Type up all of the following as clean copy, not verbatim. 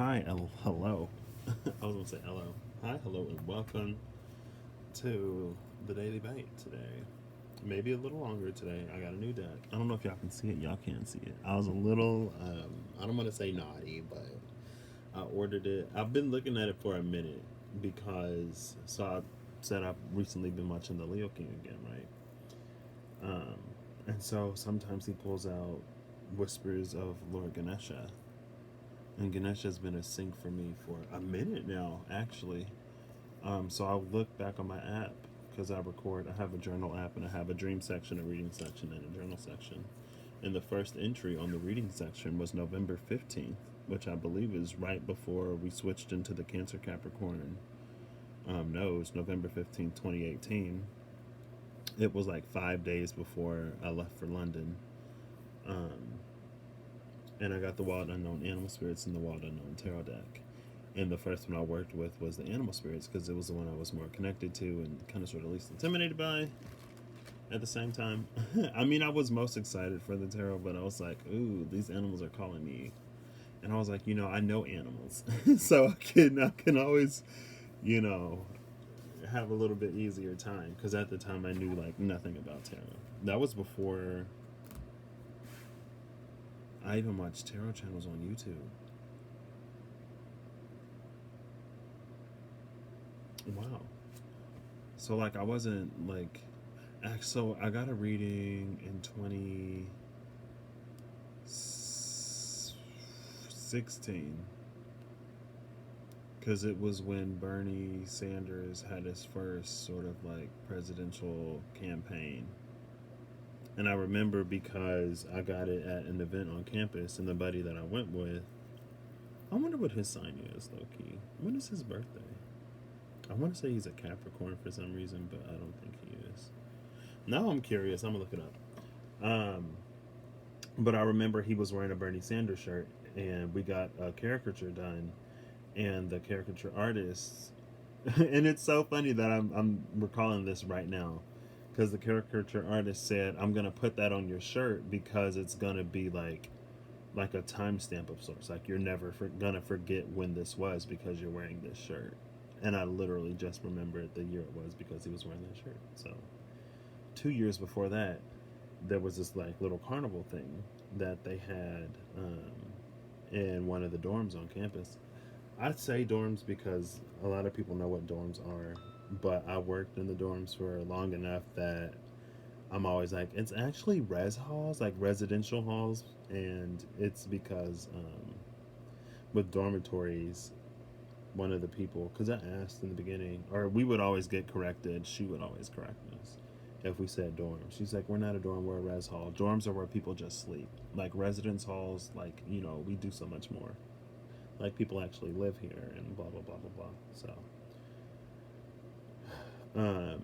Hi, hello. I was gonna say hello. Hi, hello, and welcome to the Daily Bite today. Maybe a little longer today. I got a new deck. I don't know if y'all can see it. Y'all can't see it. I was a little, I don't want to say naughty, but I ordered it. I've been looking at it for a minute because, so I said I've recently been watching the Leo King again, right? And so sometimes he pulls out Whispers of Lord Ganesha. And Ganesha has been a sync for me for a minute now, actually. So I'll look back on my app because I record. I have a journal app and I have a dream section, a reading section, and a journal section. And the first entry on the reading section was November 15th, which I believe is right before we switched into the Cancer Capricorn nose, November 15th, 2018. It was like 5 days before I left for London. Um, and I got the Wild Unknown Animal Spirits and the Wild Unknown Tarot deck. And the first one I worked with was the Animal Spirits because it was the one I was more connected to and kind of sort of least intimidated by at the same time. I mean, I was most excited for the tarot, but I was like, ooh, these animals are calling me. And I was like, I know animals. So I can always, you know, have a little bit easier time because at the time I knew like nothing about tarot. That was before I even watched tarot channels on YouTube. Wow. So like I wasn't like so I got a reading in 2016 because it was when Bernie Sanders had his first sort of like presidential campaign. And I remember because I got it at an event on campus and the buddy that I went with, I wonder what his sign is, low key. When is his birthday? I want to say he's a Capricorn for some reason, but I don't think he is. Now I'm curious. I'm gonna look it up. But I remember he was wearing a Bernie Sanders shirt, and we got a caricature done, and the caricature artist, and it's so funny that I'm recalling this right now, because the caricature artist said, "I'm gonna put that on your shirt because it's gonna be like a timestamp of sorts. Like you're never gonna forget when this was because you're wearing this shirt." And I literally just remembered the year it was because he was wearing that shirt. So 2 years before that, there was this like little carnival thing that they had in one of the dorms on campus. I'd say dorms because a lot of people know what dorms are, but I worked in the dorms for long enough that I'm always like, it's actually res halls, like residential halls, and it's because with dormitories, one of the people, because I asked in the beginning, or we would always get corrected, she would always correct us if we said dorm. She's like, we're not a dorm, we're a res hall. Dorms are where people just sleep. Like residence halls, like, we do so much more. Like people actually live here and blah, blah, blah, blah, blah. Um,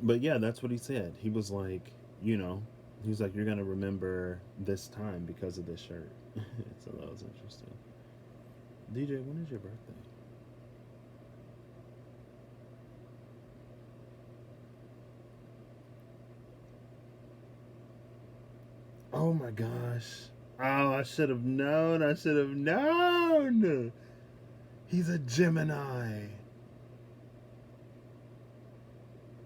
but yeah, that's what he said. He was like, you know, he's like, you're going to remember this time because of this shirt. So that was interesting. DJ, when is your birthday? Oh my gosh. Oh, I should have known. I should have known. He's a Gemini.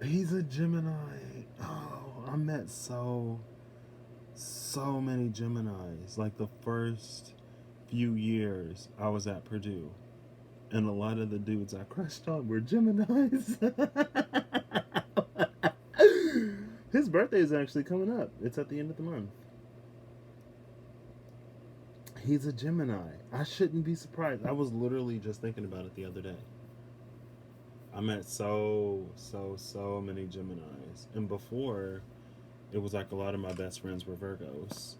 He's a Gemini. Oh, I met so many Geminis. Like the first few years I was at Purdue. And a lot of the dudes I crushed on were Geminis. His birthday is actually coming up. It's at the end of the month. He's a Gemini. I shouldn't be surprised. I was literally just thinking about it the other day. I met so many Geminis. And before, it was like a lot of my best friends were Virgos.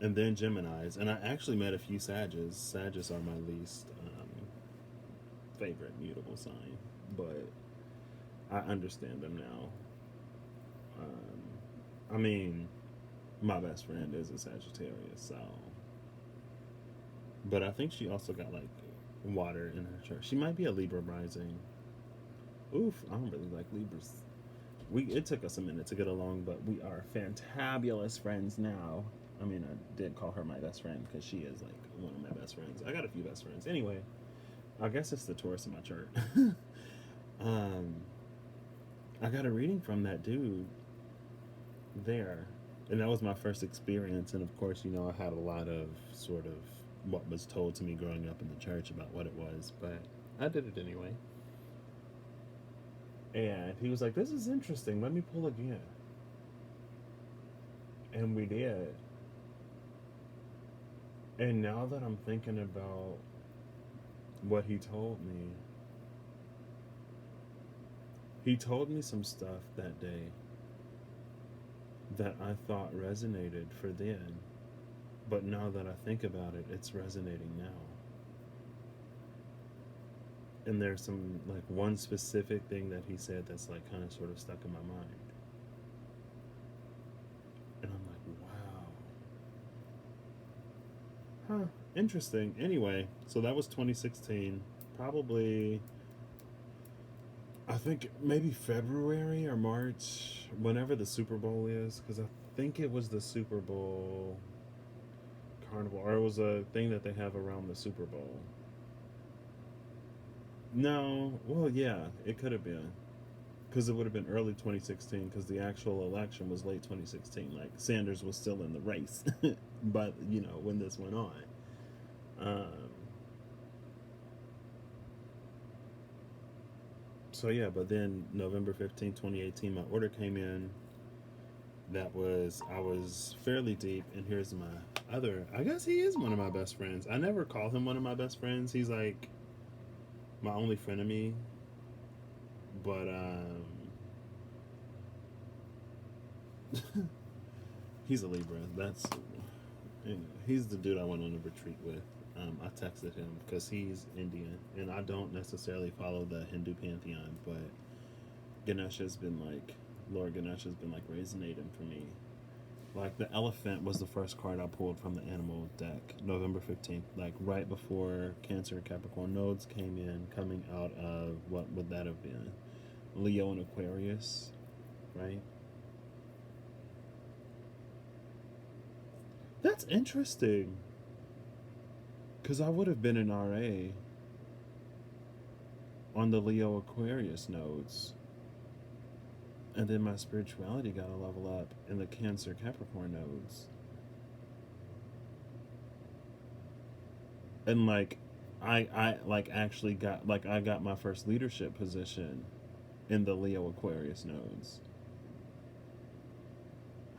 And then Geminis. And I actually met a few Sages. Sages are my least favorite mutable sign. But I understand them now. I mean, my best friend is a Sagittarius, so. But I think she also got like water in her chart. She might be a Libra rising. Oof, I don't really like Libras. It took us a minute to get along, but we are fantabulous friends now. I mean, I did call her my best friend because she is like one of my best friends. I got a few best friends. Anyway, I guess it's the Taurus in my chart. um, I got a reading from that dude there, and that was my first experience. And of course, you know, I had a lot of sort of what was told to me growing up in the church about what it was, but I did it anyway. And he was like, "This is interesting. Let me pull again." And we did. And now that I'm thinking about what he told me some stuff that day that I thought resonated for then. But now that I think about it, it's resonating now. And there's some, like, one specific thing that he said that's, like, kind of sort of stuck in my mind. And I'm like, wow. Huh. Interesting. Anyway, so that was 2016. Probably, I think maybe February or March, whenever the Super Bowl is, because I think it was the Super Bowl carnival, or it was a thing that they have around the Super Bowl. No, well, yeah, it could have been, because it would have been early 2016, because the actual election was late 2016. Like, Sanders was still in the race, but, you know, when this went on. Um, so, yeah, but then November 15th, 2018, my order came in. I was fairly deep, and here's my I guess he is one of my best friends. I never call him one of my best friends. He's like my only frenemy, but he's a Libra. He's the dude I went on a retreat with. I texted him because he's Indian, and I don't necessarily follow the Hindu pantheon, but Lord Ganesha has been like resonating for me. Like, the elephant was the first card I pulled from the animal deck, November 15th, like right before Cancer and Capricorn nodes came in, coming out of, what would that have been? Leo and Aquarius, right? That's interesting, because I would have been an RA on the Leo Aquarius nodes. And then my spirituality got a level up in the Cancer Capricorn nodes. And like I like actually got I got my first leadership position in the Leo Aquarius nodes.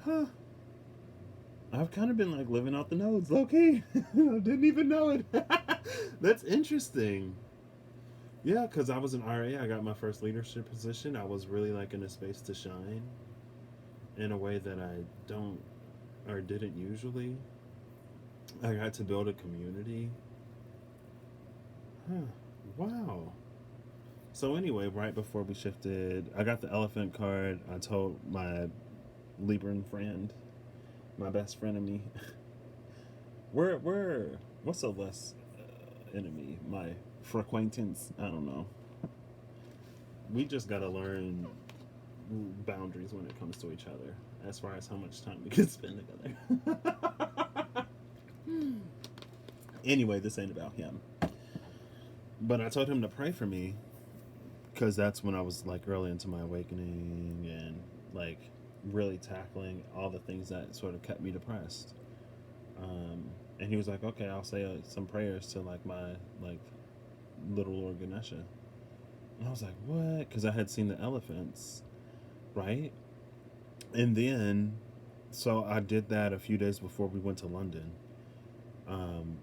Huh. I've kind of been like living out the nodes, low key. I didn't even know it. That's interesting. Yeah, because I was an RA. I got my first leadership position. I was really like in a space to shine in a way that I don't or didn't usually. I got to build a community. Huh. Wow. So anyway, right before we shifted, I got the elephant card. I told my Libran friend, my best friend of me, what's a less enemy? My frequentance? I don't know. We just gotta learn boundaries when it comes to each other, as far as how much time we can spend together. Anyway, this ain't about him. But I told him to pray for me, because that's when I was like early into my awakening and like really tackling all the things that sort of kept me depressed. And he was like, "Okay, I'll say some prayers to like my like little Lord Ganesha." And I was like, "What?" Because I had seen the elephants, right? And then, so I did that a few days before we went to London.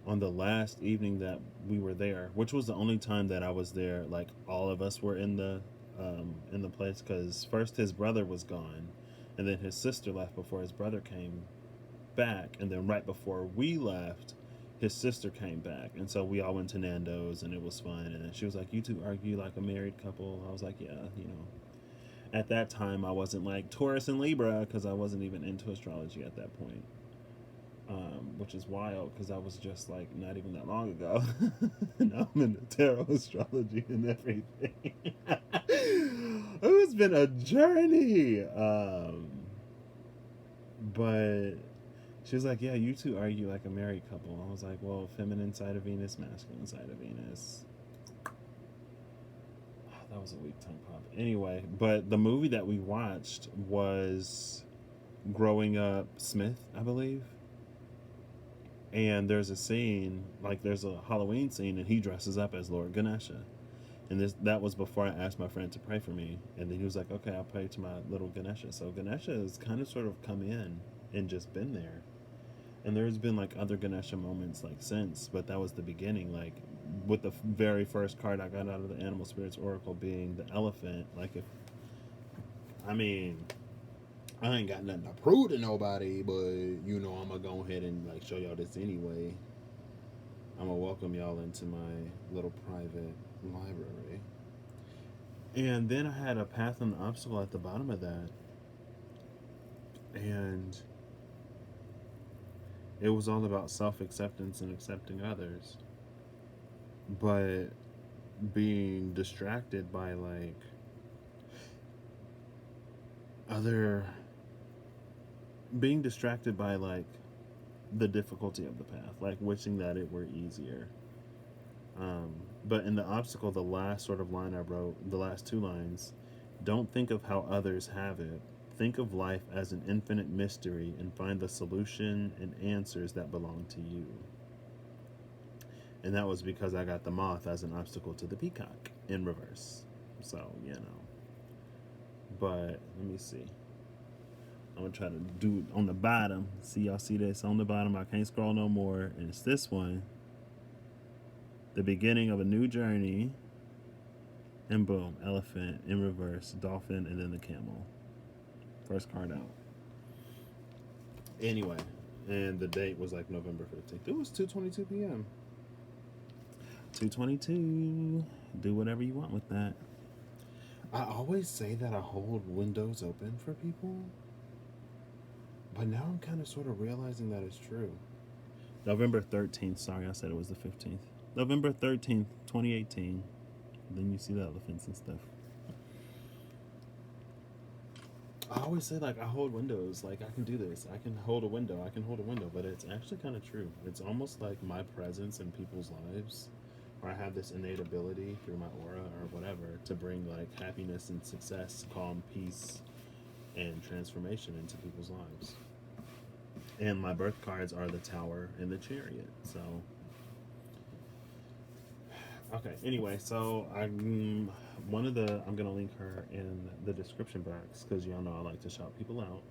On the last evening that we were there, which was the only time that I was there, like all of us were in the place, because first his brother was gone, and then his sister left before his brother came back, and then right before we left, his sister came back, and so we all went to Nando's, and it was fun. And then she was like, "You two argue like a married couple." I was like, "Yeah, you know." At that time, I wasn't like Taurus and Libra, because I wasn't even into astrology at that point. Which is wild, because that was just like not even that long ago. Now I'm into tarot astrology and everything. It's been a journey. But She was like, yeah, you two argue like a married couple. I was like, well, feminine side of Venus, masculine side of Venus. Oh, that was a weak tongue pop. Anyway, but the movie that we watched was Growing Up Smith, I believe. And there's a scene, like there's a Halloween scene, and he dresses up as Lord Ganesha. And that was before I asked my friend to pray for me. And then he was like, okay, I'll pray to my little Ganesha. So Ganesha has kind of sort of come in and just been there. And there's been like other Ganesha moments like since, but that was the beginning. Like with the very first card I got out of the Animal Spirits Oracle being the elephant. Like if, I mean, I ain't got nothing to prove to nobody, but you know I'm gonna go ahead and like show y'all this anyway. I'm gonna welcome y'all into my little private library. And then I had a path and obstacle at the bottom of that. And it was all about self-acceptance and accepting others. But being distracted by like being distracted by like the difficulty of the path, like wishing that it were easier. But in the obstacle, the last sort of line I wrote, the last two lines, don't think of how others have it. Think of life as an infinite mystery and find the solution and answers that belong to you. And that was because I got the moth as an obstacle to the peacock in reverse. So, you know. But let me see. I'm going to try to do it on the bottom. See, y'all see this on the bottom. I can't scroll no more. And it's this one. The beginning of a new journey. And boom, elephant in reverse, dolphin, and then the camel. First card out. Anyway, and the date was like November 15th. It was 2:22 p.m. 2:22. Do whatever you want with that. I always say that I hold windows open for people. But now I'm kind of sort of realizing that it's true. November 13th. Sorry, I said it was the 15th. November 13th, 2018. Then you see the elephants and stuff. I always say, like, I hold windows. Like, I can do this. I can hold a window. I can hold a window. But it's actually kind of true. It's almost like my presence in people's lives, or I have this innate ability through my aura or whatever to bring, like, happiness and success, calm, peace, and transformation into people's lives. And my birth cards are the Tower and the Chariot. So, okay. Anyway, so I'm gonna link her in the description box because y'all know I like to shout people out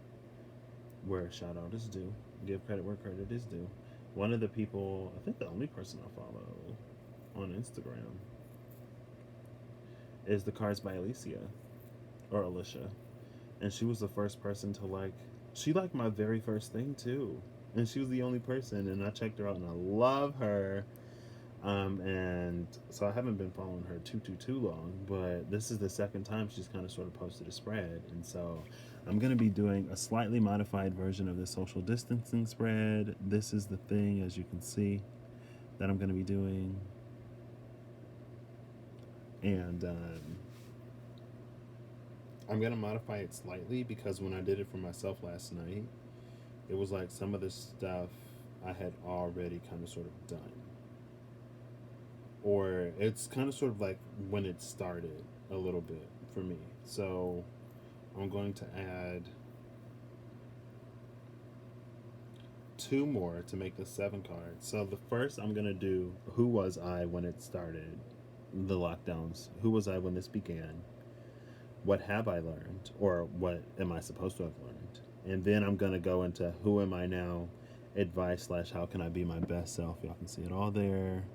where a shout out is due. Give credit where credit is due. One of the people, I think the only person I follow on Instagram, is the Cards by Alicia or Alicia, and she was the first person to like. She liked my very first thing too, and she was the only person. And I checked her out, and I love her. And so I haven't been following her too long, but this is the second time she's kind of sort of posted a spread, and so I'm going to be doing a slightly modified version of the social distancing spread. This is the thing, as you can see, that I'm going to be doing, and I'm going to modify it slightly because when I did it for myself last night, it was like some of the stuff I had already kind of sort of done. Or it's kind of sort of like when it started a little bit for me. So I'm going to add 2 more to make the 7 cards. So the first I'm going to do who was I when it started, the lockdowns. Who was I when this began? What have I learned? Or what am I supposed to have learned? And then I'm going to go into who am I now? Advice / how can I be my best self? Y'all can see it all there.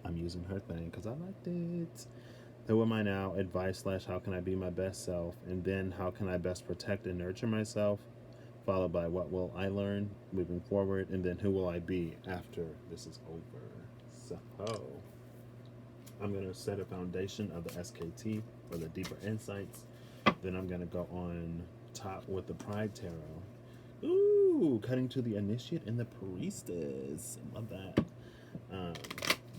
I'm using her thing because I liked it. Who am I now? Advice / how can I be my best self? And then how can I best protect and nurture myself? Followed by what will I learn moving forward? And then who will I be after this is over? So I'm going to set a foundation of the SKT for the deeper insights. Then I'm going to go on top with the Pride Tarot. Ooh, cutting to the Initiate and the Priestess. I love that.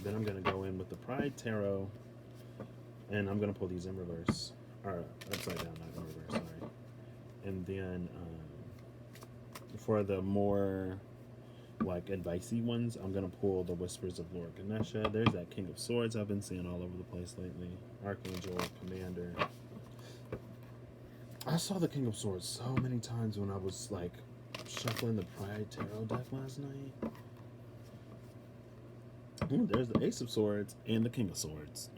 Then I'm going to go in with the Pride Tarot, and I'm going to pull these in reverse, or upside down, not in reverse, sorry. And then For the more like advicey ones, I'm gonna pull the Whispers of Lord Ganesha. There's that King of Swords I've been seeing all over the place lately. Archangel, Commander. I saw the King of Swords so many times when I was like shuffling the Pride Tarot deck last night. Ooh, there's the Ace of Swords and the King of Swords.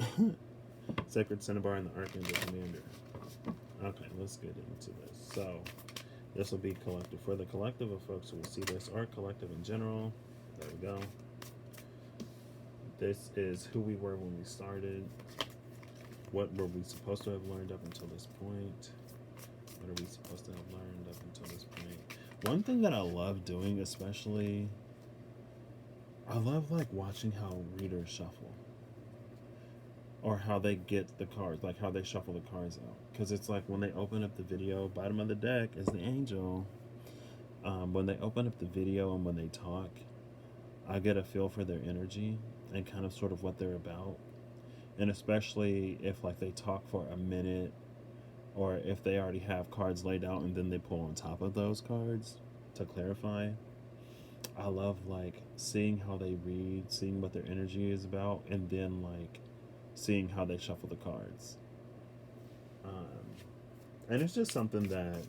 Sacred Cinnabar and the Archangel Commander. Okay, let's get into this. So, this will be collective. For the collective of folks who will see this, or collective in general, there we go. This is who we were when we started. What were we supposed to have learned up until this point? What are we supposed to have learned up until this point? One thing that I love doing, especially, I love like watching how readers shuffle. Or how they get the cards, like how they shuffle the cards out. Because it's like when they open up the video, bottom of the deck is the angel. When they open up the video and when they talk, I get a feel for their energy and kind of sort of what they're about. And especially if like they talk for a minute, or if they already have cards laid out and then they pull on top of those cards to clarify. I love like seeing how they read, seeing what their energy is about, and then like seeing how they shuffle the cards. And it's just something that,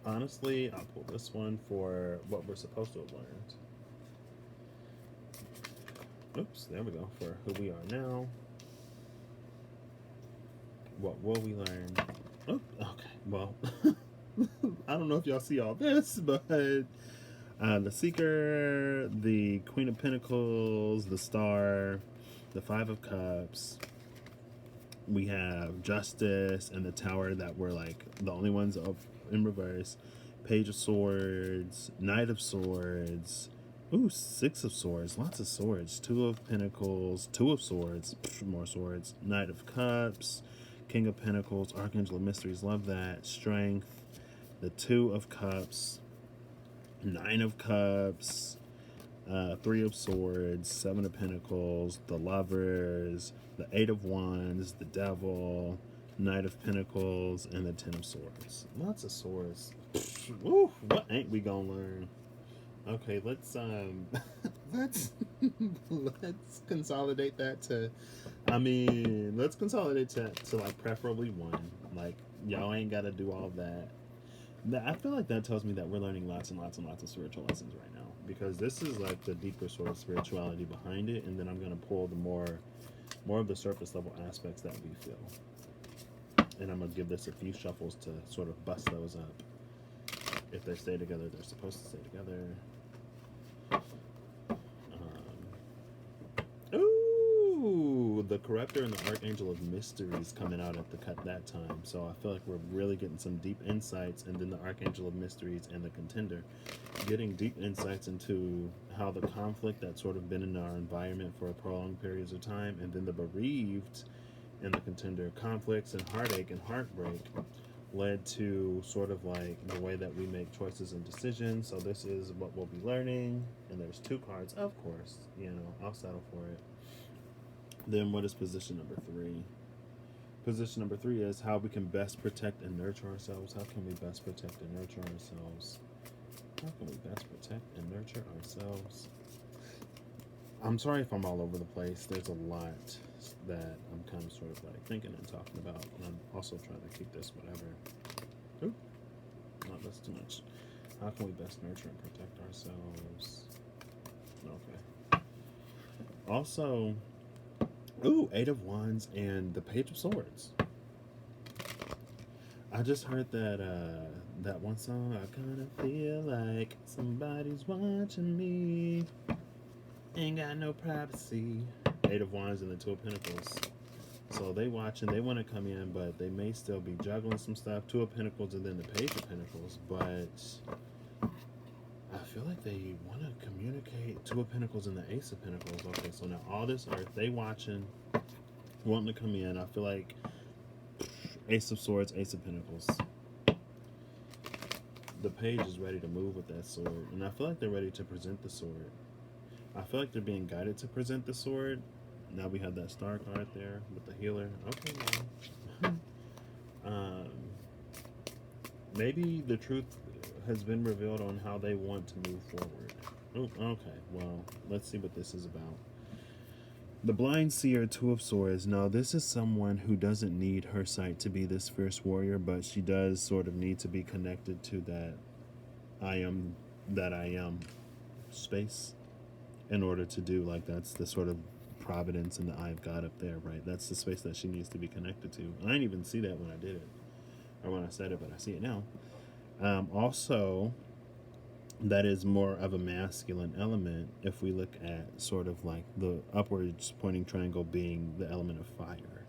honestly, I'll pull this one for what we're supposed to have learned. Oops, there we go, for who we are now. What will we learn? Oh, okay, well, I don't know if y'all see all this, but the Seeker, the Queen of Pentacles, the Star, the Five of Cups. We have Justice and the Tower that were like the only ones up in reverse. Page of Swords, Knight of Swords. Ooh, Six of Swords, lots of swords. Two of Pentacles, Two of Swords, more swords. Knight of Cups, King of Pentacles, Archangel of Mysteries, love that. Strength, the Two of Cups, Nine of Cups, Three of Swords, Seven of Pentacles, the Lovers, the Eight of Wands, the Devil, Knight of Pentacles, and the Ten of Swords. Lots of swords. Woo, what ain't we gonna learn? Okay, let's let's consolidate that to, let's consolidate to like preferably one. Like y'all ain't gotta do all that. I feel like that tells me that we're learning lots and lots and lots of spiritual lessons right now, because this is like the deeper sort of spirituality behind it, and then I'm gonna pull the more of the surface level aspects that we feel, and I'm gonna give this a few shuffles to sort of bust those up. If they stay together, they're supposed to stay together. Ooh, the Corruptor and the Archangel of Mysteries coming out at the cut that time. So I feel like we're really getting some deep insights, and then the Archangel of Mysteries and the Contender, getting deep insights into how the conflict that's sort of been in our environment for prolonged periods of time, and then the Bereaved and the Contender, conflicts and heartache and heartbreak, led to sort of like the way that we make choices and decisions. So this is what we'll be learning, and there's two cards, of course, you know, I'll settle for it. Then what is position number 3? Position number 3 is how we can best protect and nurture ourselves. How can we best protect and nurture ourselves? How can we best protect and nurture ourselves? I'm sorry if I'm all over the place. There's a lot that I'm kind of sort of like thinking and talking about, and I'm also trying to keep this whatever. Oop, no, that's too much. How can we best nurture and protect ourselves? Okay. Also, ooh, Eight of Wands and the Page of Swords. I just heard that one song, I kinda feel like somebody's watching me. Ain't got no privacy. Eight of Wands and the Two of Pentacles. So they watching, they want to come in, but they may still be juggling some stuff. Two of Pentacles and then the Page of Pentacles. But I feel like they want to communicate. Two of Pentacles and the Ace of Pentacles. Okay, so now all this earth, they watching, wanting to come in. I feel like Ace of Swords, Ace of Pentacles. The Page is ready to move with that sword. And I feel like they're ready to present the sword. I feel like they're being guided to present the sword. Now we have that star card there with the healer. Okay, maybe the truth, has been revealed on how they want to move forward. Oh, okay, well, let's see what this is about. The blind seer, Two of Swords. Now, this is someone who doesn't need her sight to be this fierce warrior, but she does sort of need to be connected to I am space in order to do, like, that's the sort of providence and the eye of God up there, right? That's the space that she needs to be connected to. I didn't even see that when I did it, or when I said it, but I see it now. Also, that is more of a masculine element if we look at sort of like the upwards pointing triangle being the element of fire.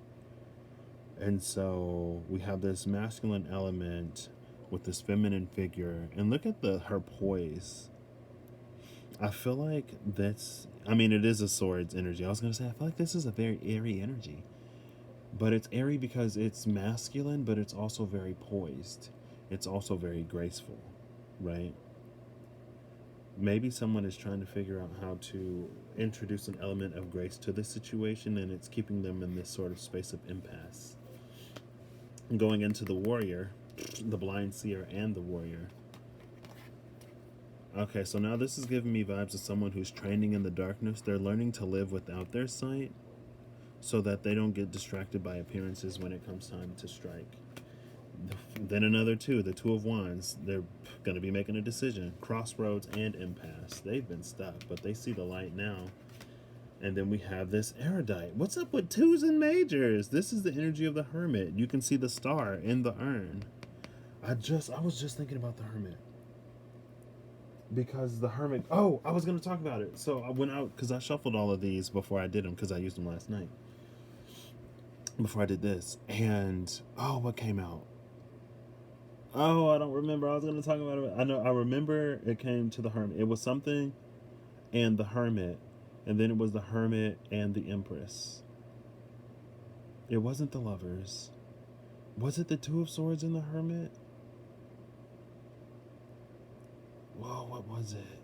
And so we have this masculine element with this feminine figure, and look at her poise. I feel like it is a swords energy. I was going to say, I feel like this is a very airy energy. But it's airy because it's masculine, but it's also very poised. It's also very graceful, right? Maybe someone is trying to figure out how to introduce an element of grace to this situation, and it's keeping them in this sort of space of impasse. Going into the warrior, the blind seer and the warrior. Okay, so now this is giving me vibes of someone who's training in the darkness. They're learning to live without their sight so that they don't get distracted by appearances when it comes time to strike. Then another two, the Two of Wands. They're going to be making a decision. Crossroads and impasse. They've been stuck, but they see the light now. And then we have this erudite. What's up with twos and majors? This is the energy of the hermit. You can see the star in the urn. I was just thinking about the hermit. Because the hermit... Oh, I was going to talk about it. So I went out, because I shuffled all of these before I did them, because I used them last night. Before I did this. And, what came out? Oh, I don't remember. I was going to talk about it. I remember it came to the hermit. It was something and the hermit. And then it was the hermit and the empress. It wasn't the lovers. Was it the Two of Swords and the hermit? Whoa, what was it?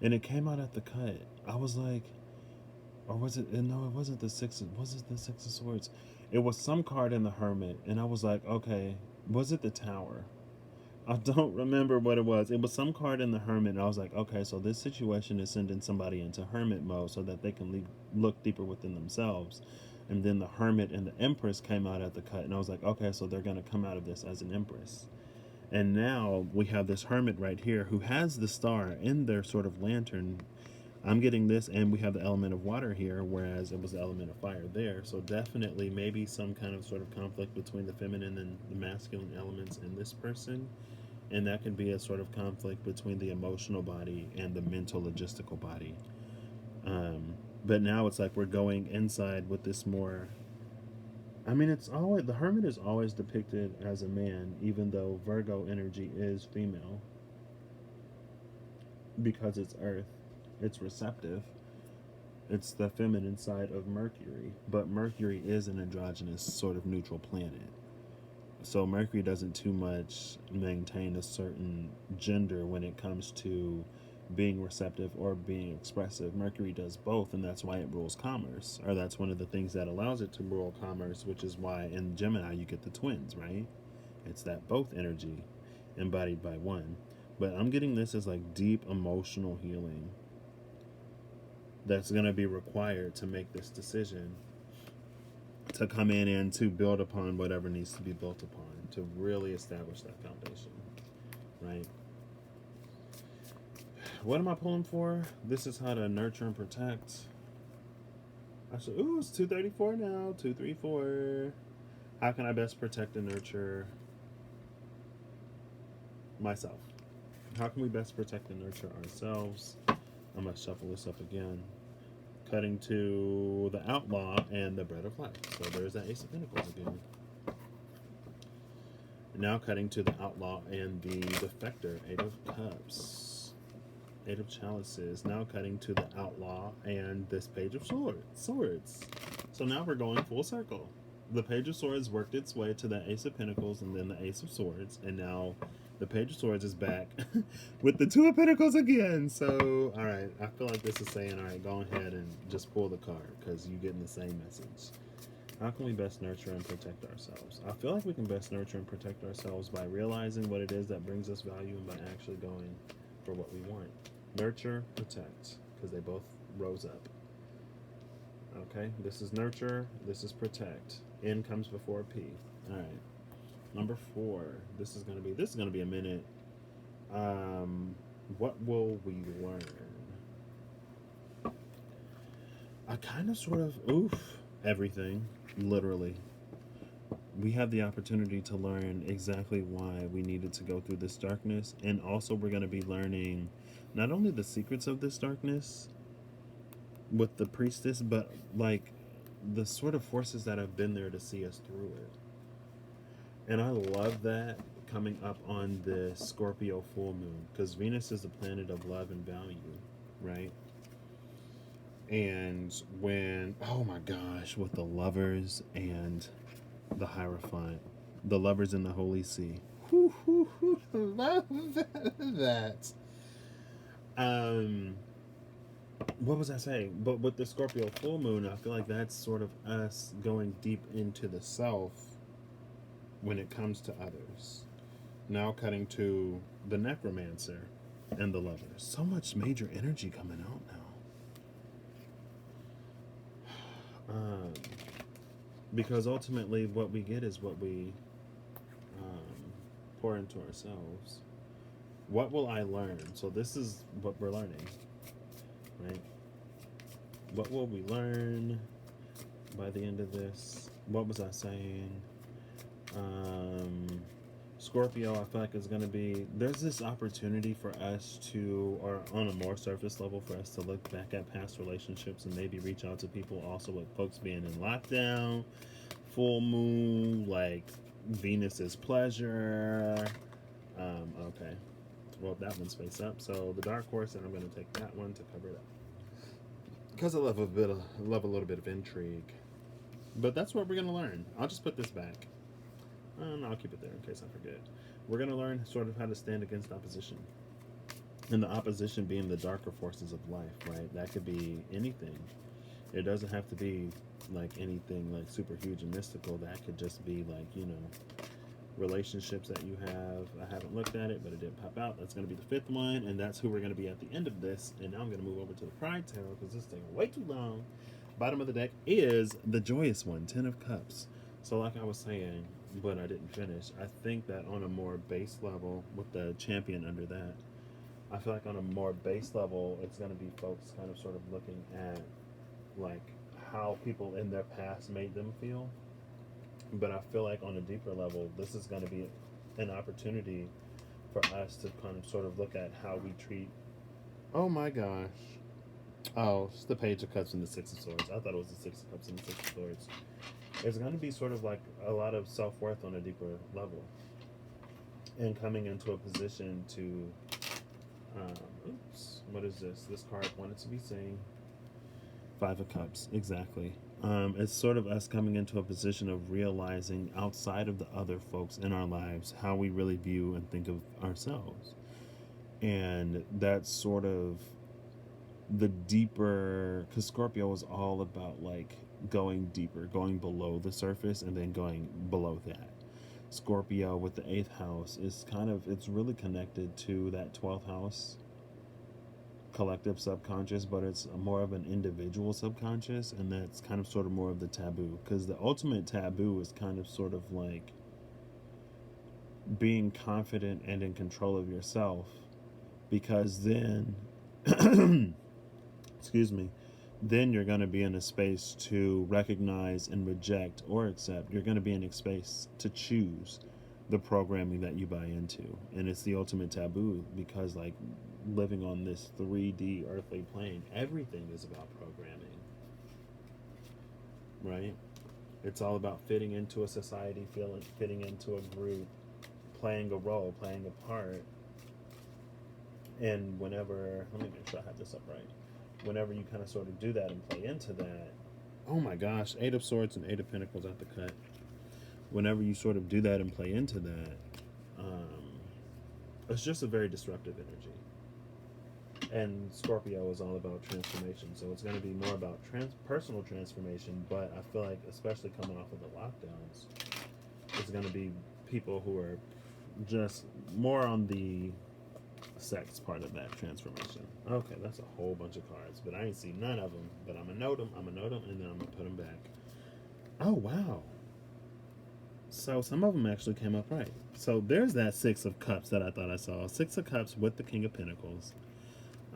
And it came out at the cut. I was like, or was it? No, it wasn't the Six. Was it the Six of Swords? It was some card in the hermit, and I was like, okay, was it the Tower? I don't remember what it was. It was some card in the hermit, and I was like, okay, so this situation is sending somebody into hermit mode so that they can look deeper within themselves. And then the hermit and the empress came out at the cut, and I was like, okay, so they're going to come out of this as an empress. And now we have this hermit right here who has the star in their sort of lantern. I'm getting this, and we have the element of water here, whereas it was the element of fire there. So definitely maybe some kind of sort of conflict between the feminine and the masculine elements in this person. And that can be a sort of conflict between the emotional body and the mental logistical body. But now it's like we're going inside with this more... it's always... The hermit is always depicted as a man, even though Virgo energy is female. Because it's earth. It's receptive. It's the feminine side of Mercury. But Mercury is an androgynous sort of neutral planet. So Mercury doesn't too much maintain a certain gender when it comes to being receptive or being expressive. Mercury does both, and that's why it rules commerce. Or that's one of the things that allows it to rule commerce, which is why in Gemini you get the twins, right? It's that both energy embodied by one. But I'm getting this as like deep emotional healing that's going to be required to make this decision, to come in and to build upon whatever needs to be built upon, to really establish that foundation, right? What am I pulling for? This is how to nurture and protect. It's 234 now. 234. How can I best protect and nurture myself? How can we best protect and nurture ourselves? I'm going to shuffle this up again. Cutting to the Outlaw and the Bread of Life. So there's that Ace of Pentacles again. Now cutting to the Outlaw and the Defector, Eight of Cups. Eight of Chalices. Now cutting to the Outlaw and this Page of Swords. So now we're going full circle. The Page of Swords worked its way to the Ace of Pentacles and then the Ace of Swords. And now the Page of Swords is back with the Two of Pentacles again. So, all right, I feel like this is saying, all right, go ahead and just pull the card because you're getting the same message. How can we best nurture and protect ourselves? I feel like we can best nurture and protect ourselves by realizing what it is that brings us value and by actually going for what we want. Nurture, protect, because they both rose up. Okay, this is nurture, this is protect. N comes before P. All right. Number 4. This is gonna be a minute. What will we learn? I kind of sort of everything, literally. We have the opportunity to learn exactly why we needed to go through this darkness, and also we're going to be learning not only the secrets of this darkness with the priestess, but like the sort of forces that have been there to see us through it. And I love that coming up on the Scorpio full moon, because Venus is the planet of love and value, right? And when, oh my gosh, with the lovers and the Hierophant, the lovers in the Holy See. Love that. What was I saying? But with the Scorpio full moon, I feel like that's sort of us going deep into the self when it comes to others. Now cutting to the necromancer and the lovers. So much major energy coming out now. Because ultimately what we get is what we pour into ourselves. What will I learn? So this is what we're learning, right? What will we learn by the end of this? What was I saying? Scorpio, I feel like is going to be, there's this opportunity for us to, or on a more surface level, for us to look back at past relationships and maybe reach out to people. Also with folks being in lockdown, full moon, like Venus's pleasure. Okay, well, that one's face up. So the dark horse, and I'm going to take that one to cover it up because I love a little bit of intrigue. But that's what we're going to learn. I'll just put this back. No, I'll keep it there in case I forget. We're going to learn sort of how to stand against opposition. And the opposition being the darker forces of life, right? That could be anything. It doesn't have to be like anything like super huge and mystical. That could just be like, relationships that you have. I haven't looked at it, but it did pop out. That's going to be the 5th one, and that's who we're going to be at the end of this. And now I'm going to move over to the Pride Tarot because this is taking way too long. Bottom of the deck is the joyous one, 10 of Cups. So like I was saying, but I didn't finish, I think that on a more base level, with the champion under that, I feel like on a more base level, it's going to be folks kind of sort of looking at like how people in their past made them feel. But I feel like on a deeper level, this is going to be an opportunity for us to kind of sort of look at how we treat, oh my gosh. Oh, it's the Page of Cups and the Six of Swords. I thought it was the Six of Cups and the Six of Swords. It's going to be sort of like a lot of self-worth on a deeper level. And coming into a position to, what is this? This card wanted to be saying 5 of Cups, exactly. It's sort of us coming into a position of realizing outside of the other folks in our lives how we really view and think of ourselves. And that's sort of the deeper, because Scorpio is all about like going deeper, going below the surface and then going below that. Scorpio with the 8th house is it's really connected to that 12th house collective subconscious, but it's more of an individual subconscious, and that's kind of sort of more of the taboo, because the ultimate taboo is kind of sort of like being confident and in control of yourself, because then excuse me, then you're going to be in a space to recognize and reject or accept. You're going to be in a space to choose the programming that you buy into. And it's the ultimate taboo, because like living on this 3D earthly plane, everything is about programming, right? It's all about fitting into a society, fitting into a group, playing a role, playing a part. And whenever, let me make sure I have this up right. Whenever you kind of sort of do that and play into that, oh my gosh, 8 of Swords and 8 of Pentacles at the cut. Whenever you sort of do that and play into that, it's just a very disruptive energy. And Scorpio is all about transformation, so it's going to be more about personal transformation. But I feel like, especially coming off of the lockdowns, it's going to be people who are just more on the sex part of that transformation. Okay, that's a whole bunch of cards, but I ain't see none of them. But I'm gonna note them. I'm gonna note them, and then I'm gonna put them back. Oh wow! So some of them actually came up right. So there's that Six of Cups that I thought I saw. Six of Cups with the King of Pentacles.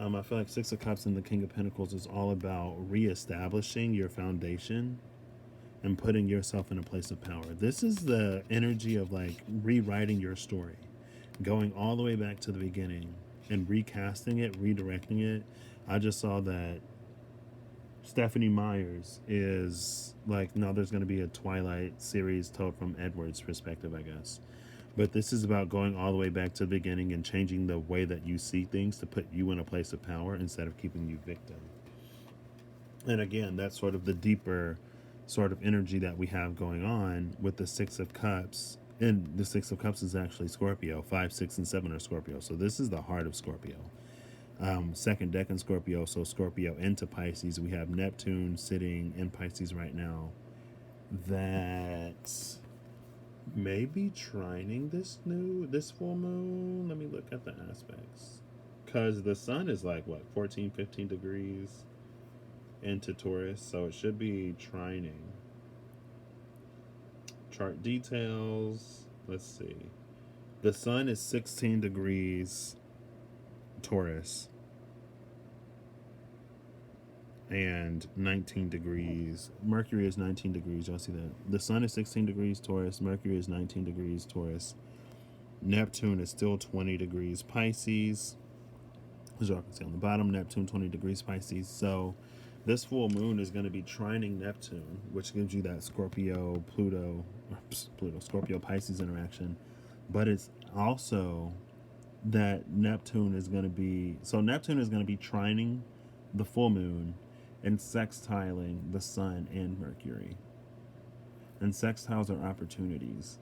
I feel like Six of Cups and the King of Pentacles is all about reestablishing your foundation and putting yourself in a place of power. This is the energy of like rewriting your story, going all the way back to the beginning and recasting it, redirecting it. I just saw that Stephanie Myers is like, no, there's going to be a Twilight series told from Edward's perspective, I guess. But this is about going all the way back to the beginning and changing the way that you see things to put you in a place of power instead of keeping you victim. And again, that's sort of the deeper sort of energy that we have going on with the Six of Cups. And the Six of Cups is actually Scorpio. 5, 6, and 7 are Scorpio. So this is the heart of Scorpio. Second deck in Scorpio, so Scorpio into Pisces. We have Neptune sitting in Pisces right now. That may be trining this full moon. Let me look at the aspects. Because the sun is like, what, 14, 15 degrees into Taurus. So it should be trining. Chart details. Let's see. The sun is 16 degrees Taurus and 19 degrees. Mercury is 19 degrees. Y'all see that? The sun is 16 degrees Taurus. Mercury is 19 degrees Taurus. Neptune is still 20 degrees Pisces. As y'all can see on the bottom, Neptune 20 degrees Pisces. So this full moon is going to be trining Neptune, which gives you that Scorpio Scorpio Pisces interaction. But it's also that Neptune is going to be trining the full moon and sextiling the sun and Mercury. And sextiles are opportunities.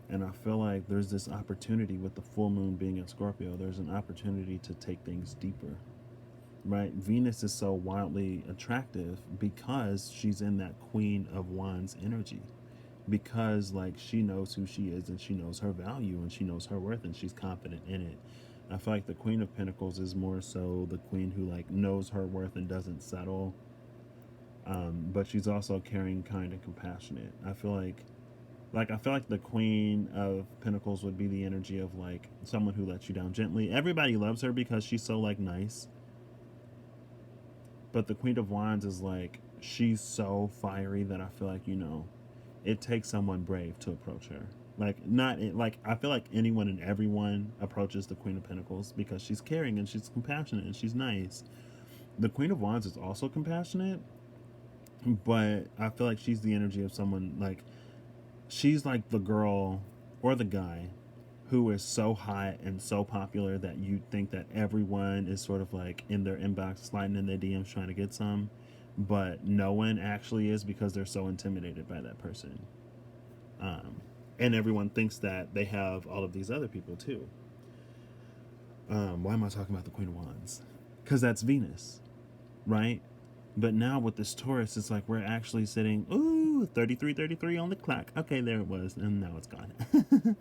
And I feel like there's this opportunity with the full moon being in Scorpio. There's an opportunity to take things deeper, right? Venus is so wildly attractive because she's in that Queen of Wands energy. Because like she knows who she is and she knows her value and she knows her worth and she's confident in it. I feel like the Queen of Pentacles is more so the queen who like knows her worth and doesn't settle. But she's also caring, kind, and compassionate. I feel like the Queen of Pentacles would be the energy of like someone who lets you down gently. Everybody loves her because she's so like nice. But the Queen of Wands is like, she's so fiery that I feel like, it takes someone brave to approach her. I feel like anyone and everyone approaches the Queen of Pentacles because she's caring and she's compassionate and she's nice. The Queen of Wands is also compassionate, but I feel like she's the energy of someone like, she's like the girl or the guy who is so hot and so popular that you think that everyone is sort of like in their inbox, sliding in their DMs trying to get some, but no one actually is because they're so intimidated by that person. And everyone thinks that they have all of these other people too. Why am I talking about the Queen of Wands? Because that's Venus, right? But now with this Taurus, it's like we're actually sitting, 33 on the clock. Okay, there it was, and now it's gone.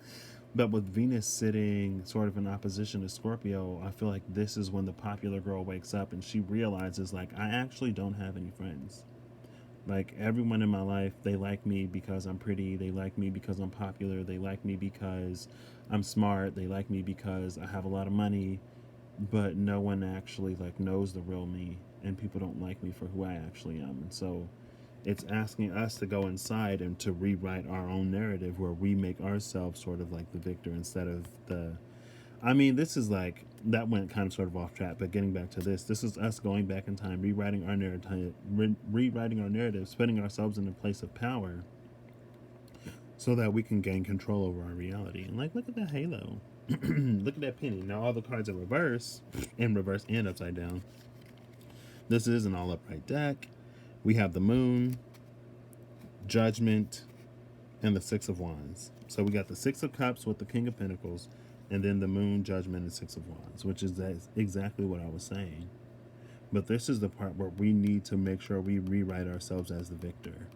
But with Venus sitting sort of in opposition to Scorpio, I feel like this is when the popular girl wakes up and she realizes, like, I actually don't have any friends. Like, everyone in my life, they like me because I'm pretty. They like me because I'm popular. They like me because I'm smart. They like me because I have a lot of money. But no one actually, like, knows the real me. And people don't like me for who I actually am. And so it's asking us to go inside and to rewrite our own narrative where we make ourselves sort of like the victor instead of the... I mean, this is like... That went kind of sort of off track, but getting back to this is us going back in time, rewriting our narrative, putting ourselves in a place of power so that we can gain control over our reality. And like, look at that halo. Look at that penny. Now all the cards are in reverse and upside down. This is an all upright deck. We have the Moon, Judgment, and the Six of Wands. So we got the Six of Cups with the King of Pentacles, And then the Moon, Judgment, and Six of Wands, which is exactly what I was saying. But this is the part where we need to make sure we rewrite ourselves as the victor.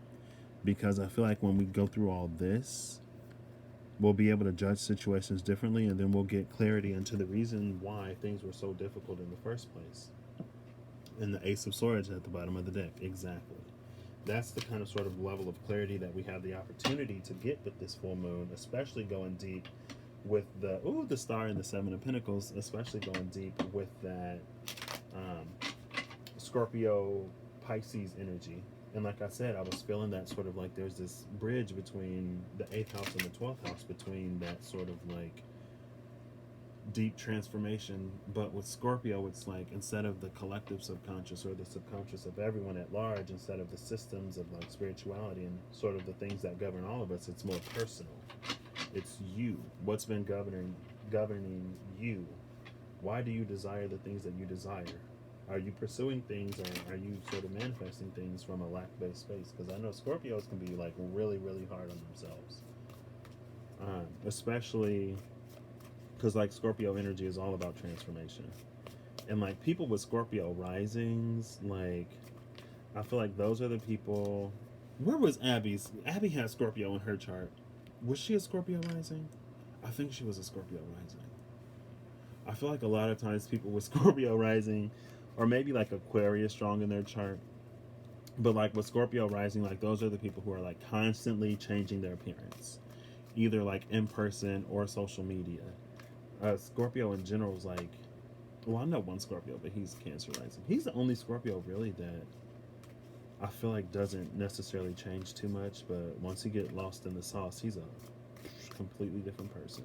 Because I feel like when we go through all this, we'll be able to judge situations differently, and then we'll get clarity into the reason why things were so difficult in the first place. And the Ace of Swords at the bottom of the deck. Exactly. That's the kind of sort of level of clarity that we have the opportunity to get with this full moon, especially going deep with the Star and the Seven of Pentacles, especially going deep with that Scorpio Pisces energy. And like I said, I was feeling that sort of like there's this bridge between the 8th house and the 12th house, between that sort of like deep transformation. But with Scorpio, it's like instead of the collective subconscious or the subconscious of everyone at large, instead of the systems of like spirituality and sort of the things that govern all of us, it's more personal. It's you. What's been governing you? Why do you desire the things that you desire? Are you pursuing things, or are you sort of manifesting things from a lack-based space? Because I know Scorpios can be like really, really hard on themselves. Especially because like Scorpio energy is all about transformation. And like people with Scorpio risings, like I feel like those are the people. Where was Abby's? Abby had Scorpio in her chart. Was she a Scorpio rising? I think she was a Scorpio rising. I feel like a lot of times people with Scorpio rising, or maybe like Aquarius strong in their chart, but like with Scorpio rising, like those are the people who are like constantly changing their appearance, either like in person or social media. Scorpio in general is like, well, I know one Scorpio, but he's Cancer rising. He's the only Scorpio really that I feel like doesn't necessarily change too much, but once you get lost in the sauce, he's a completely different person.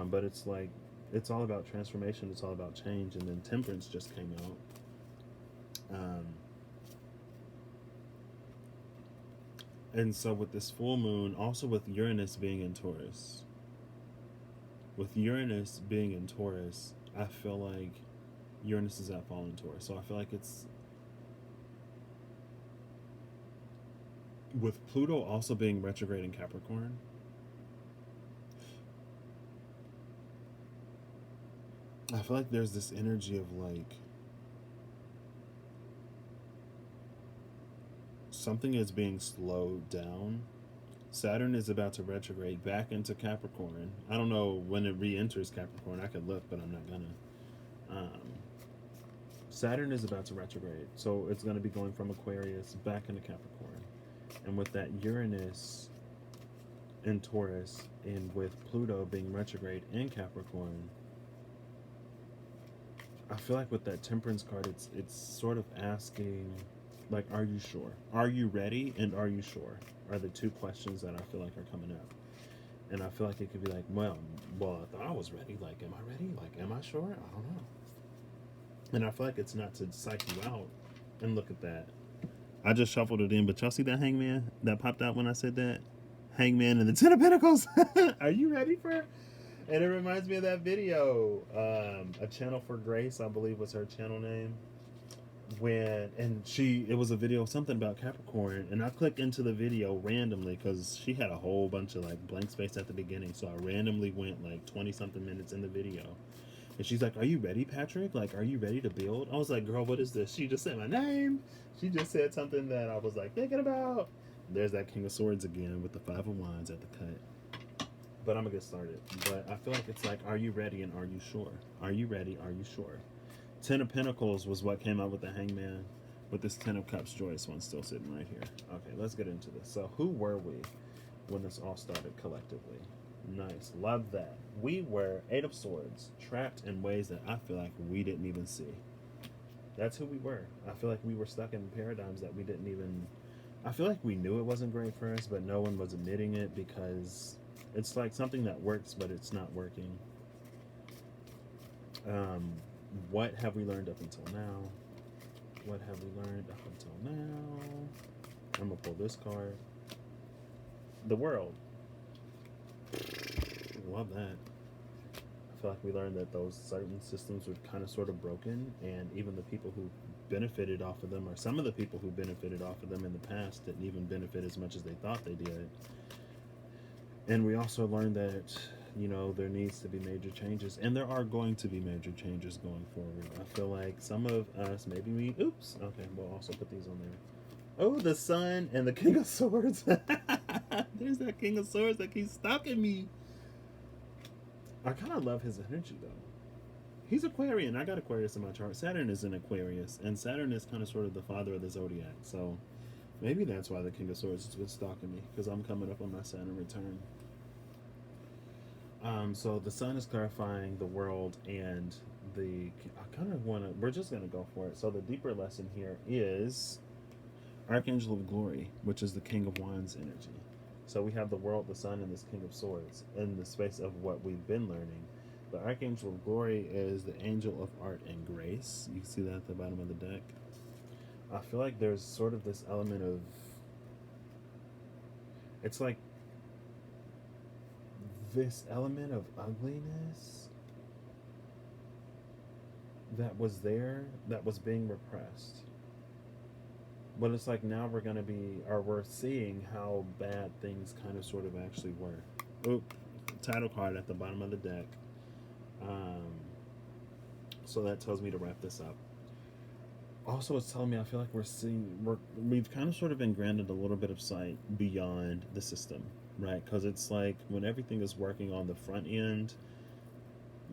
But it's like, it's all about transformation, it's all about change. And then Temperance just came out. And so with this full moon, also with Uranus being in Taurus, I feel like Uranus is at fall in Taurus. So I feel like it's, with Pluto also being retrograde in Capricorn, I feel like there's this energy of like something is being slowed down. Saturn is about to retrograde back into Capricorn. I don't know when it re-enters Capricorn. I could look, but I'm not gonna. Saturn is about to retrograde, so it's going to be going from Aquarius back into Capricorn. And with that Uranus in Taurus, and with Pluto being retrograde in Capricorn, I feel like with that Temperance card, it's sort of asking, like, are you sure? Are you ready? And are you sure? Are the two questions that I feel like are coming up. And I feel like it could be like, well, I thought I was ready. Like, am I ready? Like, am I sure? I don't know. And I feel like it's not to psych you out. And look at that. I just shuffled it in, but y'all see that Hangman that popped out when I said that? Hangman and the Ten of Pentacles. Are you ready for it? And it reminds me of that video, A Channel for Grace, I believe was her channel name. It was a video, something about Capricorn, and I clicked into the video randomly because she had a whole bunch of like blank space at the beginning. So I randomly went like 20 something minutes in the video. And she's like, are you ready, Patrick? Like, are you ready to build? I was like, girl, what is this? She just said my name. She just said something that I was like thinking about. There's that King of Swords again with the Five of Wands at the cut. But I'm going to get started. But I feel like it's like, are you ready and are you sure? Are you ready? Are you sure? Ten of Pentacles was what came out with the Hangman. With this Ten of Cups, Joyous one still sitting right here. Okay, let's get into this. So who were we when this all started collectively? Nice. Love that. We were Eight of Swords, trapped in ways that I feel like we didn't even see. That's who we were. I feel like we were stuck in paradigms that we didn't even... I feel like we knew it wasn't great for us, but no one was admitting it because it's like something that works, but it's not working. What have we learned up until now? What have we learned up until now? I'm going to pull this card. The World. Love that. I feel like we learned that those certain systems were kind of sort of broken, and even the people who benefited off of them, or some of the people who benefited off of them in the past, didn't even benefit as much as they thought they did. And we also learned that you know, there needs to be major changes, and there are going to be major changes going forward. I feel like some of us, maybe me, oops, okay, we'll also put these on there. Oh, the Sun and the King of Swords. There's that King of Swords that keeps stalking me. I kind of love his energy, though. He's Aquarian. I got Aquarius in my chart. Saturn is in Aquarius, and Saturn is kind of sort of the father of the zodiac. So maybe that's why the King of Swords has been stalking me, because I'm coming up on my Saturn return. So the Sun is clarifying the world, and I kind of want to. We're just gonna go for it. So the deeper lesson here is Archangel of Glory, which is the King of Wands energy. So we have the world, the Sun, and this King of Swords in the space of what we've been learning. The Archangel of Glory is the angel of art and grace. You can see that at the bottom of the deck. I feel like there's sort of this element of, it's like this element of ugliness that was there, that was being repressed. But it's like now we're going to be, or we're seeing how bad things kind of sort of actually were. Oop, title card at the bottom of the deck. So that tells me to wrap this up. Also, it's telling me I feel like we've kind of sort of been granted a little bit of sight beyond the system, right? Because it's like when everything is working on the front end,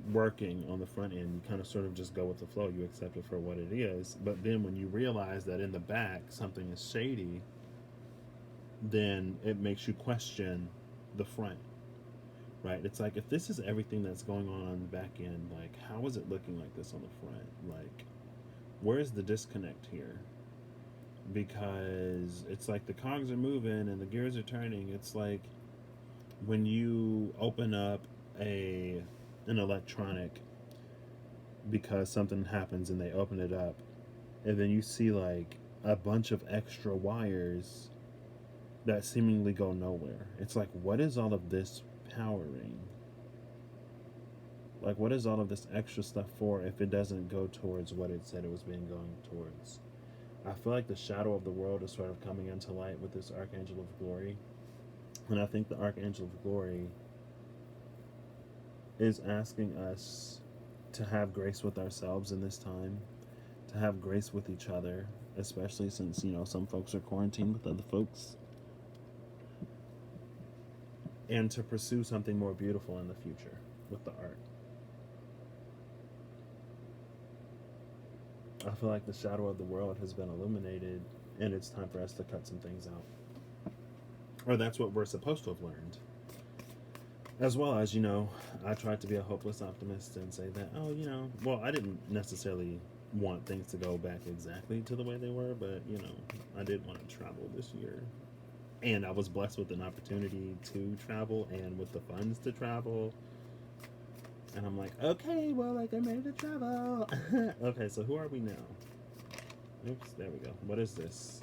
you kind of sort of just go with the flow. You accept it for what it is. But then when you realize that in the back something is shady, then it makes you question the front, right? It's like, if this is everything that's going on the back end, like, how is it looking like this on the front? Like, where's the disconnect here? Because it's like the cogs are moving and the gears are turning. It's like when you open up an electronic because something happens and they open it up, and then you see like a bunch of extra wires that seemingly go nowhere. It's like, what is all of this powering? Like, what is all of this extra stuff for if it doesn't go towards what it said it was being going towards? I feel like the shadow of the world is sort of coming into light with this Archangel of Glory. And I think the Archangel of Glory is asking us to have grace with ourselves in this time, to have grace with each other, especially since, you know, some folks are quarantined with other folks, and to pursue something more beautiful in the future with the art. I feel like the shadow of the world has been illuminated, and it's time for us to cut some things out. Or that's what we're supposed to have learned. As well as, you know, I tried to be a hopeless optimist and say that, oh, you know, well, I didn't necessarily want things to go back exactly to the way they were, but, you know, I did want to travel this year. And I was blessed with an opportunity to travel and with the funds to travel. And I'm like, okay, well, like, I'm ready to travel. Okay, so who are we now? Oops, there we go. What is this?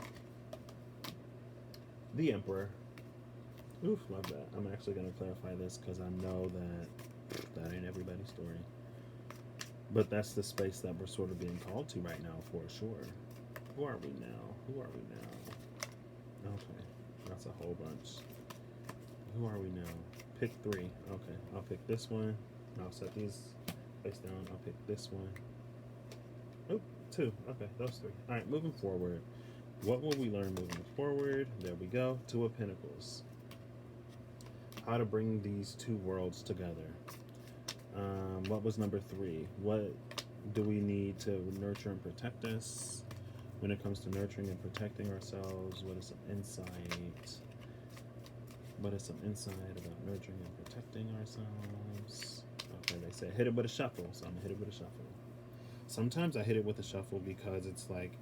The Emperor. Oof, love that. I'm actually going to clarify this because I know that ain't everybody's story. But that's the space that we're sort of being called to right now, for sure. Who are we now? Okay, that's a whole bunch. Who are we now? Pick 3. Okay, I'll pick this one. I'll set these face down. I'll pick this one. Oh, 2. Okay, those 3. All right, moving forward. What will we learn moving forward? There we go. 2 of Pentacles. How to bring these 2 worlds together. What was number 3? What do we need to nurture and protect us? When it comes to nurturing and protecting ourselves, what is some insight? What is some insight about nurturing and protecting ourselves? Okay, they say hit it with a shuffle, so I'm gonna hit it with a shuffle. Sometimes I hit it with a shuffle because it's like,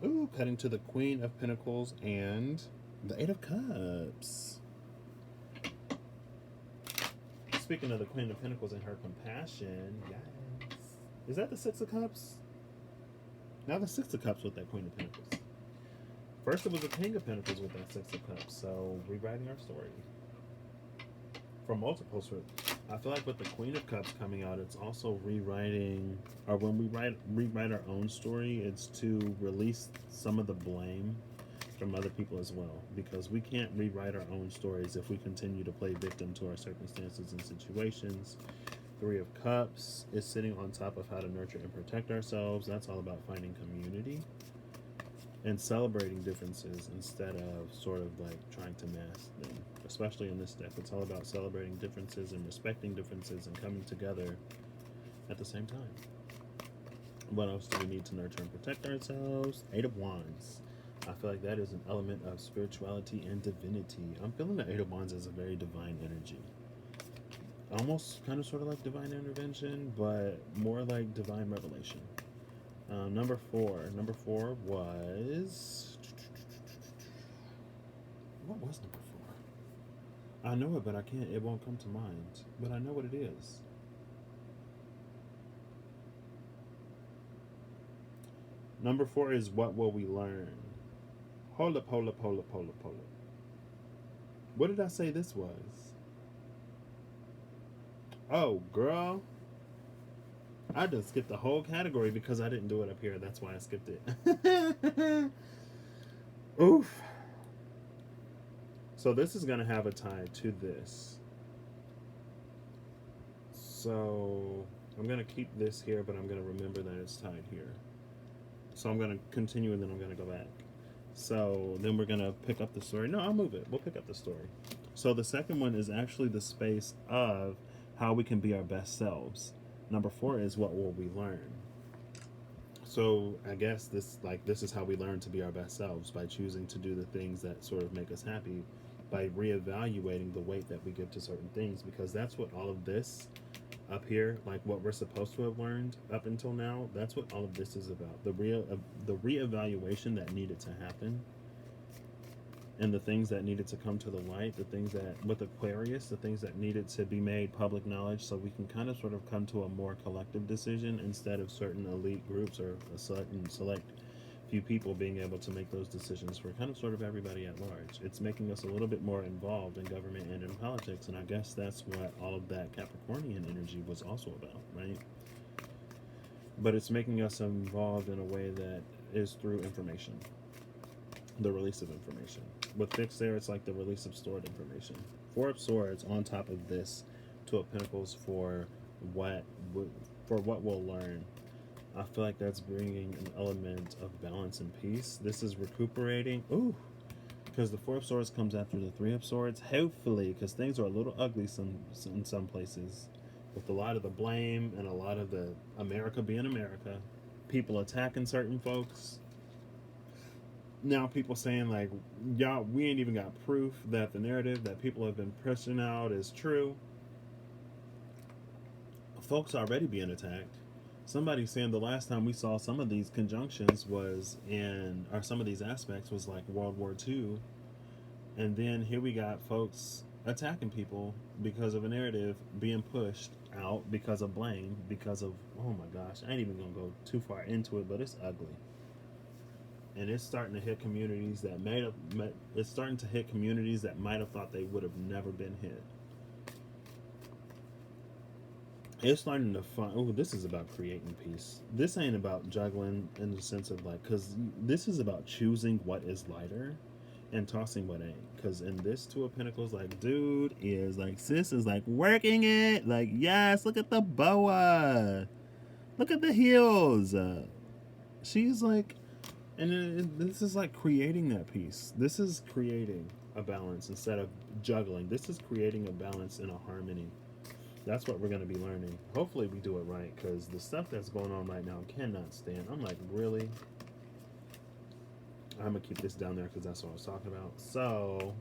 ooh, cutting to the Queen of Pentacles and the 8 of Cups. Speaking of the Queen of Pentacles and her compassion, yes. Is that the 6 of Cups? Now the 6 of Cups with that Queen of Pentacles. First it was the King of Pentacles with that 6 of Cups. So rewriting our story from multiple sources. I feel like with the Queen of Cups coming out, it's also rewriting, or when we rewrite our own story, it's to release some of the blame from other people as well, because we can't rewrite our own stories if we continue to play victim to our circumstances and situations. Three of Cups is sitting on top of how to nurture and protect ourselves. That's all about finding community and celebrating differences instead of sort of like trying to mask them. Especially in this deck, it's all about celebrating differences and respecting differences and coming together at the same time. What else do we need to nurture and protect ourselves? Eight of Wands. I feel like that is an element of spirituality and divinity. I'm feeling the Eight of Wands as a very divine energy. Almost kind of sort of like divine intervention, but more like divine revelation. Number four. Number four was... What was number four? I know it, but I can't. It won't come to mind. But I know what it is. Number four is what will we learn? Hold up, hold up, hold up, hold up, hold up. What did I say this was? Oh, girl. I just skipped the whole category because I didn't do it up here. That's why I skipped it. Oof. So this is going to have a tie to this. So I'm going to keep this here, but I'm going to remember that it's tied here. So I'm going to continue and then I'm going to go back. So then we're going to pick up the story. No, I'll move it. We'll pick up the story. So the second one is actually the space of how we can be our best selves. Number four is what will we learn? So I guess this is how we learn to be our best selves, by choosing to do the things that sort of make us happy, by reevaluating the weight that we give to certain things, because that's what all of this up here, like what we're supposed to have learned up until now, that's what all of this is about. The reevaluation that needed to happen, and the things that needed to come to the light, the things that, with Aquarius, the things that needed to be made public knowledge, so we can kind of sort of come to a more collective decision instead of certain elite groups or a certain select few people being able to make those decisions for kind of sort of everybody at large. It's making us a little bit more involved in government and in politics, and I guess that's what all of that Capricornian energy was also about, right? But it's making us involved in a way that is through information. The release of information. With Fixed there, it's like the release of stored information. Four of Swords on top of this, Two of Pentacles for what we'll learn. I feel like that's bringing an element of balance and peace. This is recuperating. Ooh, because the Four of Swords comes after the Three of Swords. Hopefully, because things are a little ugly in some places, with a lot of the blame and a lot of the America being America, people attacking certain folks. Now people saying like, y'all, we ain't even got proof that the narrative that people have been pushing out is true. Folks already being attacked. Somebody saying the last time we saw some of these conjunctions was or some of these aspects was like World War II. And then here we got folks attacking people because of a narrative being pushed out because of blame, because of, oh my gosh, I ain't even gonna go too far into it, but it's ugly. And it's starting to hit communities that it's starting to hit communities that might have thought they would have never been hit. It's starting to find, oh, this is about creating peace. This ain't about juggling in the sense of like, because this is about choosing what is lighter and tossing what ain't. Because in this Two of Pentacles, like, dude is like, sis is like working it. Like, yes, look at the boa. Look at the heels. She's like, and this is like creating that peace. This is creating a balance instead of juggling. This is creating a balance and a harmony. That's what we're going to be learning. Hopefully we do it right, because the stuff that's going on right now cannot stand. I'm like, really? I'm going to keep this down there because that's what I was talking about. So,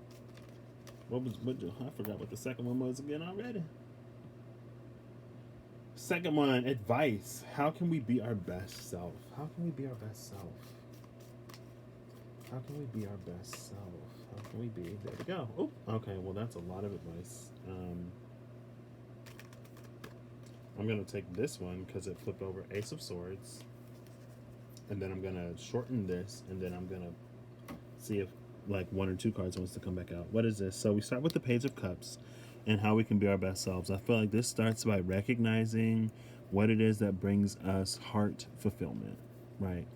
I forgot what the second one was again already. Second one, advice. How can we be our best self? How can we be our best self? How can we be our best self? How can we be? There we go. Oh, okay. Well, that's a lot of advice. I'm going to take this one because it flipped over Ace of Swords. And then I'm going to shorten this. And then I'm going to see if like one or two cards wants to come back out. What is this? So we start with the Page of Cups and how we can be our best selves. I feel like this starts by recognizing what it is that brings us heart fulfillment, right?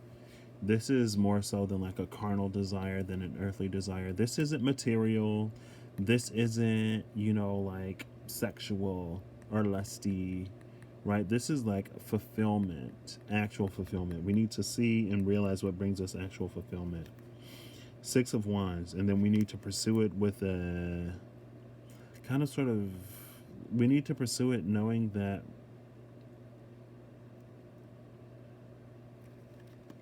This is more so than like a carnal desire than an earthly desire. This isn't material. This isn't, like sexual or lusty, right? This is like fulfillment, actual fulfillment. We need to see and realize what brings us actual fulfillment. Six of Wands, and then we need to pursue it with a kind of sort of, we need to pursue it knowing that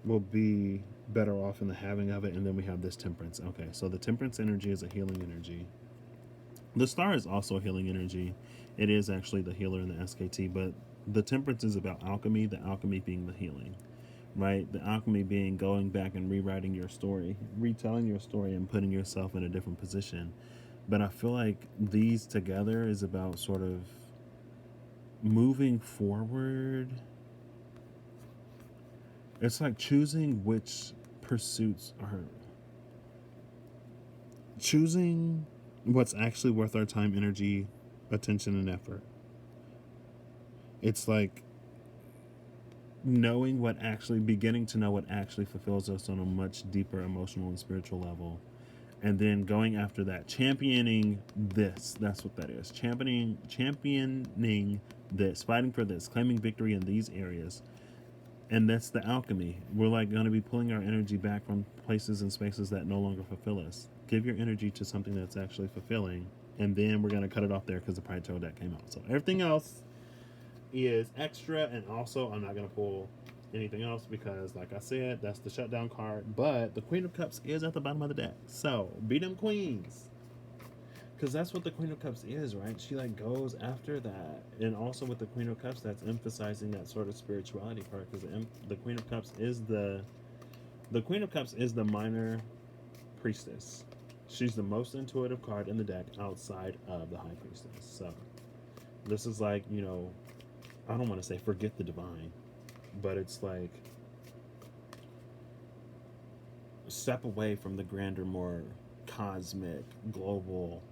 we'll be better off in the having of it. And then we have this Temperance. Okay, so the Temperance energy is a healing energy. The Star is also a healing energy. It is actually the healer in the SKT, but the Temperance is about alchemy, the alchemy being the healing, right? The alchemy being going back and rewriting your story, retelling your story, and putting yourself in a different position. But I feel like these together is about sort of moving forward. It's like choosing which pursuits are, choosing what's actually worth our time, energy, attention, and effort. It's like knowing what actually, beginning to know what actually fulfills us on a much deeper emotional and spiritual level. And then going after that, championing this. That's what that is. Championing this, fighting for this, claiming victory in these areas. And that's the alchemy. We're like going to be pulling our energy back from places and spaces that no longer fulfill us. Give your energy to something that's actually fulfilling. And then we're going to cut it off there because the Pride Tarot deck came out. So everything else is extra. And also, I'm not going to pull anything else because, like I said, that's the shutdown card. But the Queen of Cups is at the bottom of the deck. So be them queens. Because that's what the Queen of Cups is, right? She like goes after that. And also with the Queen of Cups, that's emphasizing that sort of spirituality part. Because the Queen of Cups is the Queen of Cups is the minor priestess. She's the most intuitive card in the deck outside of the High Priestess. So this is like, I don't want to say forget the divine, but it's like step away from the grander, more cosmic, global,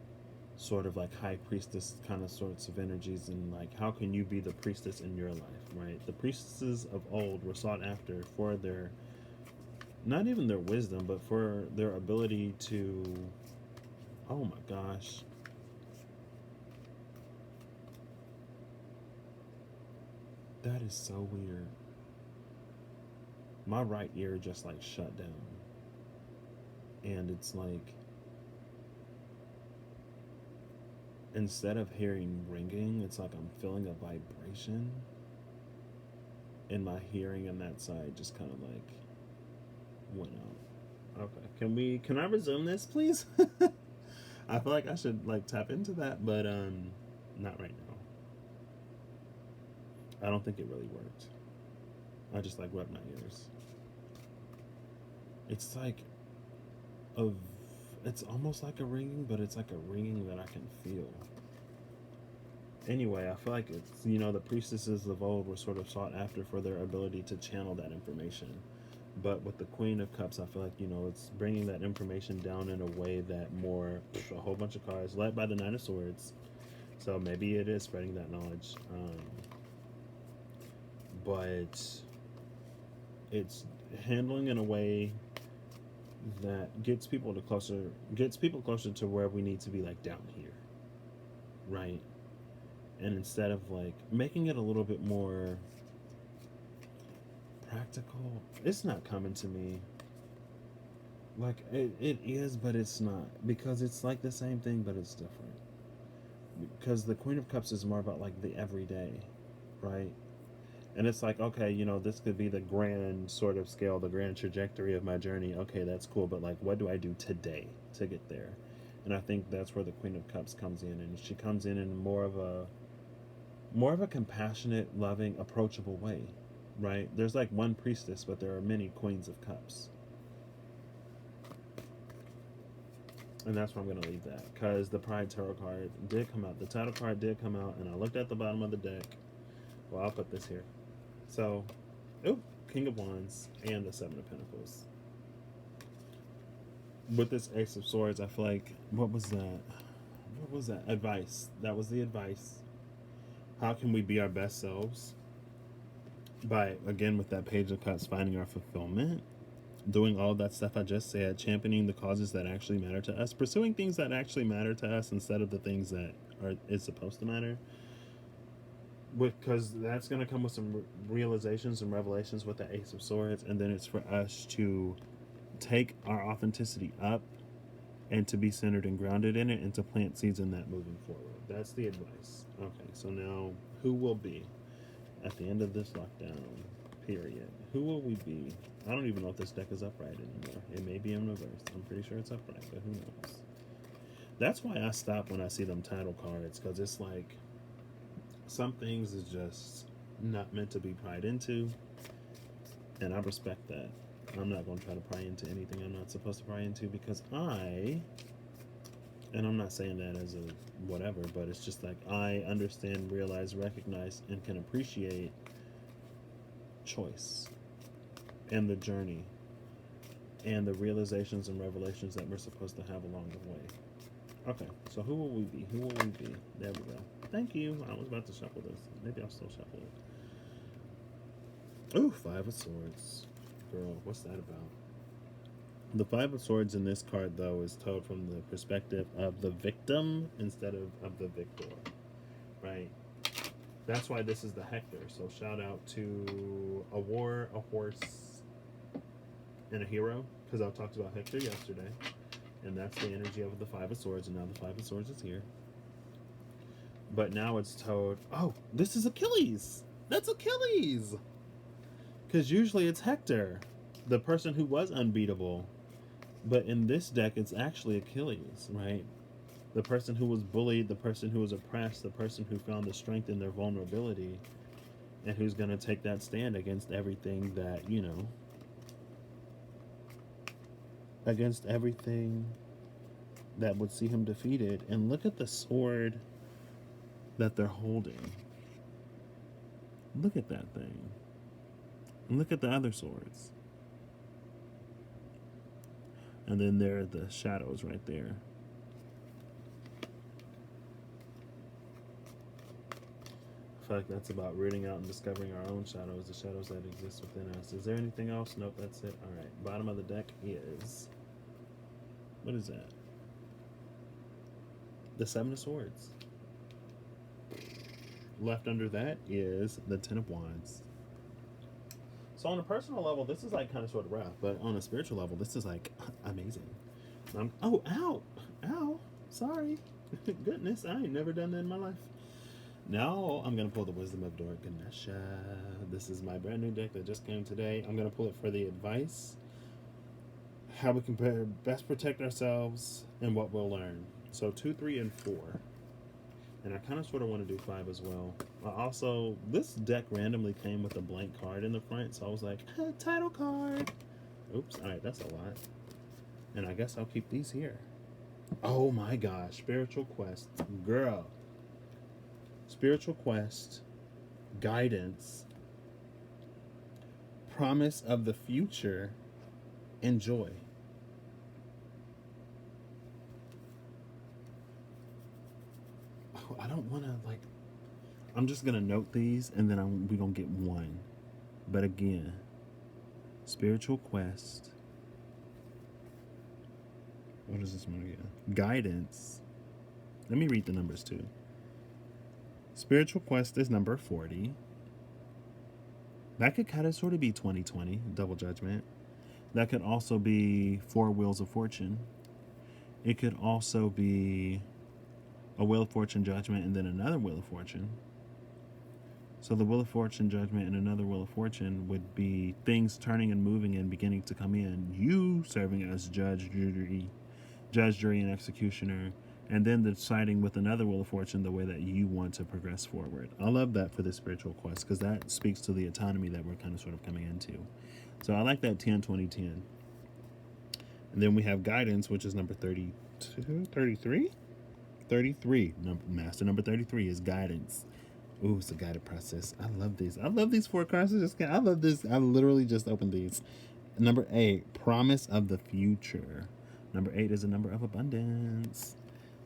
sort of like high priestess kind of sorts of energies, and like how can you be the priestess in your life, right? The priestesses of old were sought after for their, not even their wisdom, but for their ability to, oh my gosh, that is so weird. My right ear just like shut down, and it's like, instead of hearing ringing, it's like I'm feeling a vibration. And my hearing on that side just kind of like went out. Okay, can I resume this, please? I feel like I should like tap into that, but not right now. I don't think it really worked. I just like rubbed my ears. It's like it's almost like a ringing, but it's like a ringing that I can feel. Anyway, I feel like it's, the priestesses of old were sort of sought after for their ability to channel that information. But with the Queen of Cups, I feel like, it's bringing that information down in a way that more, a whole bunch of cards, led by the Nine of Swords. So maybe it is spreading that knowledge. But it's handling in a way that gets people closer to where we need to be, like down here, right? And instead of like making it a little bit more practical, it's not coming to me. Like it is, but it's not, because it's like the same thing, but it's different. Because the Queen of Cups is more about like the everyday, right? And it's like, okay, this could be the grand sort of scale, the grand trajectory of my journey. Okay, that's cool. But like, what do I do today to get there? And I think that's where the Queen of Cups comes in. And she comes in more of a compassionate, loving, approachable way, right? There's like one priestess, but there are many Queens of Cups. And that's where I'm going to leave that. Because the Pride Tarot card did come out. The title card did come out. And I looked at the bottom of the deck. Well, I'll put this here. So, King of Wands and the Seven of Pentacles. With this Ace of Swords, I feel like, what was that? Advice. That was the advice. How can we be our best selves? By, again, with that Page of Cups, finding our fulfillment. doing all that stuff I just said, championing the causes that actually matter to us, pursuing things that actually matter to us instead of the things that are is supposed to matter. Because that's going to come with some realizations and revelations with the Ace of Swords, and then it's for us to take our authenticity up and to be centered and grounded in it and to plant seeds in that moving forward. That's the advice. Okay, so now who will be at the end of this lockdown period? Who will we be? I don't even know if this deck is upright anymore. It may be in reverse. I'm pretty sure it's upright, but who knows? That's why I stop when I see them title cards, because it's like some things is just not meant to be pried into, and I respect that. I'm not going to try to pry into anything I'm not supposed to pry into, because and I'm not saying that as a whatever, but it's just like I understand, realize, recognize, and can appreciate choice and the journey and the realizations and revelations that we're supposed to have along the way. Okay, so who will we be? Who will we be? There we go. Thank you. I was about to shuffle this. Maybe I'll still shuffle it. Ooh, Five of Swords. Girl, what's that about? The Five of Swords in this card, though, is told from the perspective of the victim instead of the victor, right? That's why this is the Hector. So shout out to a war, a horse, and a hero, because I talked about Hector yesterday. And that's the energy of the Five of Swords, and now the Five of Swords is here. But now it's told, oh, this is Achilles. That's Achilles. Because usually it's Hector, the person who was unbeatable. But in this deck, it's actually Achilles, right? The person who was bullied, the person who was oppressed, the person who found the strength in their vulnerability, and who's going to take that stand against everything that, against everything that would see him defeated. And look at the sword that they're holding. Look at that thing. And look at the other swords. And then there are the shadows right there. I feel like that's about rooting out and discovering our own shadows, the shadows that exist within us. Is there anything else? Nope, that's it. All right, bottom of the deck is... what is that? The Seven of Swords. Left under that is the Ten of Wands. So on a personal level, this is like kind of sort of rough, but on a spiritual level, this is like amazing. Oh, ow, sorry. Goodness, I ain't never done that in my life. Now I'm going to pull the Wisdom of Dora Ganesha. This is my brand new deck that just came today. I'm going to pull it for the advice, how we can best protect ourselves, and what we'll learn. So 2, 3, and 4. And I kind of sort of want to do 5 as well. Also, this deck randomly came with a blank card in the front, so I was like, title card. Oops, all right, that's a lot. And I guess I'll keep these here. Oh my gosh, Spiritual Quest. Girl. Spiritual Quest, Guidance, Promise of the Future, and Joy. I don't want to, like, I'm just going to note these, and then we're going to get one. But again, Spiritual Quest. What is this one again? Guidance. Let me read the numbers, too. Spiritual Quest is number 40. That could kind of sort of be 2020, Double Judgment. That could also be 4 Wheels of Fortune. It could also be a Wheel of Fortune, Judgment, and then another Wheel of Fortune. So the Wheel of Fortune, Judgment, and another Wheel of Fortune would be things turning and moving and beginning to come in. You serving as judge, jury, and executioner, and then deciding with another Wheel of Fortune the way that you want to progress forward. I love that for the Spiritual Quest, because that speaks to the autonomy that we're kind of sort of coming into. So I like that 10, 20, 10. And then we have Guidance, which is number 32, 33? 33. Master number 33 is Guidance. Ooh, it's a guided process. I love these. I love these 4 cards. I love this. I literally just opened these. Number 8, Promise of the Future. Number 8 is a number of abundance.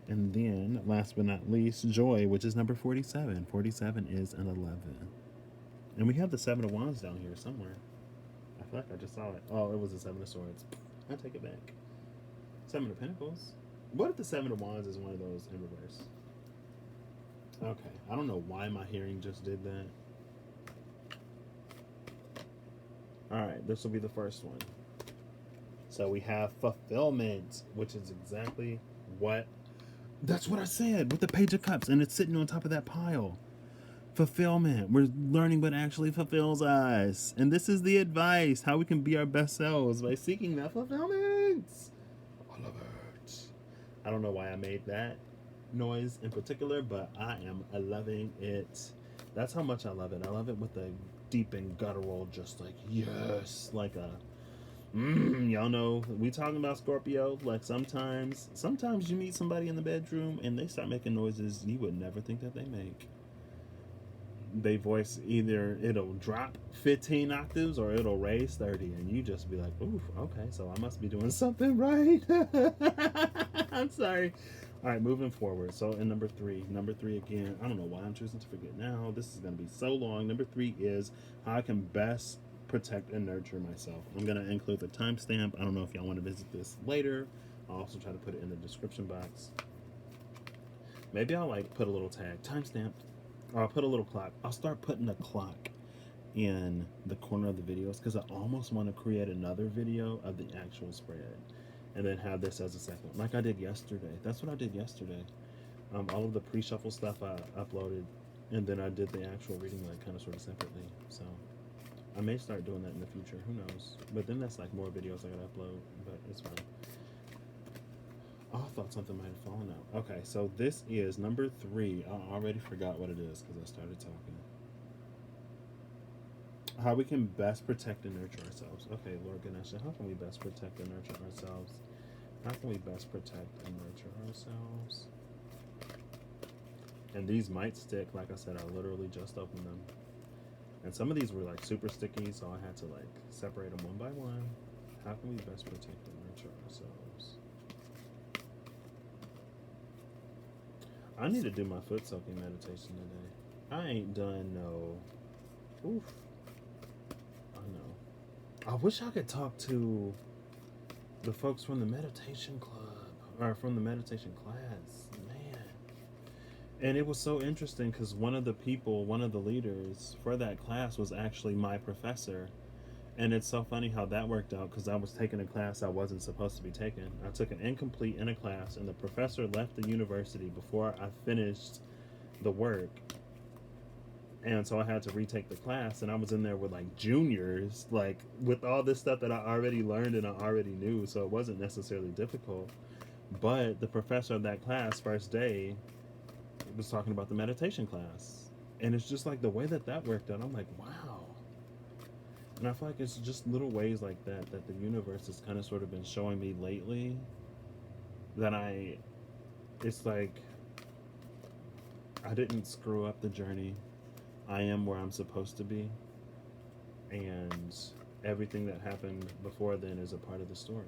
And then, last but not least, Joy, which is number 47. 47 is an 11. And we have the 7 of Wands down here somewhere. I feel like I just saw it. Oh, it was the Seven of Swords. I take it back. Seven of Pentacles. What if the Seven of Wands is one of those in reverse? Okay, I don't know why my hearing just did that. Alright, this will be the first one. So we have fulfillment, which is exactly what... That's what I said with the Page of Cups, and it's sitting on top of that pile. Fulfillment. We're learning what actually fulfills us. And this is the advice, how we can be our best selves by seeking that fulfillment. I love it. I don't know why I made that noise in particular, but I am loving it. That's how much I love it. I love it with a deep and guttural, just like, yes, like a, y'all know, we talking about Scorpio, like sometimes you meet somebody in the bedroom and they start making noises you would never think that they make. They voice either it'll drop 15 octaves or it'll raise 30, and you just be like, ooh, okay, so I must be doing something right. I'm sorry. All right, moving forward. So in number three again, I don't know why I'm choosing to forget now. This is going to be so long. Number 3 is how I can best protect and nurture myself. I'm going to include the timestamp. I don't know if y'all want to visit this later. I'll also try to put it in the description box. Maybe I'll like put a little tag, timestamp, or I'll put a little clock. I'll start putting a clock in the corner of the videos because I almost want to create another video of the actual spread and then have this as a second, like I did yesterday. That's what I did yesterday. All of the pre-shuffle stuff I uploaded, and then I did the actual reading like kind of sort of separately. So I may start doing that in the future. Who knows? But then that's like more videos I gotta upload, but it's fine. Oh, I thought something might have fallen out. Okay, so this is number 3. I already forgot what it is because I started talking. How we can best protect and nurture ourselves. Okay, Lord Ganesha, how can we best protect and nurture ourselves? How can we best protect and nurture ourselves? And these might stick. Like I said, I literally just opened them. And some of these were like super sticky, so I had to like separate them one by one. How can we best protect and nurture ourselves? I need to do my foot soaking meditation today. I ain't done no... Oof. I know. I wish I could talk to the folks from the meditation club, or from the meditation class. Man. And it was so interesting because one of the leaders for that class was actually my professor. And it's so funny how that worked out because I was taking a class I wasn't supposed to be taking. I took an incomplete in a class, and the professor left the university before I finished the work. And so I had to retake the class, and I was in there with like juniors, like with all this stuff that I already learned and I already knew, so it wasn't necessarily difficult. But the professor of that class, first day, was talking about the meditation class. And it's just like the way that worked out, I'm like, wow. And I feel like it's just little ways like that the universe has kind of sort of been showing me lately that it's like I didn't screw up the journey. I am where I'm supposed to be. And everything that happened before then is a part of the story.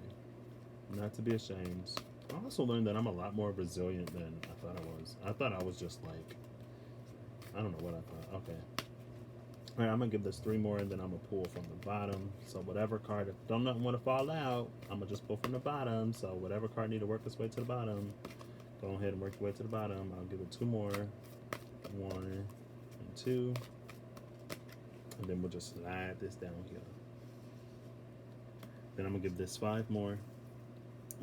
Not to be ashamed. I also learned that I'm a lot more resilient than I thought I was. I thought I was just like, I don't know what I thought. Okay. All right, I'm going to give this 3 more, and then I'm going to pull from the bottom. So whatever card, if don't nothing want to fall out, I'm going to just pull from the bottom. So whatever card need to work its way to the bottom, go ahead and work your way to the bottom. I'll give it 2 more. 1 and 2. And then we'll just slide this down here. Then I'm going to give this 5 more.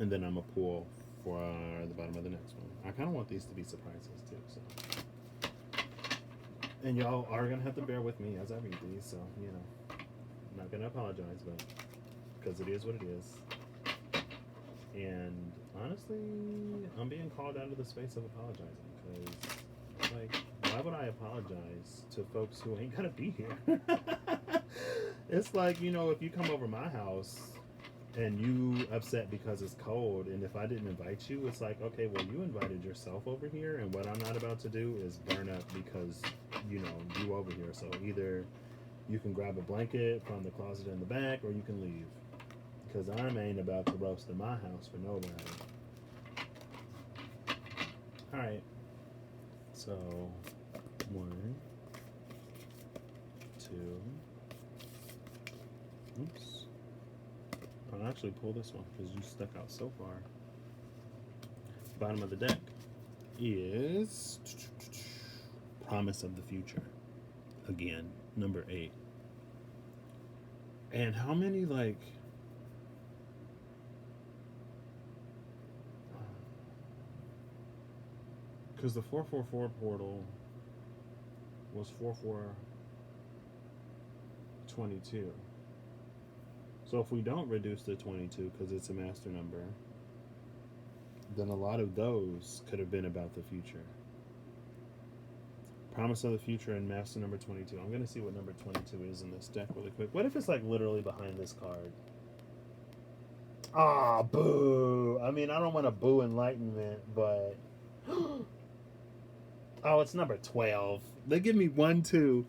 And then I'm going to pull for the bottom of the next one. I kind of want these to be surprises too. So. And y'all are going to have to bear with me as I read these. So, you know, I'm not going to apologize, but because it is what it is. And honestly, I'm being called out of the space of apologizing. Because, like, why would I apologize to folks who ain't going to be here? It's like, you know, if you come over my house and you upset because it's cold, and if I didn't invite you, it's like, okay, well, you invited yourself over here, and what I'm not about to do is burn up because, you know, you over here. So either you can grab a blanket from the closet in the back, or you can leave, because I ain't about to roast in my house for nobody. All right, so 1, 2, Oops. I'll actually pull this one because you stuck out so far. Bottom of the deck is Promise of the Future. Again, number 8. And how many, like... Because the 444 portal was 4422. So if we don't reduce the 22 because it's a master number, then a lot of those could have been about the future. Promise of the Future and master number 22. I'm going to see what number 22 is in this deck really quick. What if it's like literally behind this card? Ah, boo. I mean, I don't want to boo Enlightenment, but... Oh, it's number 12. They give me 1, 2.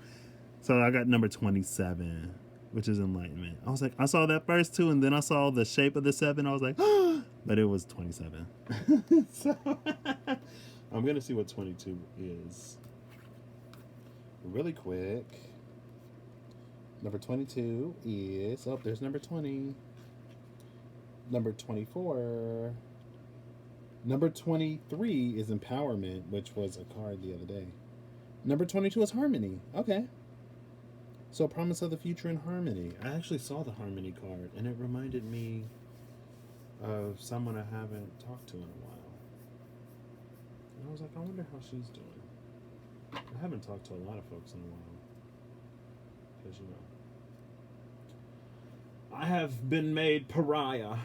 So I got number 27, which is Enlightenment. I was like, I saw that first 2, and then I saw the shape of the 7. I was like, but it was 27. So I'm going to see what 22 is really quick. Number 22 is, oh, there's number 20. Number 24. Number 23 is Empowerment, which was a card the other day. Number 22 is Harmony. Okay. So Promise of the Future and Harmony. I actually saw the Harmony card, and it reminded me of someone I haven't talked to in a while. And I was like, I wonder how she's doing. I haven't talked to a lot of folks in a while. Because, you know, I have been made pariah.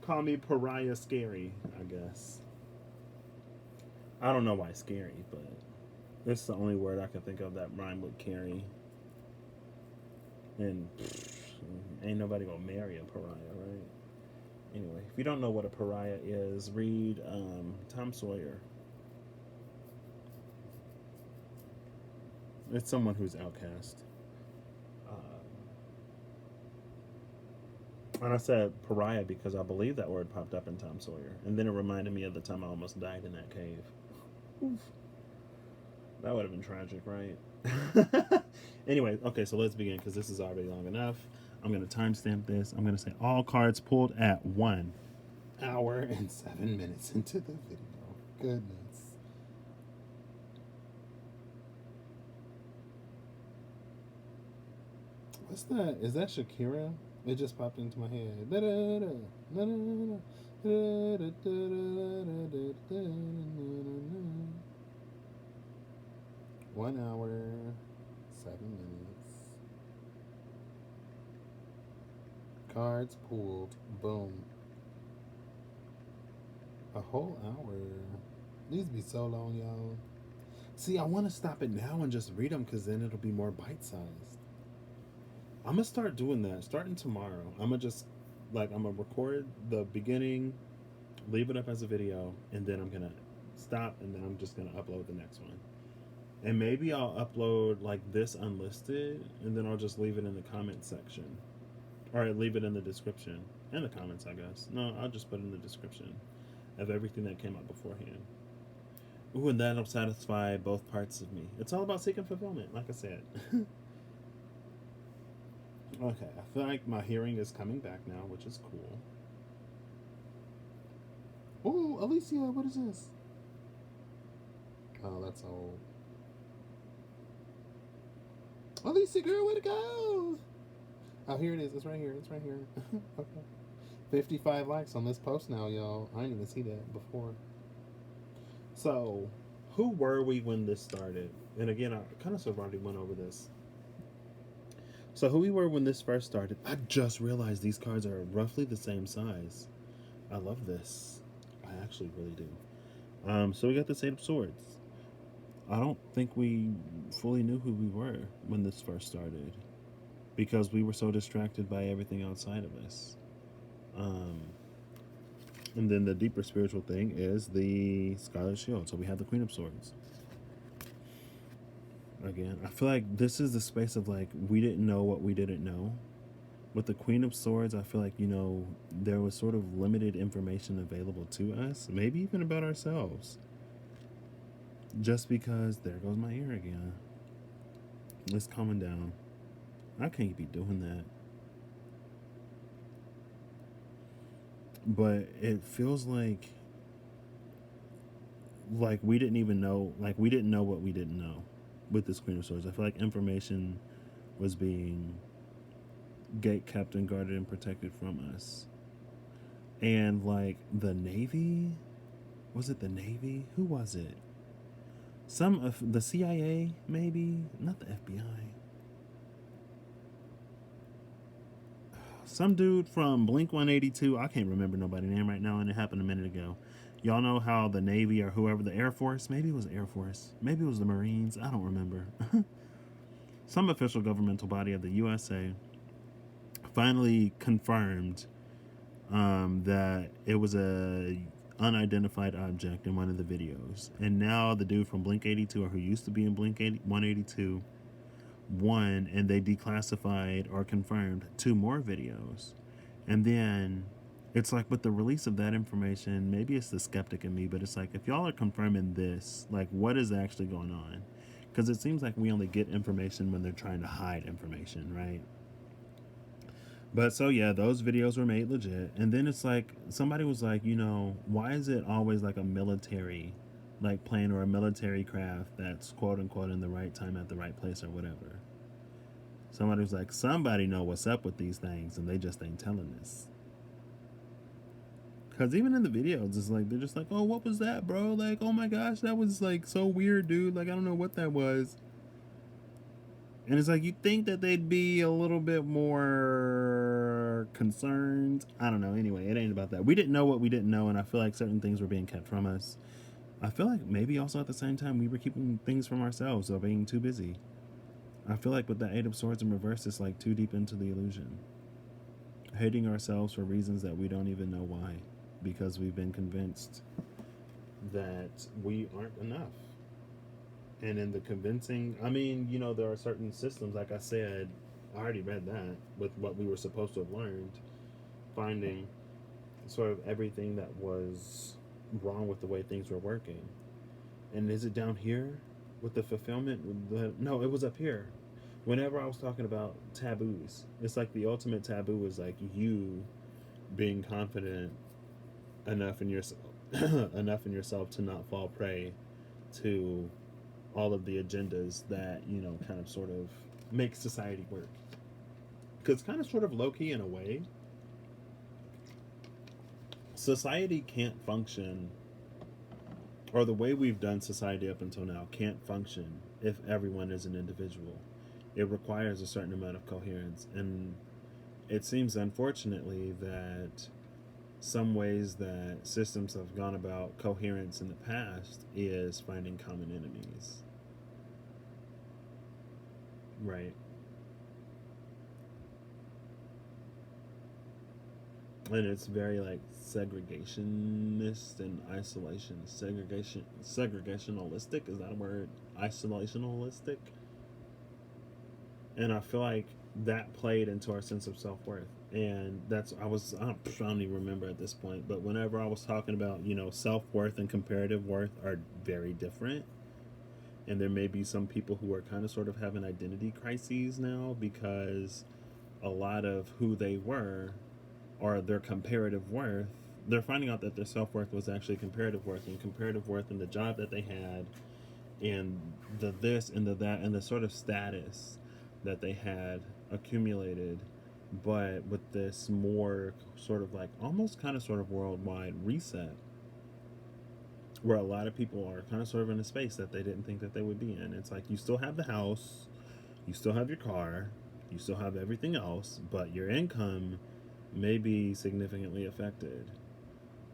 Call me Pariah Scary, I guess. I don't know why scary, but it's the only word I can think of that rhyme with carry. And ain't nobody gonna marry a pariah, right? Anyway, if you don't know what a pariah is, read Tom Sawyer. It's someone who's outcast. And I said pariah because I believe that word popped up in Tom Sawyer. And then it reminded me of the time I almost died in that cave. Oof. That would have been tragic, right? Anyway, okay, so let's begin because this is already long enough. I'm going to timestamp this. I'm going to say all cards pulled at 1 hour and 7 minutes into the video. Goodness. What's that? Is that Shakira? It just popped into my head. 1 hour, 7 minutes. Cards pulled. Boom. A whole hour. These be so long, y'all. See, I want to stop it now and just read them because then it'll be more bite-sized. I'm going to start doing that starting tomorrow. I'm going to just, I'm going to record the beginning, leave it up as a video, and then I'm going to stop, and then I'm just going to upload the next one. And maybe I'll upload, this unlisted, and then I'll just leave it in the comment section. Or leave it in the description. And the comments, I guess. No, I'll just put it in the description of everything that came out beforehand. Ooh, and that'll satisfy both parts of me. It's all about seeking fulfillment, like I said. Okay, I feel like my hearing is coming back now, which is cool. Ooh, Alicia, what is this? Oh, that's old. Alicia, girl, where'd it go? Oh, here it is. It's right here. It's right here. Okay. 55 likes on this post now, y'all. I didn't even see that before. So, who were we when this started? And again, I kind of sort of already went over this. So who we were when this first started, I just realized these cards are roughly the same size. I love this. I actually really do. So we got the 8 of Swords. I don't think we fully knew who we were when this first started because we were so distracted by everything outside of us. And then the deeper spiritual thing is the Scarlet Shield. So we have the Queen of Swords. Again, I feel like this is the space of we didn't know what we didn't know. With the Queen of Swords, I feel like, there was sort of limited information available to us, maybe even about ourselves. Just because, there goes my ear again. It's calming down. I can't be doing that. But it feels like we didn't even know, like we didn't know what we didn't know with this Queen of Swords. I feel like information was being gate kept and guarded and protected from us. And like the Navy, was it the Navy? Who was it? Some of the CIA, maybe, not the FBI. Some dude from Blink 182. I can't remember nobody's name right now, and it happened a minute ago. Y'all know how the Navy or whoever, the Air Force, maybe it was Air Force, maybe it was the Marines, I don't remember. Some official governmental body of the USA finally confirmed that it was a unidentified object in one of the videos. And now the dude from Blink 82, or who used to be in Blink 182, won, and they declassified or confirmed 2 more videos. And then it's like with the release of that information, maybe it's the skeptic in me, but it's like, if y'all are confirming this, like what is actually going on? Because it seems like we only get information when they're trying to hide information, right? But so yeah, those videos were made legit. And then it's like somebody was like, why is it always like a military like plane or a military craft that's quote unquote in the right time at the right place or whatever? Somebody was like, somebody know what's up with these things and they just ain't telling us. Because even in the videos, it's like, they're just like, oh, what was that, bro? Like, oh my gosh, that was like so weird, dude. Like, I don't know what that was. And it's like, you'd think that they'd be a little bit more concerned. I don't know. Anyway, it ain't about that. We didn't know what we didn't know, and I feel like certain things were being kept from us. I feel like maybe also at the same time we were keeping things from ourselves or being too busy. I feel like with the Eight of Swords in reverse, it's like too deep into the illusion. Hating ourselves for reasons that we don't even know why. Because we've been convinced that we aren't enough. And in the convincing, I mean, there are certain systems, like I said, I already read that with what we were supposed to have learned, finding sort of everything that was wrong with the way things were working. And is it down here with the fulfillment? No, it was up here. Whenever I was talking about taboos, it's like the ultimate taboo is like you being confident enough in yourself enough in yourself to not fall prey to all of the agendas that kind of sort of make society work, because kind of sort of low-key in a way society can't function, or the way we've done society up until now can't function if everyone is an individual. It requires a certain amount of coherence, and it seems unfortunately that some ways that systems have gone about coherence in the past is finding common enemies. Right. And it's very like segregationist and segregationalistic, is that a word? Isolationalistic. And I feel like that played into our sense of self-worth. And I don't even remember at this point, but whenever I was talking about self-worth and comparative worth are very different, and there may be some people who are kind of sort of having identity crises now because a lot of who they were or their comparative worth, they're finding out that their self-worth was actually comparative worth, and comparative worth in the job that they had, and the this and the that and the sort of status that they had accumulated. But with this more sort of like almost kind of sort of worldwide reset, where a lot of people are kind of sort of in a space that they didn't think that they would be in. It's like you still have the house, you still have your car, you still have everything else, but your income may be significantly affected.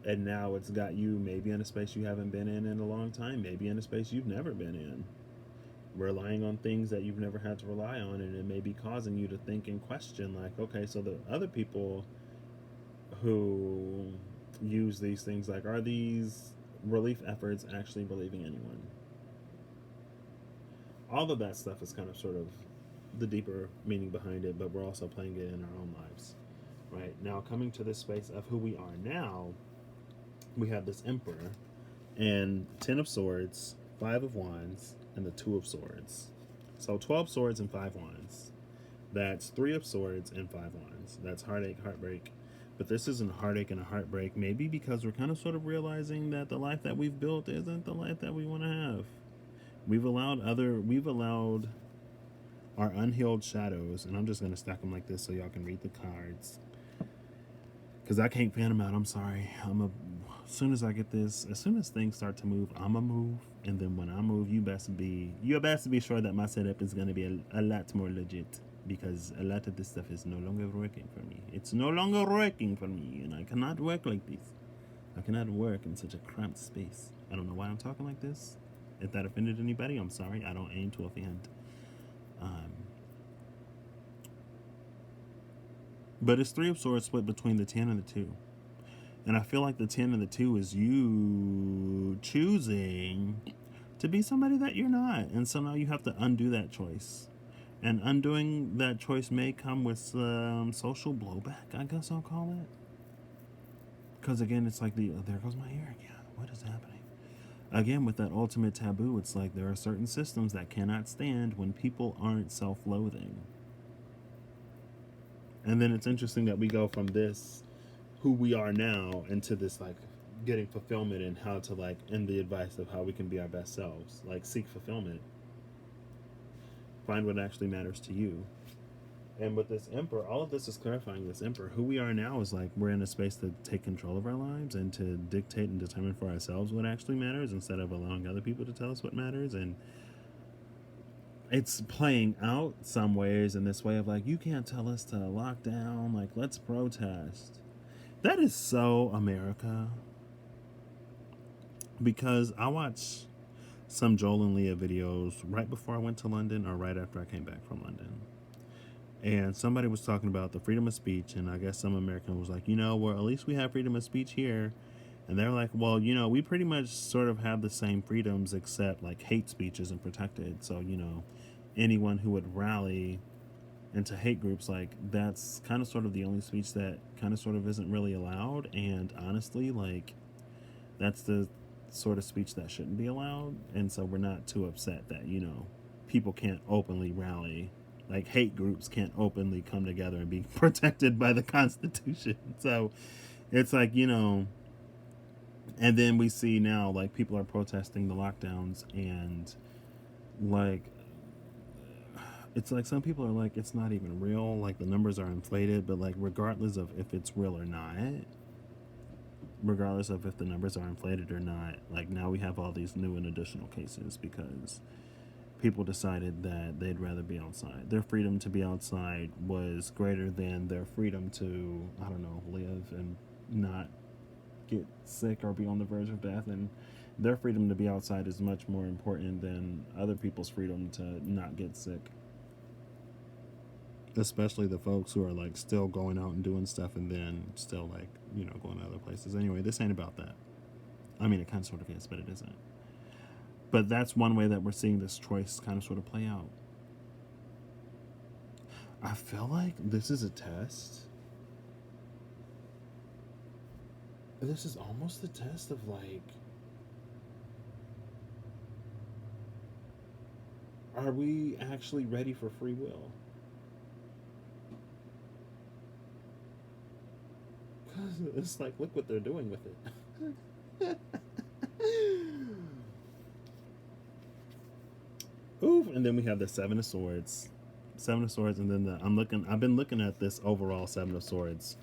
And now it's got you maybe in a space you haven't been in a long time, maybe in a space you've never been in, relying on things that you've never had to rely on, and it may be causing you to think and question, like, okay, so the other people who use these things, like, are these relief efforts actually relieving anyone? All of that stuff is kind of sort of the deeper meaning behind it, but we're also playing it in our own lives. Right now, coming to this space of who we are now, we have this Emperor and 10 of Swords, 5 of Wands, and the 2 of Swords. So 12 swords and 5 wands. That's 3 of swords and 5 wands. That's heartache, heartbreak. But this isn't a heartache and a heartbreak, maybe because we're kind of sort of realizing that the life that we've built isn't the life that we want to have. We've allowed our unhealed shadows, and I'm just going to stack them like this so y'all can read the cards. Because I can't fan them out, I'm sorry. As soon as I get this, as soon as things start to move, I'm going to move. And then when I move, you best to be sure that my setup is going to be a lot more legit. Because a lot of this stuff is no longer working for me. It's no longer working for me, and I cannot work like this. I cannot work in such a cramped space. I don't know why I'm talking like this. If that offended anybody, I'm sorry. I don't aim to offend. But it's 3 of swords split between the 10 and the 2. And I feel like the 10 and the 2 is you choosing to be somebody that you're not. And so now you have to undo that choice. And undoing that choice may come with some social blowback, I guess I'll call it. Because again, it's like there goes my hair again. What is happening? Again, with that ultimate taboo, it's like there are certain systems that cannot stand when people aren't self-loathing. And then it's interesting that we go from this, who we are now, into this like getting fulfillment and how to like end the advice of how we can be our best selves. Like seek fulfillment. Find what actually matters to you. And with this emperor, all of this is clarifying this emperor. Who we are now is like we're in a space to take control of our lives and to dictate and determine for ourselves what actually matters instead of allowing other people to tell us what matters. And it's playing out some ways in this way of like, you can't tell us to lock down, like let's protest. That is so America. Because I watched some Joel and Leah videos right before I went to London or right after I came back from London. And somebody was talking about the freedom of speech, and I guess some American was like, well, at least we have freedom of speech here. And they're like, well, we pretty much sort of have the same freedoms, except like hate speech isn't protected. So, anyone who would rally into hate groups, like that's kind of sort of the only speech that kind of sort of isn't really allowed. And honestly, like that's the sort of speech that shouldn't be allowed. And so we're not too upset that, people can't openly rally. Like hate groups can't openly come together and be protected by the Constitution. So it's like, and then we see now like people are protesting the lockdowns, and like it's like some people are like, it's not even real, like the numbers are inflated. But like regardless of if it's real or not, regardless of if the numbers are inflated or not, like now we have all these new and additional cases because people decided that they'd rather be outside. Their freedom to be outside was greater than their freedom to, I don't know, live and not get sick or be on the verge of death. And their freedom to be outside is much more important than other people's freedom to not get sick. Especially the folks who are like still going out and doing stuff and then still like, going to other places. Anyway, this ain't about that. I mean, it kind of sort of is, but it isn't. But that's one way that we're seeing this choice kind of sort of play out. I feel like this is a test. This is almost a test of like, are we actually ready for free will? Because it's like, look what they're doing with it. Oof, and then we have the Seven of Swords. And then I've been looking at this overall Seven of Swords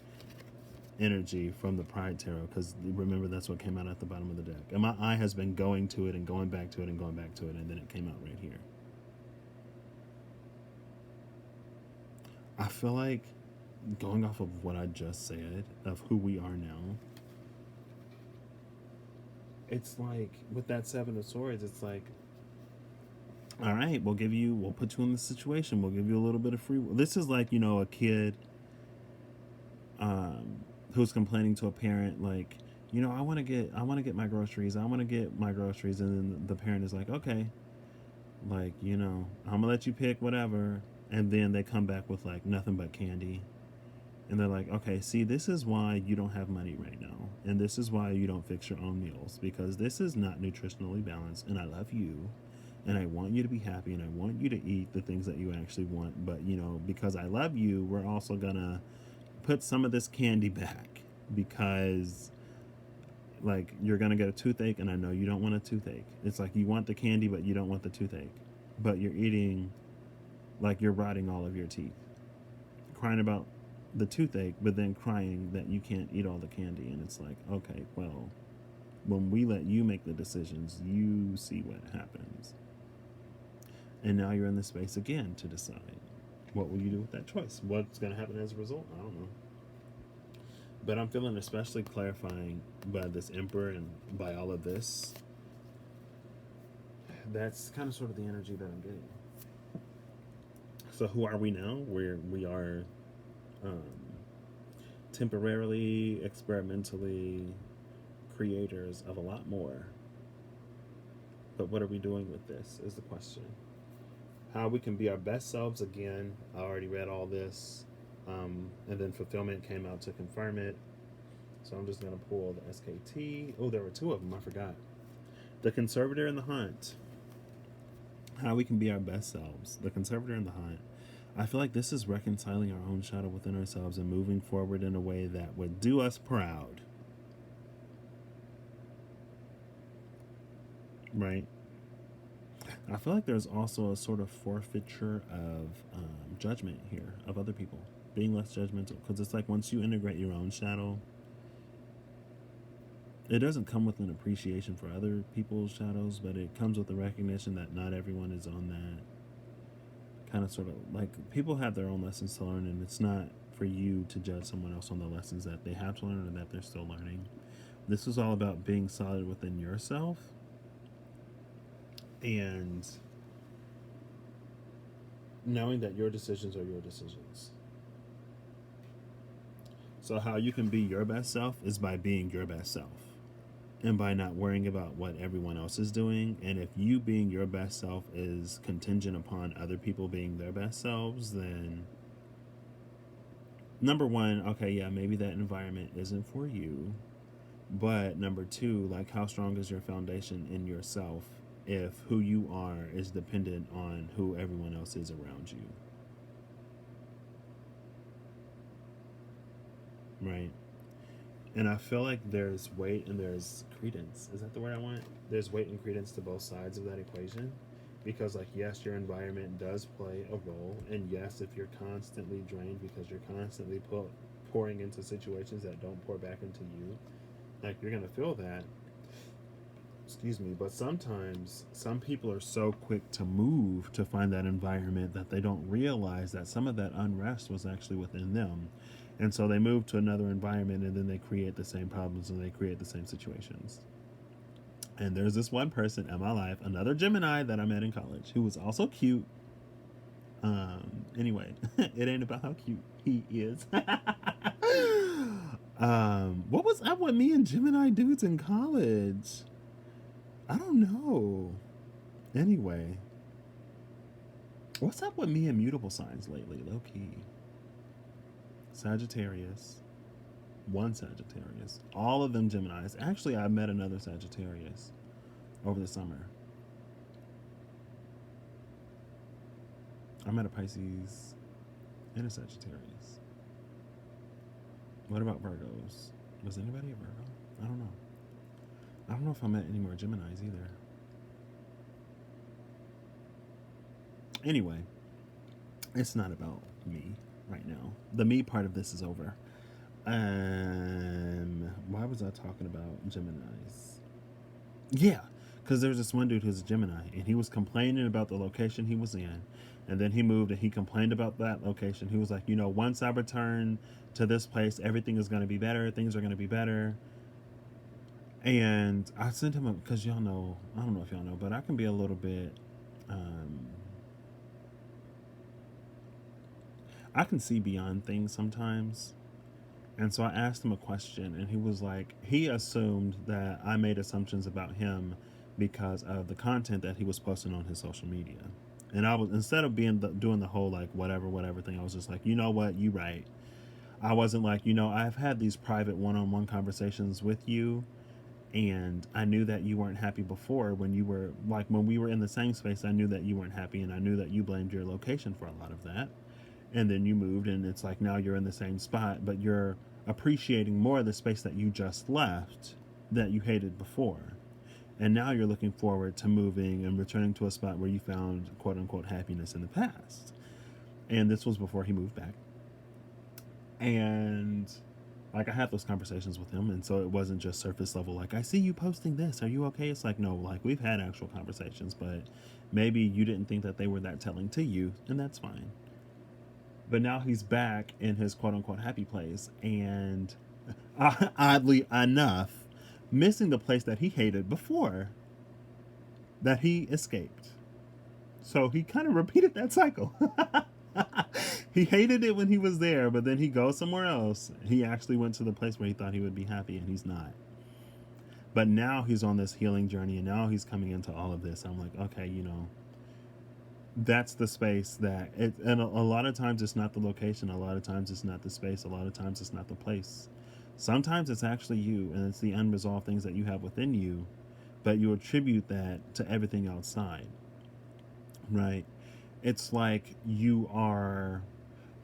energy from the Pride Tarot, because remember that's what came out at the bottom of the deck. And my eye has been going to it and going back to it and going back to it, and then it came out right here. I feel like, going off of what I just said, of who we are now, it's like, with that Seven of Swords, it's like, all right, we'll put you in this situation. We'll give you a little bit of free will. This is like, a kid who's complaining to a parent, like, I want to get my groceries. And then the parent is like, okay, like, I'm gonna let you pick whatever. And then they come back with like nothing but candy. And they're like, okay, see, this is why you don't have money right now. And this is why you don't fix your own meals, because this is not nutritionally balanced. And I love you, and I want you to be happy, and I want you to eat the things that you actually want. But, because I love you, we're also gonna put some of this candy back because, like, you're gonna get a toothache, and I know you don't want a toothache. It's like you want the candy, but you don't want the toothache. But you're eating, like, you're rotting all of your teeth, crying about the toothache, but then crying that you can't eat all the candy. And it's like, okay, well, when we let you make the decisions, you see what happens. And now you're in the space again to decide, what will you do with that choice? What's going to happen as a result? I don't know. But I'm feeling especially clarifying by this emperor and by all of this. That's kind of sort of the energy that I'm getting. So who are we now? We are temporarily, experimentally creators of a lot more. But what are we doing with this is the question. How we can be our best selves again. I already read all this. And then fulfillment came out to confirm it. So I'm just going to pull the SKT. Oh, there were two of them. I forgot. The Conservator and the Hunt. How we can be our best selves. The Conservator and the Hunt. I feel like this is reconciling our own shadow within ourselves and moving forward in a way that would do us proud. Right? I feel like there's also a sort of forfeiture of judgment here of other people. Being less judgmental. Because it's like once you integrate your own shadow, it doesn't come with an appreciation for other people's shadows, but it comes with the recognition that not everyone is on that kind of sort of, like, people have their own lessons to learn, and it's not for you to judge someone else on the lessons that they have to learn or that they're still learning. This is all about being solid within yourself and knowing that your decisions are your decisions. So how you can be your best self is by being your best self and by not worrying about what everyone else is doing. And if you being your best self is contingent upon other people being their best selves, then number one, okay, yeah, maybe that environment isn't for you. But number two, like, how strong is your foundation in yourself if who you are is dependent on who everyone else is around you? Right? And I feel like there's weight and there's credence. Is that the word I want? There's weight and credence to both sides of that equation. Because, like, yes, your environment does play a role. And yes, if you're constantly drained because you're constantly pouring into situations that don't pour back into you, like, you're going to feel that. Excuse me. But sometimes some people are so quick to move to find that environment that they don't realize that some of that unrest was actually within them. And so they move to another environment and then they create the same problems and they create the same situations. And there's this one person in my life, another Gemini that I met in college, who was also cute. Anyway, it ain't about how cute he is. What was up with me and Gemini dudes in college? I don't know. Anyway, what's up with me and mutable signs lately? Low key. Sagittarius. One Sagittarius. All of them Geminis. Actually, I met another Sagittarius over the summer. I met a Pisces and a Sagittarius. What about Virgos? Was anybody a Virgo? I don't know. I don't know if I met any more Geminis either. Anyway, it's not about me right now. The me part of this is over. Why was I talking about Geminis? Yeah, because there's this one dude who's a Gemini, and he was complaining about the location he was in, and then he moved and he complained about that location. He was like, once I return to this place, everything is going to be better. Things are going to be better. And I sent him because y'all know, I don't know if y'all know, but I can be a little bit, I can see beyond things sometimes. And so I asked him a question, and he was like, he assumed that I made assumptions about him because of the content that he was posting on his social media. And I was, instead of doing the whole like whatever thing, I was just like, you know what, you right. I wasn't like, I've had these private one-on-one conversations with you, And I knew that you weren't happy before when you were like, when we were in the same space, I knew that you weren't happy, and I knew that you blamed your location for a lot of that. And then you moved, and it's like now you're in the same spot, but you're appreciating more of the space that you just left that you hated before. And now you're looking forward to moving and returning to a spot where you found quote unquote happiness in the past. And this was before he moved back. And like I had those conversations with him, and so it wasn't just surface level, like, I see you posting this, are you okay? It's like, no, like, we've had actual conversations, but maybe you didn't think that they were that telling to you, and that's fine. But now he's back in his quote unquote happy place, and oddly enough, missing the place that he hated before, that he escaped. So he kind of repeated that cycle. He hated it when he was there, but then he goes somewhere else. He actually went to the place where he thought he would be happy, and he's not. But now he's on this healing journey, and now he's coming into all of this. I'm like, okay, that's the space that it, and a lot of times it's not the location, a lot of times it's not the space, a lot of times it's not the place. Sometimes it's actually you, and it's the unresolved things that you have within you, but you attribute that to everything outside, right? It's like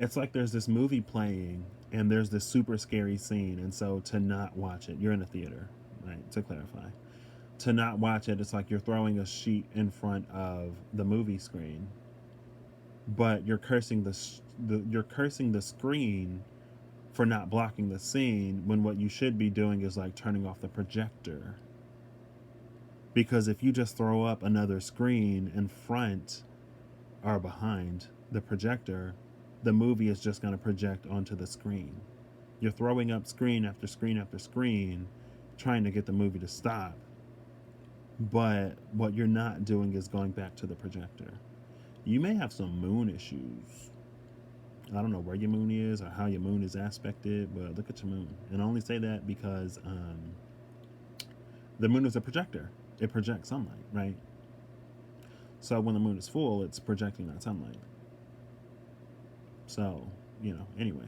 it's like there's this movie playing, and there's this super scary scene, and so to not watch it, you're in a theater, right? To clarify, to not watch it, it's like you're throwing a sheet in front of the movie screen, but you're cursing the screen for not blocking the scene, when what you should be doing is like turning off the projector. Because if you just throw up another screen in front or behind the projector, the movie is just going to project onto the screen. You're throwing up screen after screen after screen, trying to get the movie to stop. But what you're not doing is going back to the projector. You may have some moon issues. I don't know where your moon is or how your moon is aspected, but look at your moon. And I only say that because the moon is a projector. It projects sunlight, right? So when the moon is full, it's projecting that sunlight. So, anyway.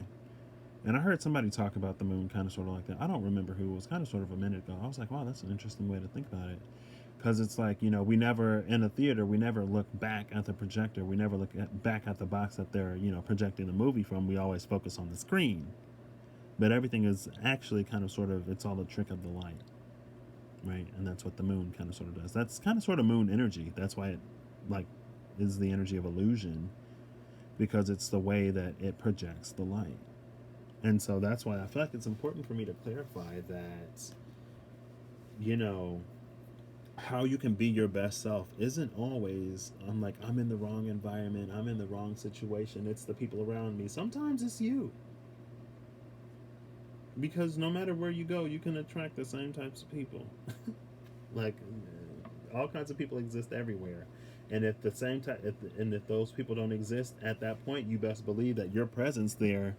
And I heard somebody talk about the moon kind of sort of like that. I don't remember who. It was kind of sort of a minute ago. I was like, wow, that's an interesting way to think about it. Because it's like, we never, in a theater, we never look back at the projector. We never look back at the box that they're, projecting the movie from. We always focus on the screen. But everything is actually kind of sort of, it's all a trick of the light. Right? And that's what the moon kind of sort of does. That's kind of sort of moon energy. That's why it, is the energy of illusion. Because it's the way that it projects the light. And so that's why I feel like it's important for me to clarify that, how you can be your best self isn't always, I'm in the wrong environment, I'm in the wrong situation, it's the people around me. Sometimes it's you. Because no matter where you go, you can attract the same types of people. All kinds of people exist everywhere. And if if those people don't exist at that point, you best believe that your presence there,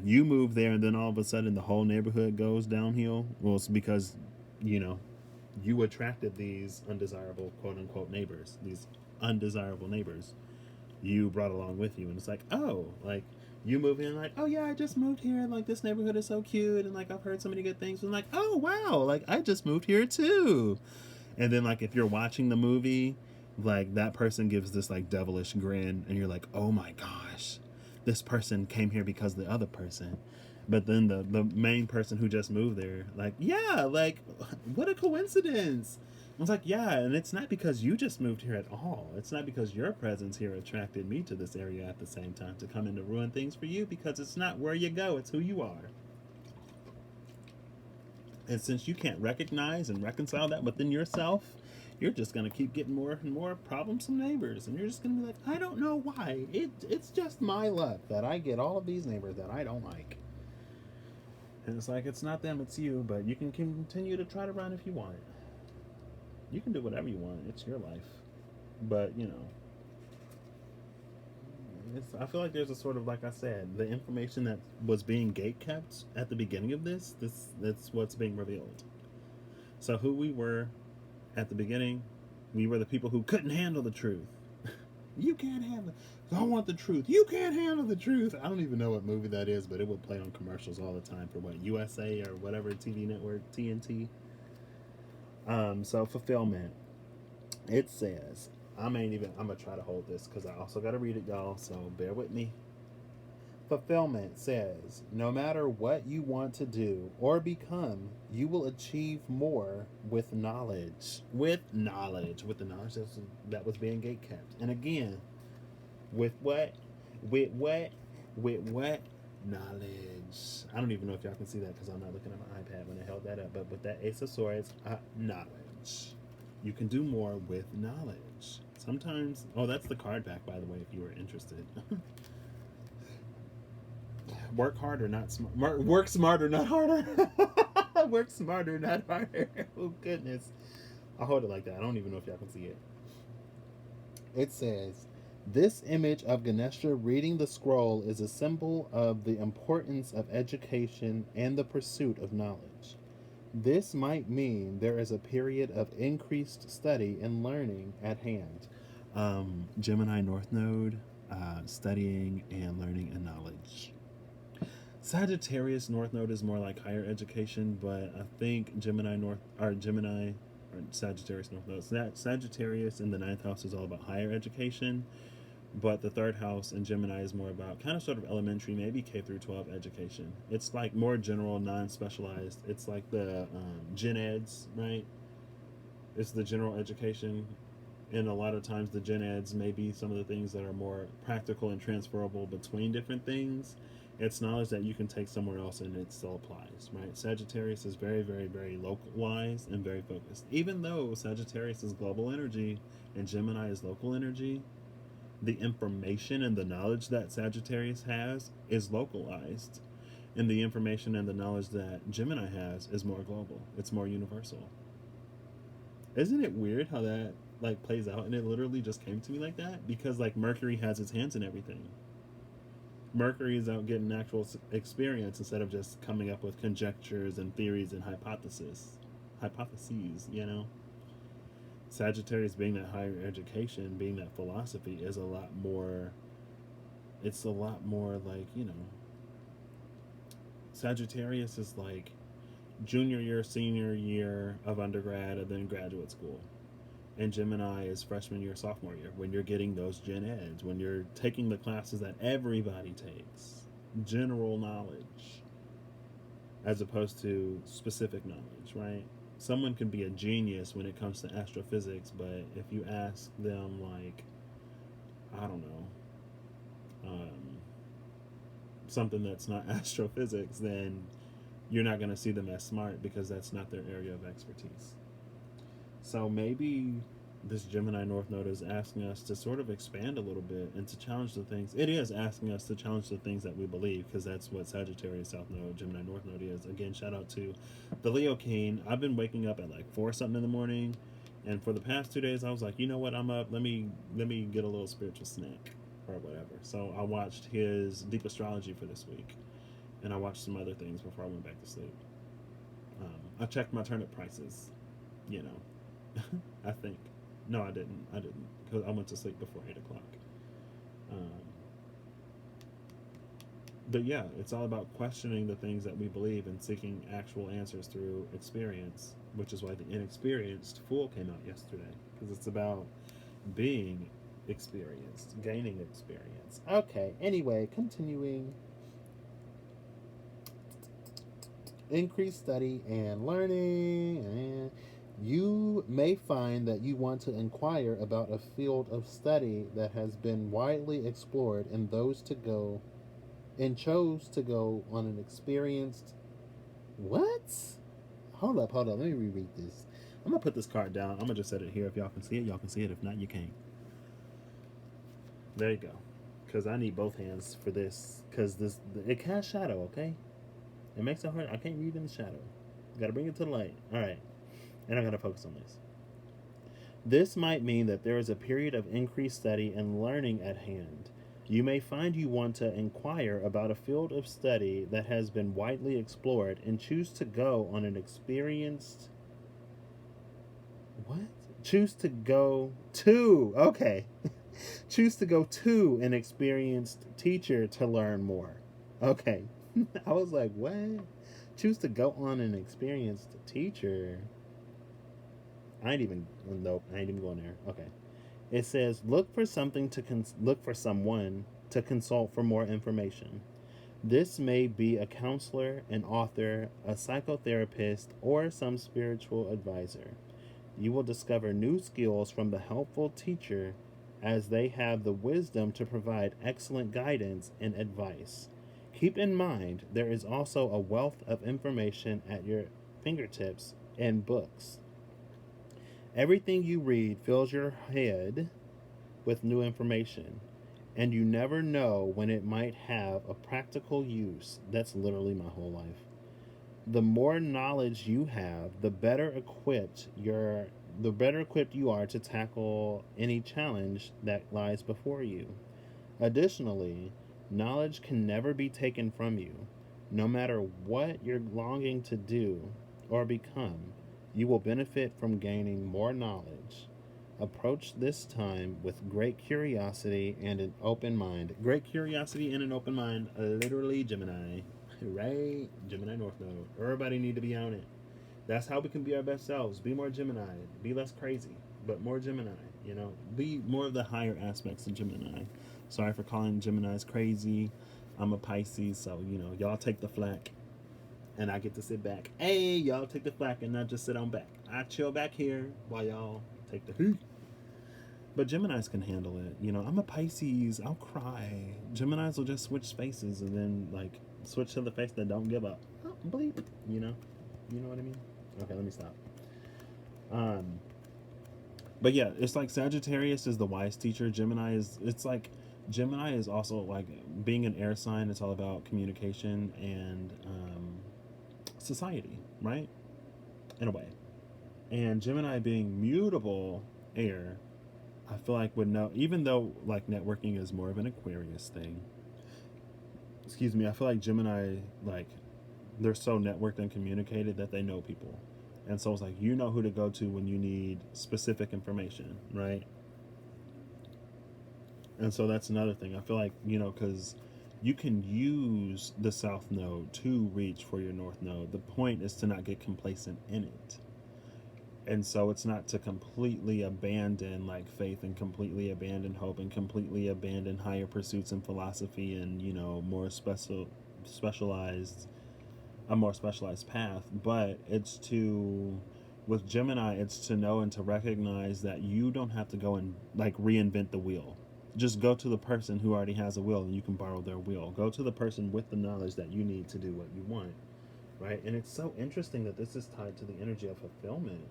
you move there, and then all of a sudden the whole neighborhood goes downhill. Well, it's because, you attracted these undesirable quote unquote neighbors, these undesirable neighbors you brought along with you. And it's like, oh, you move in, oh yeah, I just moved here, and this neighborhood is so cute, and I've heard so many good things, and oh wow, I just moved here too. And then if you're watching the movie, that person gives this devilish grin, and you're like, oh my gosh, this person came here because of the other person. But then the main person who just moved there, yeah, what a coincidence. I was like, yeah, and it's not because you just moved here at all. It's not because your presence here attracted me to this area at the same time to come in to ruin things for you, because it's not where you go, it's who you are. And since you can't recognize and reconcile that within yourself, you're just going to keep getting more and more problemsome neighbors. And you're just going to be like, I don't know why. It's just my luck that I get all of these neighbors that I don't like. And it's it's not them, it's you. But you can continue to try to run if you want. You can do whatever you want. It's your life. But, I feel like there's a sort of, like I said, the information that was being gatekept at the beginning of that's what's being revealed. So who we were at the beginning, we were the people who couldn't handle the truth. You can't handle it. I want the truth. You can't handle the truth. I don't even know what movie that is, but it would play on commercials all the time for USA or whatever TV network, TNT. So fulfillment. It says, I'm gonna try to hold this because I also gotta read it, y'all. So bear with me. Fulfillment says, no matter what you want to do or become, you will achieve more with knowledge. With the knowledge that was being gate kept. And again, with what? With what? With what? Knowledge. I don't even know if y'all can see that because I'm not looking at my iPad when I held that up. But with that Ace of Swords, knowledge. You can do more with knowledge. Sometimes, that's the card back, by the way, if you were interested. Work harder, not smart. Work smarter, not harder. Work smarter, not harder. Oh, goodness. I'll hold it like that. I don't even know if y'all can see it. It says, this image of Ganesha reading the scroll is a symbol of the importance of education and the pursuit of knowledge. This might mean there is a period of increased study and learning at hand. Gemini North Node, studying and learning and knowledge. Sagittarius North Node is more like higher education, but I think Sagittarius North Node. Sagittarius in the 9th house is all about higher education, but the 3rd house in Gemini is more about kind of sort of elementary, maybe K through 12 education. It's like more general, non-specialized. It's like the gen eds, right? It's the general education. And a lot of times the gen eds may be some of the things that are more practical and transferable between different things. It's knowledge that you can take somewhere else and it still applies, right? Sagittarius is very, very, very localized and very focused. Even though Sagittarius is global energy and Gemini is local energy, the information and the knowledge that Sagittarius has is localized. And the information and the knowledge that Gemini has is more global. It's more universal. Isn't it weird how that plays out? And it literally just came to me like that because Mercury has its hands in everything. Mercury is out getting actual experience instead of just coming up with conjectures and theories and hypotheses, Sagittarius being that higher education, being that philosophy is a lot more, Sagittarius is like junior year, senior year of undergrad and then graduate school. And Gemini is freshman year, sophomore year, when you're getting those gen eds, when you're taking the classes that everybody takes, general knowledge, as opposed to specific knowledge, right? Someone can be a genius when it comes to astrophysics, but if you ask them, something that's not astrophysics, then you're not going to see them as smart because that's not their area of expertise. So maybe this Gemini North Node is asking us to sort of expand a little bit and to challenge the things. It is asking us to challenge the things that we believe because that's what Sagittarius South Node, Gemini North Node is. Again, shout out to the Leo King. I've been waking up at 4 something in the morning, and for the past 2 days I was like, you know what, I'm up. Let me get a little spiritual snack or whatever. So I watched his Deep Astrology for this week, and I watched some other things before I went back to sleep. I checked my turnip prices, I think. No, I didn't. Because I went to sleep before 8 o'clock. But yeah, it's all about questioning the things that we believe and seeking actual answers through experience, which is why the Inexperienced Fool came out yesterday. Because it's about being experienced, gaining experience. Okay, anyway, continuing. Increased study and learning. You may find that you want to inquire about a field of study that has been widely explored and chose to go on an experienced. What? Hold up. Let me reread this. I'm gonna put this card down. I'm gonna just set it here. If y'all can see it, y'all can see it. If not, you can't. There you go. Because I need both hands for this. Because it casts shadow. Okay. It makes it hard. I can't read in the shadow. Gotta bring it to the light. All right. And I'm going to focus on this. This might mean that there is a period of increased study and learning at hand. You may find you want to inquire about a field of study that has been widely explored and choose to go on an experienced... What? Choose to go to... Okay. Choose to go to an experienced teacher to learn more. Okay. I was like, what? Choose to go on an experienced teacher... Nope, I ain't even going there. Okay. It says, look for someone to consult for more information. This may be a counselor, an author, a psychotherapist, or some spiritual advisor. You will discover new skills from the helpful teacher as they have the wisdom to provide excellent guidance and advice. Keep in mind, there is also a wealth of information at your fingertips and books. Everything you read fills your head with new information, and you never know when it might have a practical use. That's literally my whole life. The more knowledge you have, the better equipped you are to tackle any challenge that lies before you. Additionally, knowledge can never be taken from you. No matter what you're longing to do or become, you will benefit from gaining more knowledge. Approach this time with great curiosity and an open mind. Great curiosity and an open mind. Literally, Gemini. Right? Gemini North Node. Everybody need to be on it. That's how we can be our best selves. Be more Gemini. Be less crazy, but more Gemini. Be more of the higher aspects of Gemini. Sorry for calling Geminis crazy. I'm a Pisces, so y'all take the flack, and I get to sit back. Hey, y'all take the flack and not just sit on back. I chill back here while y'all take the heat. But Geminis can handle it. I'm a Pisces. I'll cry. Geminis will just switch faces and then switch to the face that don't give up. Oh, bleep. You know what I mean? Okay, let me stop. But yeah, it's like Sagittarius is the wise teacher. Gemini is also like being an air sign. It's all about communication and society, right? In a way. And Gemini being mutable air, I feel like would know, even though like networking is more of an Aquarius thing. Excuse me, I feel like Gemini, they're so networked and communicated that they know people. And so it's like, who to go to when you need specific information, right? And so that's another thing. I feel like, because you can use the South Node to reach for your North Node. The point is to not get complacent in it. And so it's not to completely abandon faith and completely abandon hope and completely abandon higher pursuits and philosophy and, a more specialized path. But with Gemini, it's to know and to recognize that you don't have to go and reinvent the wheel. Just go to the person who already has a wheel and you can borrow their wheel. Go to the person with the knowledge that you need to do what you want, right? And it's so interesting that this is tied to the energy of fulfillment.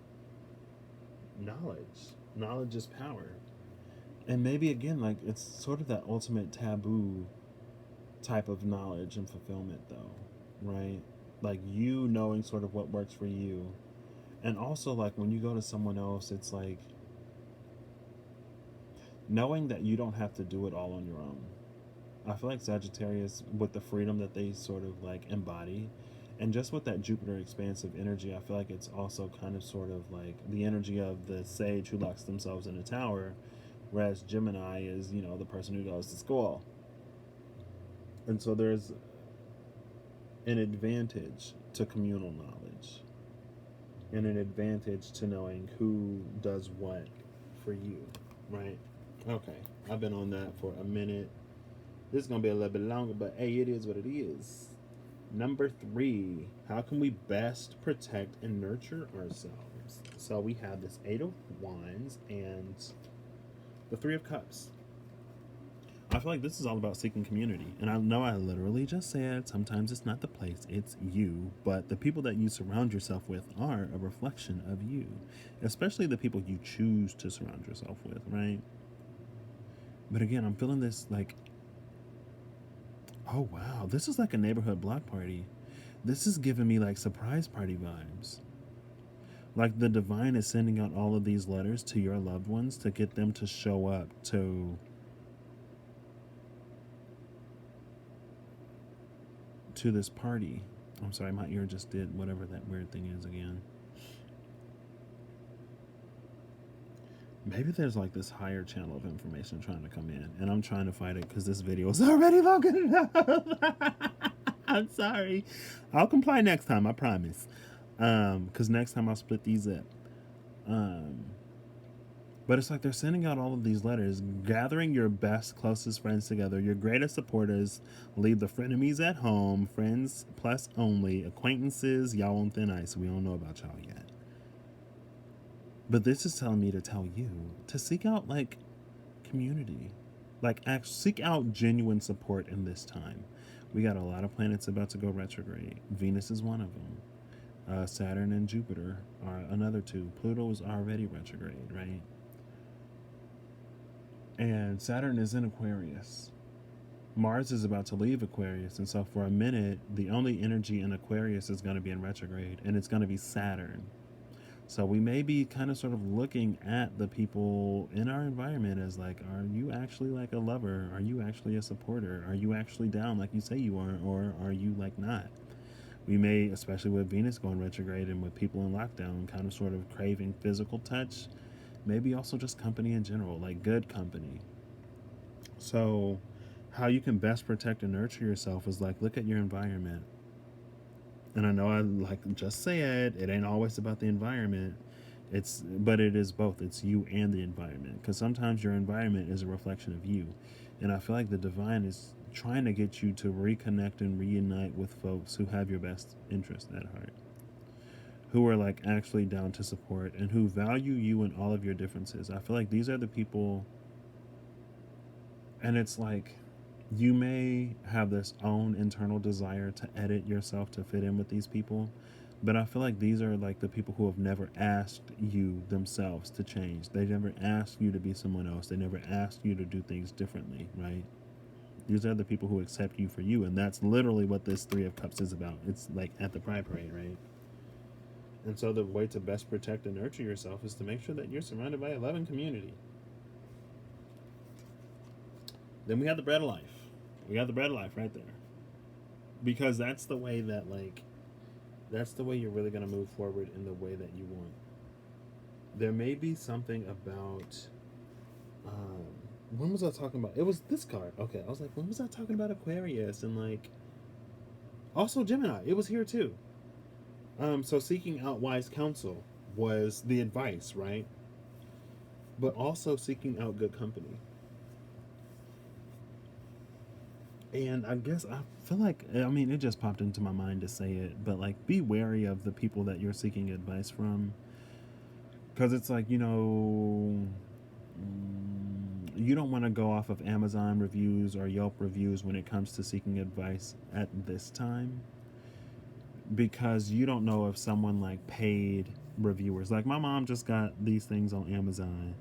Knowledge is power. And maybe again, it's sort of that ultimate taboo type of knowledge and fulfillment though, right? You knowing sort of what works for you. And also when you go to someone else, it's knowing that you don't have to do it all on your own. I feel like Sagittarius, with the freedom that they sort of embody, and just with that Jupiter expansive energy, I feel like it's also kind of sort of the energy of the sage who locks themselves in a tower, whereas Gemini is, the person who goes to school. And so there's an advantage to communal knowledge and an advantage to knowing who does what for you, right? Okay, I've been on that for a minute. This is going to be a little bit longer, but hey, it is what it is. Number 3, how can we best protect and nurture ourselves? So we have this 8 of Wands and the 3 of Cups. I feel like this is all about seeking community. And I know I literally just said sometimes it's not the place, it's you. But the people that you surround yourself with are a reflection of you. Especially the people you choose to surround yourself with, right? But again, I'm feeling this oh wow, this is like a neighborhood block party. This is giving me surprise party vibes. The divine is sending out all of these letters to your loved ones to get them to show up to this party. I'm sorry, my ear just did whatever that weird thing is again. Maybe there's this higher channel of information trying to come in, and I'm trying to fight it because this video is already long enough. I'm sorry. I'll comply next time, I promise. Because next time I'll split these up. But it's like they're sending out all of these letters, gathering your best, closest friends together, your greatest supporters, leave the frenemies at home, friends plus only, acquaintances, y'all on thin ice. We don't know about y'all yet. But this is telling me to tell you to seek out like community, like seek out genuine support in this time. We got a lot of planets about to go retrograde. Venus is one of them. Saturn and Jupiter are another two. Pluto is already retrograde, right? And Saturn is in Aquarius. Mars is about to leave Aquarius, and so for a minute, the only energy in Aquarius is going to be in retrograde, and it's going to be Saturn. So we may be kind of sort of looking at the people in our environment as like, are you actually like a lover? Are you actually a supporter? Are you actually down like you say you are, or are you like not? We may, especially with Venus going retrograde and with people in lockdown, kind of sort of craving physical touch, maybe also just company in general, like good company. So how you can best protect and nurture yourself is like, look at your environment. And I know I like just say it ain't always about the environment. But it is both. It's you and the environment, because sometimes your environment is a reflection of you. And I feel like the divine is trying to get you to reconnect and reunite with folks who have your best interest at heart, who are like actually down to support and who value you and all of your differences. I feel like these are the people, and it's like you may have this own internal desire to edit yourself to fit in with these people, but I feel like these are like the people who have never asked you themselves to change. They never asked you to be someone else. They never asked you to do things differently, right? These are the people who accept you for you, and that's literally what this Three of Cups is about. It's like at the Pride Parade, right? And so the way to best protect and nurture yourself is to make sure that you're surrounded by a loving community. Then we have the bread of life. We got the bread of life right there. Because that's the way that, like, that's the way you're really going to move forward in the way that you want. There may be something about, when was I talking about? It was this card. Okay, I was like, when was I talking about Aquarius? And, like, also Gemini. It was here, too. So seeking out wise counsel was the advice, right? But also seeking out good company. And I guess I feel like, I mean, it just popped into my mind to say it, but like, be wary of the people that you're seeking advice from. Because it's like, you don't want to go off of Amazon reviews or Yelp reviews when it comes to seeking advice at this time. Because you don't know if someone like paid reviewers. Like my mom just got these things on Amazon,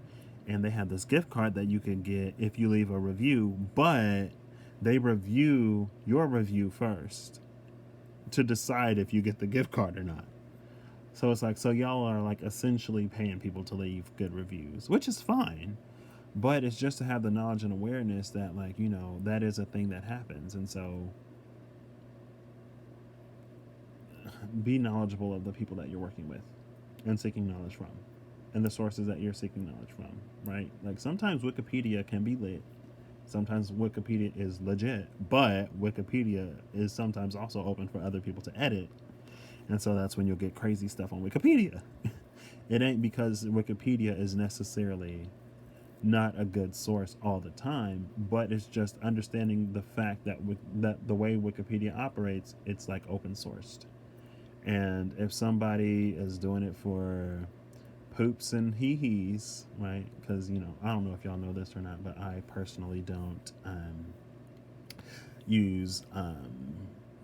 and they have this gift card that you can get if you leave a review, but they review your review first to decide if you get the gift card or not. So it's like, so y'all are like essentially paying people to leave good reviews, which is fine. But it's just to have the knowledge and awareness that, like, that is a thing that happens. And so be knowledgeable of the people that you're working with and seeking knowledge from, and the sources that you're seeking knowledge from, right? Like sometimes Wikipedia can be lit. Sometimes Wikipedia is legit, but Wikipedia is sometimes also open for other people to edit. And so that's when you'll get crazy stuff on Wikipedia. It ain't because Wikipedia is necessarily not a good source all the time, but it's just understanding the fact that that the way Wikipedia operates, it's like open sourced. And if somebody is doing it for poops and hee-hees, right? Because, I don't know if y'all know this or not, but I personally don't use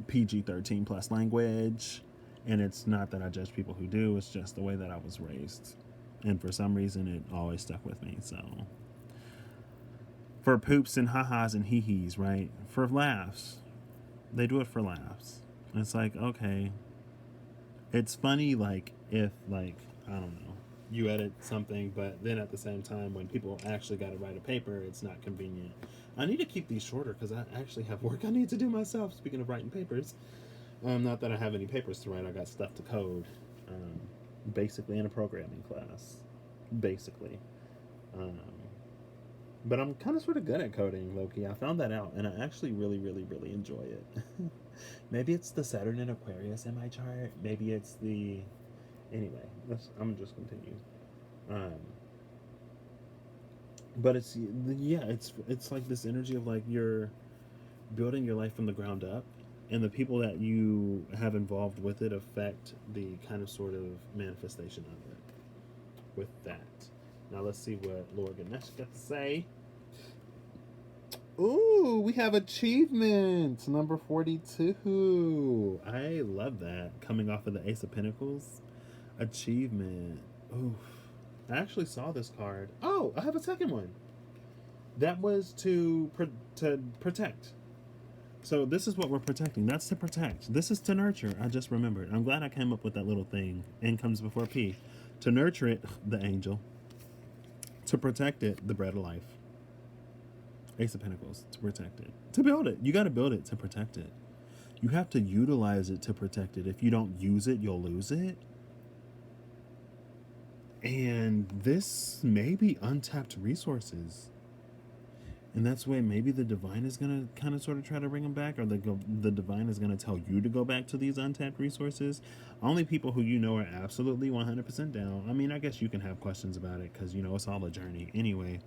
PG-13 plus language. And it's not that I judge people who do, it's just the way that I was raised. And for some reason, it always stuck with me. So, for poops and ha-has and hee-hees, right? For laughs. They do it for laughs. And it's like, okay. It's funny, like, if, like, I don't know, you edit something, but then at the same time, when people actually got to write a paper, it's not convenient. I need to keep these shorter because I actually have work I need to do myself, speaking of writing papers. Not that I have any papers to write, I got stuff to code. Basically in a programming class. Basically. But I'm kind of sort of good at coding, low-key. I found that out, and I actually really, really, really enjoy it. Maybe it's the Saturn and Aquarius in my chart. Maybe it's the... Anyway, I'm just continue. Um, but it's like this energy of like you're building your life from the ground up, and the people that you have involved with it affect the kind of sort of manifestation of it. With that, now let's see what Lord Ganesh got to say. Ooh, we have achievement number 42. I love that. Coming off of the Ace of Pentacles. Achievement. Ooh. I actually saw this card. Oh, I have a second one. That was to protect. So this is what we're protecting. That's to protect. This is to nurture. I just remembered. I'm glad I came up with that little thing. N comes before P. To nurture it, the angel. To protect it, the bread of life. Ace of Pentacles, to protect it. To build it. You got to build it to protect it. You have to utilize it to protect it. If you don't use it, you'll lose it. And this may be untapped resources. And that's why maybe the divine is going to kind of sort of try to bring them back, or the divine is going to tell you to go back to these untapped resources. Only people who you know are absolutely 100% down. I mean, I guess you can have questions about it because, you know, it's all a journey anyway.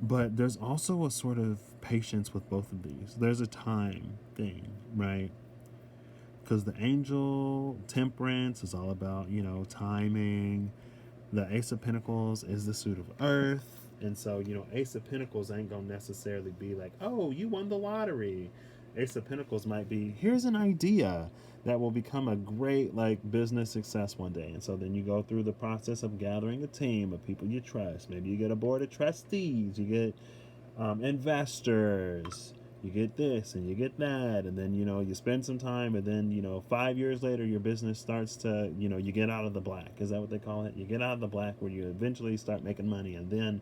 But there's also a sort of patience with both of these. There's a time thing, right? Because the angel temperance is all about, you know, timing. The Ace of Pentacles is the suit of earth. And so, you know, Ace of Pentacles ain't going to necessarily be like, oh, you won the lottery. Ace of Pentacles might be, here's an idea that will become a great, like, business success one day. And so then you go through the process of gathering a team of people you trust. Maybe you get a board of trustees. You get investors. You get this and you get that. And then, you know, you spend some time. And then, you know, 5 years later, your business starts to, you know, you get out of the black. Is that what they call it? You get out of the black where you eventually start making money. And then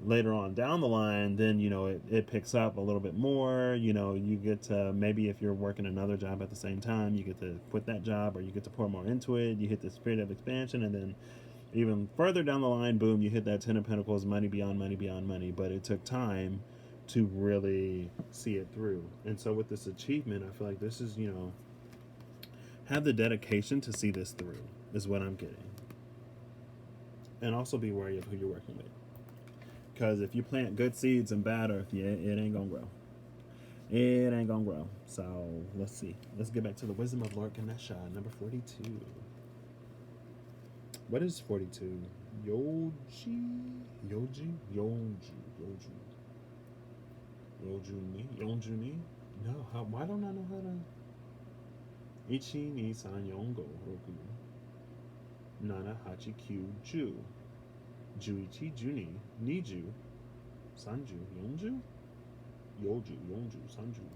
later on down the line, then, you know, it picks up a little bit more. You know, you get to, maybe if you're working another job at the same time, you get to quit that job, or you get to pour more into it. You hit the spirit of expansion, and then even further down the line, boom, you hit that 10 of Pentacles, money beyond money beyond money. But it took time to really see it through. And so with this achievement, I feel like this is, you know, have the dedication to see this through is what I'm getting. And also be wary of who you're working with. Because if you plant good seeds in bad earth, yeah, it ain't gonna grow. It ain't gonna grow. So let's see. Let's get back to the wisdom of Lord Ganesha, number 42. What is 42? Yoji? Yonjuni? No, why don't I know how to? Ichi ni san yongo roku. Nana hachi kyu ju. Juichi juni. Niju. Sanju. Yonju? Yonju. Sanju.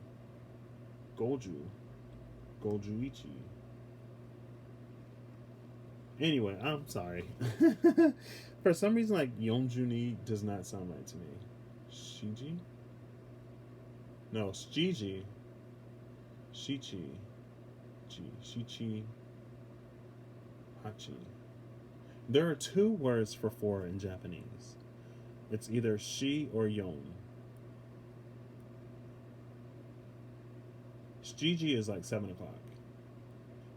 Goju ichi. Anyway, I'm sorry. For some reason, like, Yonjuni does not sound right to me. Shiji? No, Shiji. Shichi. Shichi. Hachi. There are two words for 4 in Japanese. It's either shi or yon. Shiji is like 7 o'clock.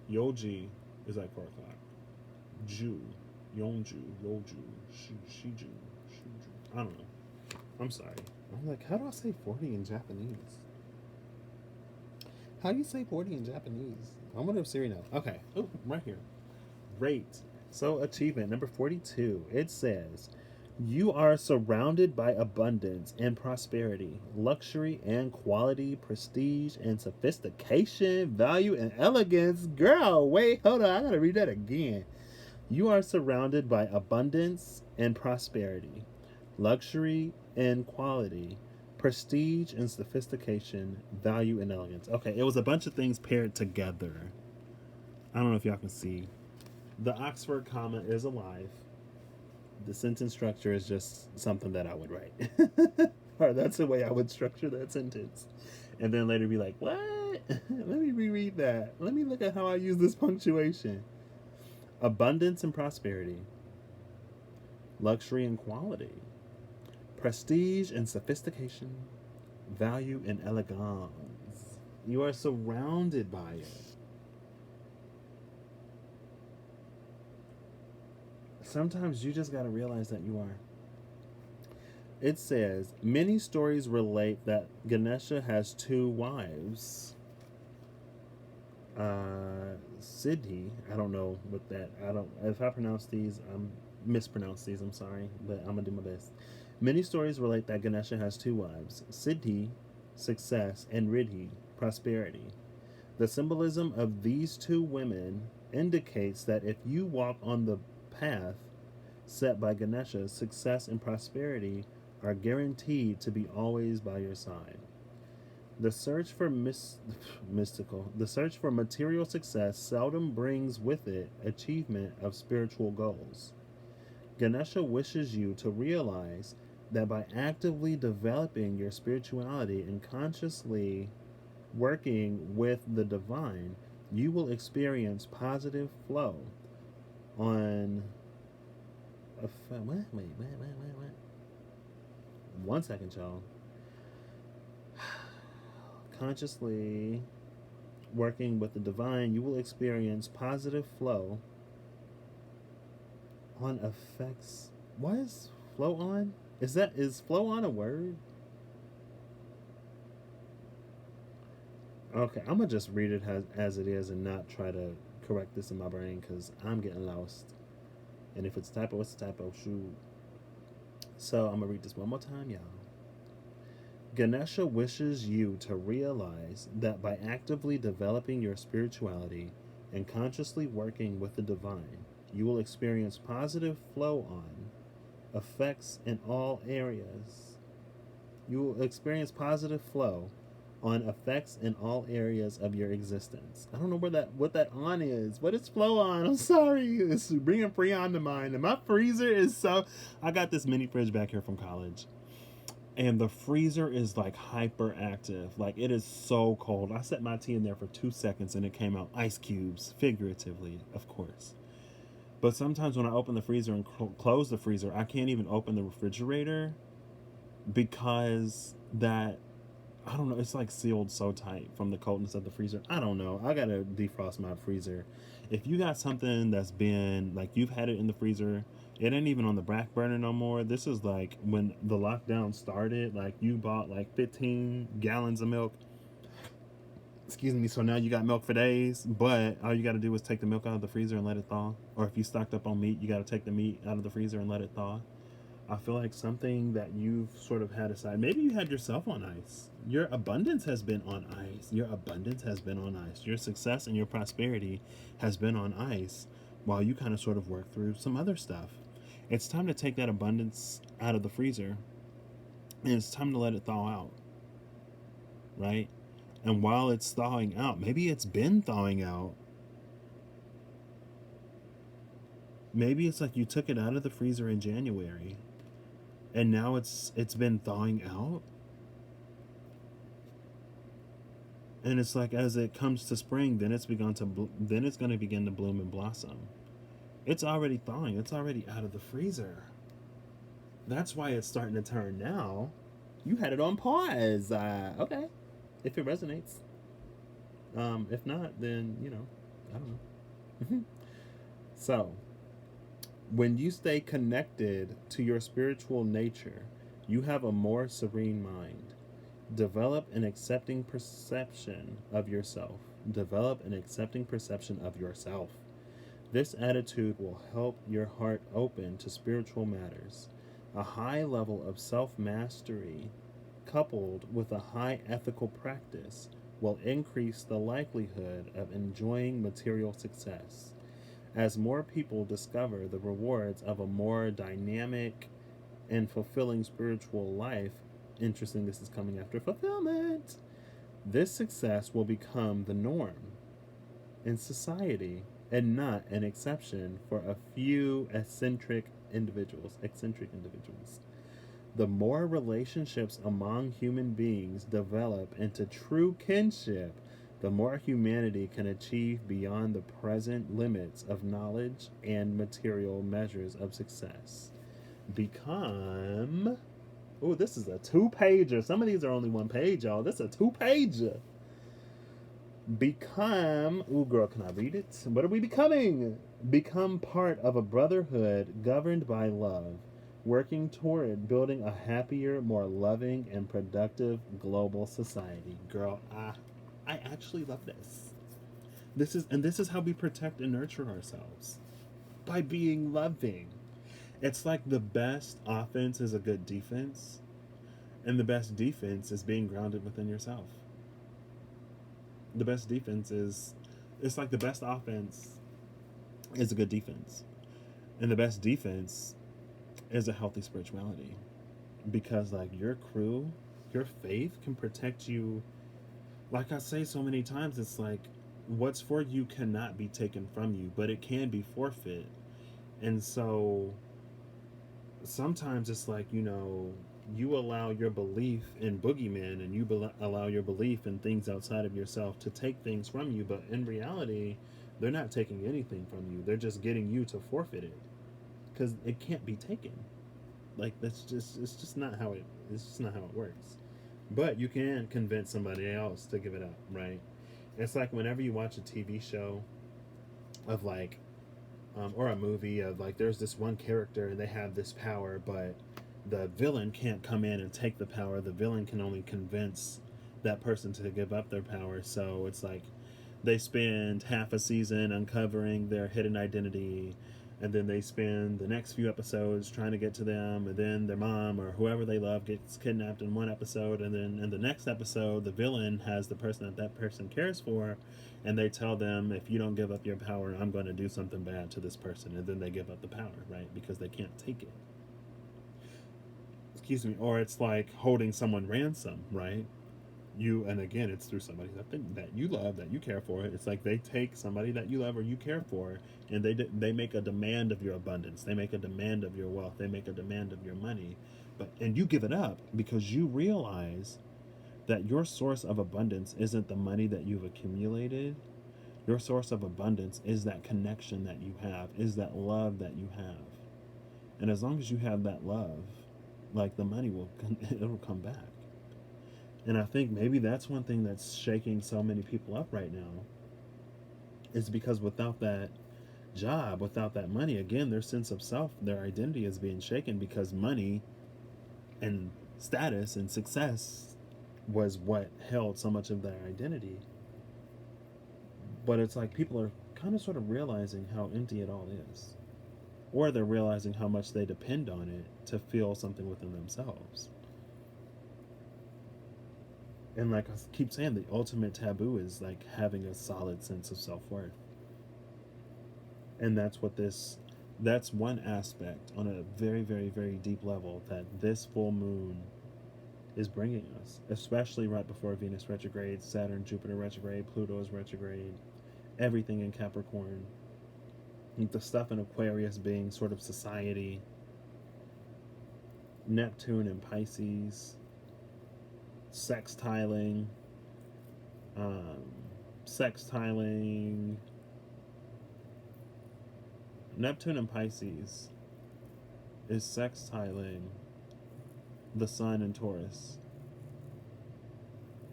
Yoji is like 4 o'clock. Ju, Yonju, Yoju, Shiju. I don't know. I'm sorry. I'm like, how do I say 40 in Japanese? How do you say 40 in Japanese? I wonder if Siri knows. Okay. Oh, right here. Great. So, achievement number 42. It says, you are surrounded by abundance and prosperity, luxury and quality, prestige and sophistication, value and elegance. Girl, wait, hold on. I gotta read that again. You are surrounded by abundance and prosperity, luxury and quality, prestige and sophistication, value and elegance. Okay, it was a bunch of things paired together. I don't know if y'all can see. The Oxford comma is alive. The sentence structure is just something that I would write. Or that's the way I would structure that sentence. And then later be like, what? Let me reread that. Let me look at how I use this punctuation. Abundance and prosperity, luxury and quality, prestige and sophistication, value and elegance. You are surrounded by it. Sometimes you just got to realize that you are. It says, many stories relate that Ganesha has two wives. Siddhi, I don't know what that, if I pronounce these, mispronounce these, I'm sorry, but I'm going to do my best. Many stories relate that Ganesha has two wives, Siddhi, success, and Riddhi, prosperity. The symbolism of these two women indicates that if you walk on the path set by Ganesha, success and prosperity are guaranteed to be always by your side. The search for the search for material success seldom brings with it achievement of spiritual goals. Ganesha wishes you to realize that by actively developing your spirituality and consciously working with the divine, you will experience positive flow on wait. 1 second, y'all. Consciously working with the divine, you will experience positive flow on effects. What is flow on? Is flow on a word? Okay, I'm gonna just read it as it is and not try to correct this in my brain because I'm getting lost. And if it's a typo, it's a typo. Shoot. So I'm gonna read this one more time, y'all. Ganesha wishes you to realize that by actively developing your spirituality and consciously working with the divine, you will experience positive flow on effects in all areas. You will experience positive flow on effects in all areas of your existence. I don't know what that on is. What is flow on? I'm sorry. It's bringing Freon to mind. And my freezer is so... I got this mini fridge back here from college. And the freezer is like hyperactive. Like it is so cold. I set my tea in there for 2 seconds and it came out ice cubes, figuratively, of course. But sometimes when I open the freezer and close the freezer, I can't even open the refrigerator because that, I don't know, it's like sealed so tight from the coldness of the freezer. I don't know. I gotta defrost my freezer. If you got something that's been, like you've had it in the freezer, it ain't even on the back burner no more. This is like when the lockdown started, like you bought like 15 gallons of milk. Excuse me, so now you got milk for days, but all you got to do is take the milk out of the freezer and let it thaw. Or if you stocked up on meat, you got to take the meat out of the freezer and let it thaw. I feel like something that you've sort of had aside, maybe you had yourself on ice. Your abundance has been on ice. Your abundance has been on ice. Your success and your prosperity has been on ice while you kind of sort of work through some other stuff. It's time to take that abundance out of the freezer and it's time to let it thaw out, right? And while it's thawing out, maybe it's been thawing out. Maybe it's like you took it out of the freezer in January and now it's been thawing out. And it's like as it comes to spring, then it's going to begin to bloom and blossom. It's already thawing. It's already out of the freezer. That's why it's starting to turn now. You had it on pause. Okay. If it resonates. If not, then, I don't know. So, when you stay connected to your spiritual nature, you have a more serene mind. Develop an accepting perception of yourself. Develop an accepting perception of yourself. This attitude will help your heart open to spiritual matters. A high level of self-mastery coupled with a high ethical practice will increase the likelihood of enjoying material success. As more people discover the rewards of a more dynamic and fulfilling spiritual life, interesting, this is coming after fulfillment, this success will become the norm in society and not an exception for a few eccentric individuals. The more relationships among human beings develop into true kinship, the more humanity can achieve beyond the present limits of knowledge and material measures of success. Become... Oh, this is a 2-pager. Some of these are only 1 page, y'all. This is a 2-pager. Become... Ooh, girl, can I read it? What are we becoming? Become part of a brotherhood governed by love, working toward building a happier, more loving, and productive global society. Girl, I actually love this. This is how we protect and nurture ourselves, by being loving. It's like the best offense is a good defense, and the best defense is being grounded within yourself. The best defense is, it's like the best offense is a good defense, and the best defense is a healthy spirituality, because like your crew, your faith can protect you. Like I say so many times, it's like what's for you cannot be taken from you, but it can be forfeit. And so sometimes it's like, you allow your belief in boogeymen, and allow your belief in things outside of yourself to take things from you, but in reality they're not taking anything from you, they're just getting you to forfeit it, because it can't be taken. Like that's just, it's just not how it works. But you can convince somebody else to give it up, right? It's like whenever you watch a TV show of like, or a movie of like, there's this one character and they have this power, but the villain can't come in and take the power. The villain can only convince that person to give up their power. So it's like they spend half a season uncovering their hidden identity, and then they spend the next few episodes trying to get to them, and then their mom or whoever they love gets kidnapped in one episode, and then in the next episode the villain has the person that person cares for, and they tell them, if you don't give up your power, I'm going to do something bad to this person, and then they give up the power, right? Because they can't take it. Excuse me. Or it's like holding someone ransom, right? And again, it's through somebody that you love, that you care for. It's like they take somebody that you love or you care for, and they make a demand of your abundance, they make a demand of your wealth, they make a demand of your money, and you give it up because you realize that your source of abundance isn't the money that you've accumulated. Your source of abundance is that connection that you have, is that love that you have. And as long as you have that love, like the money it'll come back. And I think maybe that's one thing that's shaking so many people up right now, is because without that job, without that money, again, their sense of self, their identity is being shaken, because money and status and success was what held so much of their identity. But it's like people are kind of sort of realizing how empty it all is. Or they're realizing how much they depend on it to feel something within themselves. And like I keep saying, the ultimate taboo is like having a solid sense of self-worth. And that's one aspect on a very, very, very deep level that this full moon is bringing us, especially right before Venus retrograde, Saturn, Jupiter retrograde, Pluto is retrograde, everything in Capricorn, the stuff in Aquarius being sort of society, Neptune in Pisces, sextiling, um, sextiling. Neptune in Pisces is sextiling the sun in Taurus,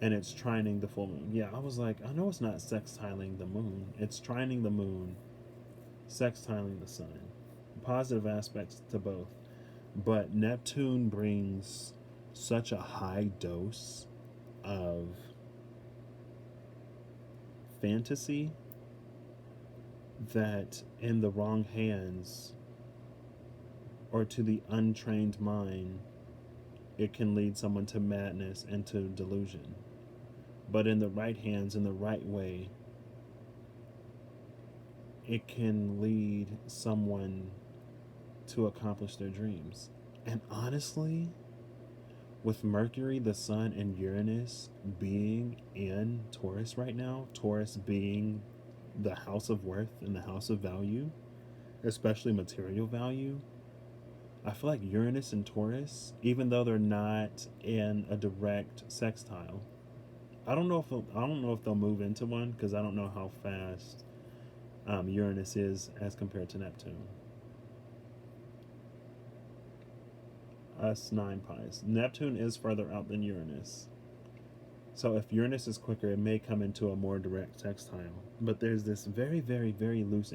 and it's trining the full moon. Yeah, I was like, I know it's not sextiling the moon. It's trining the moon, sextiling the sun. Positive aspects to both. But Neptune brings such a high dose of fantasy that in the wrong hands, or to the untrained mind, it can lead someone to madness and to delusion. But in the right hands, in the right way, it can lead someone to accomplish their dreams. And honestly, with Mercury, the Sun, and Uranus being in Taurus right now, Taurus being the house of worth and the house of value, especially material value, I feel like Uranus and Taurus, even though they're not in a direct sextile, I don't know if they'll move into one, because I don't know how fast Uranus is as compared to Neptune. Us 9 pies. Neptune is further out than Uranus. So if Uranus is quicker, it may come into a more direct sextile. But there's this very, very, very loose,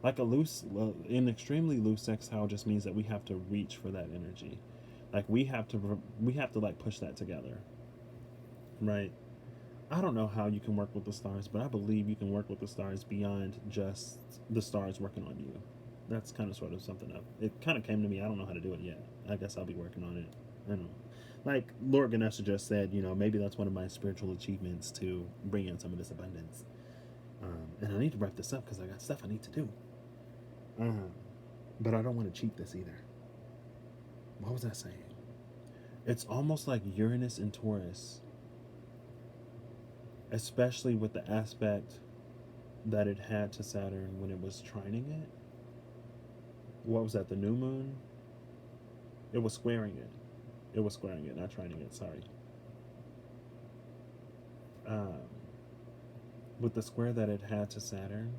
like an extremely loose sextile just means that we have to reach for that energy. Like we have to like push that together, right? I don't know how you can work with the stars, but I believe you can work with the stars beyond just the stars working on you. That's kind of sort of something up. It kind of came to me. I don't know how to do it yet. I guess I'll be working on it. I don't know. Like Lord Ganesha just said, maybe that's one of my spiritual achievements to bring in some of this abundance. And I need to wrap this up because I got stuff I need to do. But I don't want to cheat this either. What was I saying? It's almost like Uranus and Taurus, especially with the aspect that it had to Saturn when it was trining it. What was that, the new moon? It was squaring it. It was squaring it, not trining it, sorry. With the square that it had to Saturn,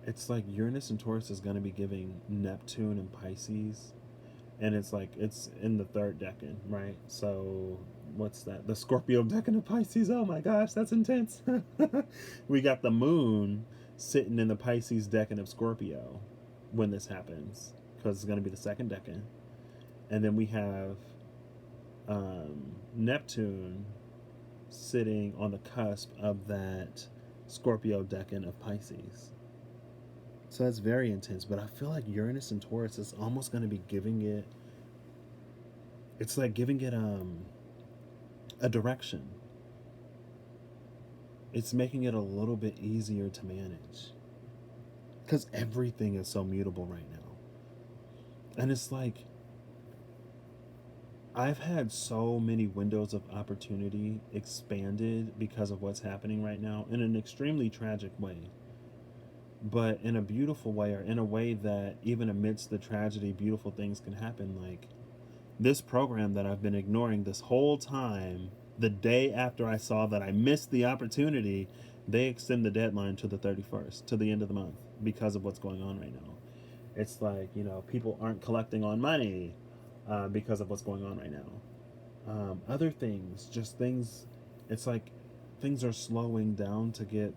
it's like Uranus and Taurus is going to be giving Neptune and Pisces, and it's like it's in the third decan, right? So what's that? The Scorpio decan of Pisces. Oh my gosh, that's intense. We got the moon sitting in the Pisces decan of Scorpio when this happens, because it's going to be the second decan. And then we have Neptune sitting on the cusp of that Scorpio decan of Pisces. So that's very intense, but I feel like Uranus and Taurus is almost going to be giving it, it's like giving it a direction. It's making it a little bit easier to manage, because everything is so mutable right now. And it's like, I've had so many windows of opportunity expanded because of what's happening right now in an extremely tragic way. But in a beautiful way, or in a way that even amidst the tragedy, beautiful things can happen. Like this program that I've been ignoring this whole time, the day after I saw that I missed the opportunity, they extend the deadline to the 31st, to the end of the month, because of what's going on right now. It's like, people aren't collecting on money because of what's going on right now. Other things, just things, it's like things are slowing down to give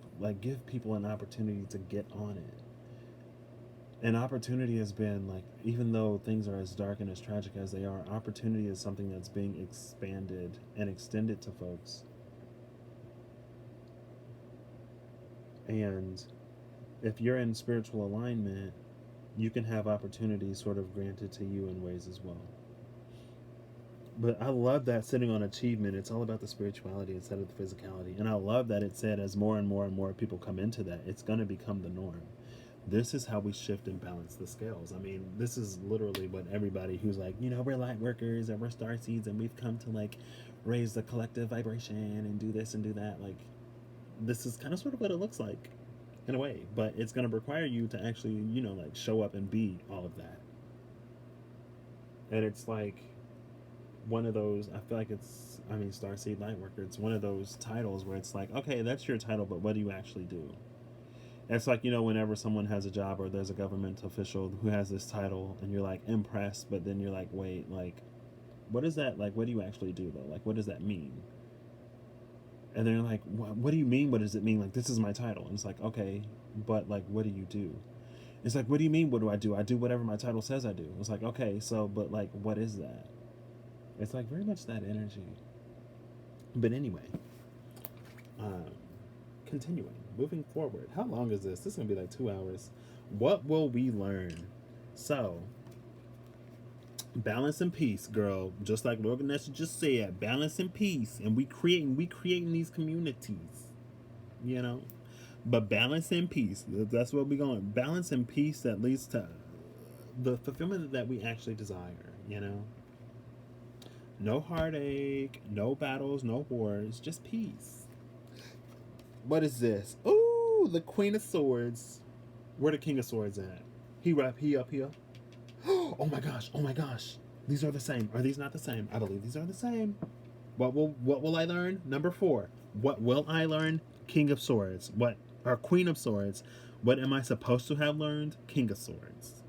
people an opportunity to get on it. And opportunity has been like, even though things are as dark and as tragic as they are, opportunity is something that's being expanded and extended to folks. And if you're in spiritual alignment, you can have opportunities sort of granted to you in ways as well. But I love that sitting on achievement, it's all about the spirituality instead of the physicality. And I love that it said as more and more and more people come into that, it's going to become the norm. This is how we shift and balance the scales. I mean, this is literally what everybody who's like, we're light workers and we're star seeds and we've come to like raise the collective vibration and do this and do that. Like, this is kind of sort of what it looks like in a way. But it's going to require you to actually, like show up and be all of that. And it's like one of those, I feel like Starseed Lightworker, it's one of those titles where it's like, okay, that's your title, but what do you actually do? It's like, whenever someone has a job or there's a government official who has this title and you're like impressed, but then you're like, wait, like, what is that? Like, what do you actually do though? Like, what does that mean? And they're like, what do you mean? What does it mean? Like, this is my title. And it's like, okay, but like, what do you do? It's like, what do you mean? What do? I do whatever my title says I do. It's like, okay, so, but like, what is that? It's like very much that energy. But anyway, continuing, moving forward. How long is this? This is going to be like 2 hours. What will we learn? So, balance and peace, girl. Just like Lord Ganesha just said, balance and peace. And we creating these communities, But balance and peace, that's what we're going. Balance and peace that leads to the fulfillment that we actually desire, No heartache, no battles, no wars, just peace. What is this? Ooh, the Queen of Swords. Where the King of Swords at? He up here. Oh my gosh. These are the same. Are these not the same? I believe these are the same. What will I learn? Number 4. What will I learn? King of Swords. Queen of Swords. What am I supposed to have learned? King of Swords.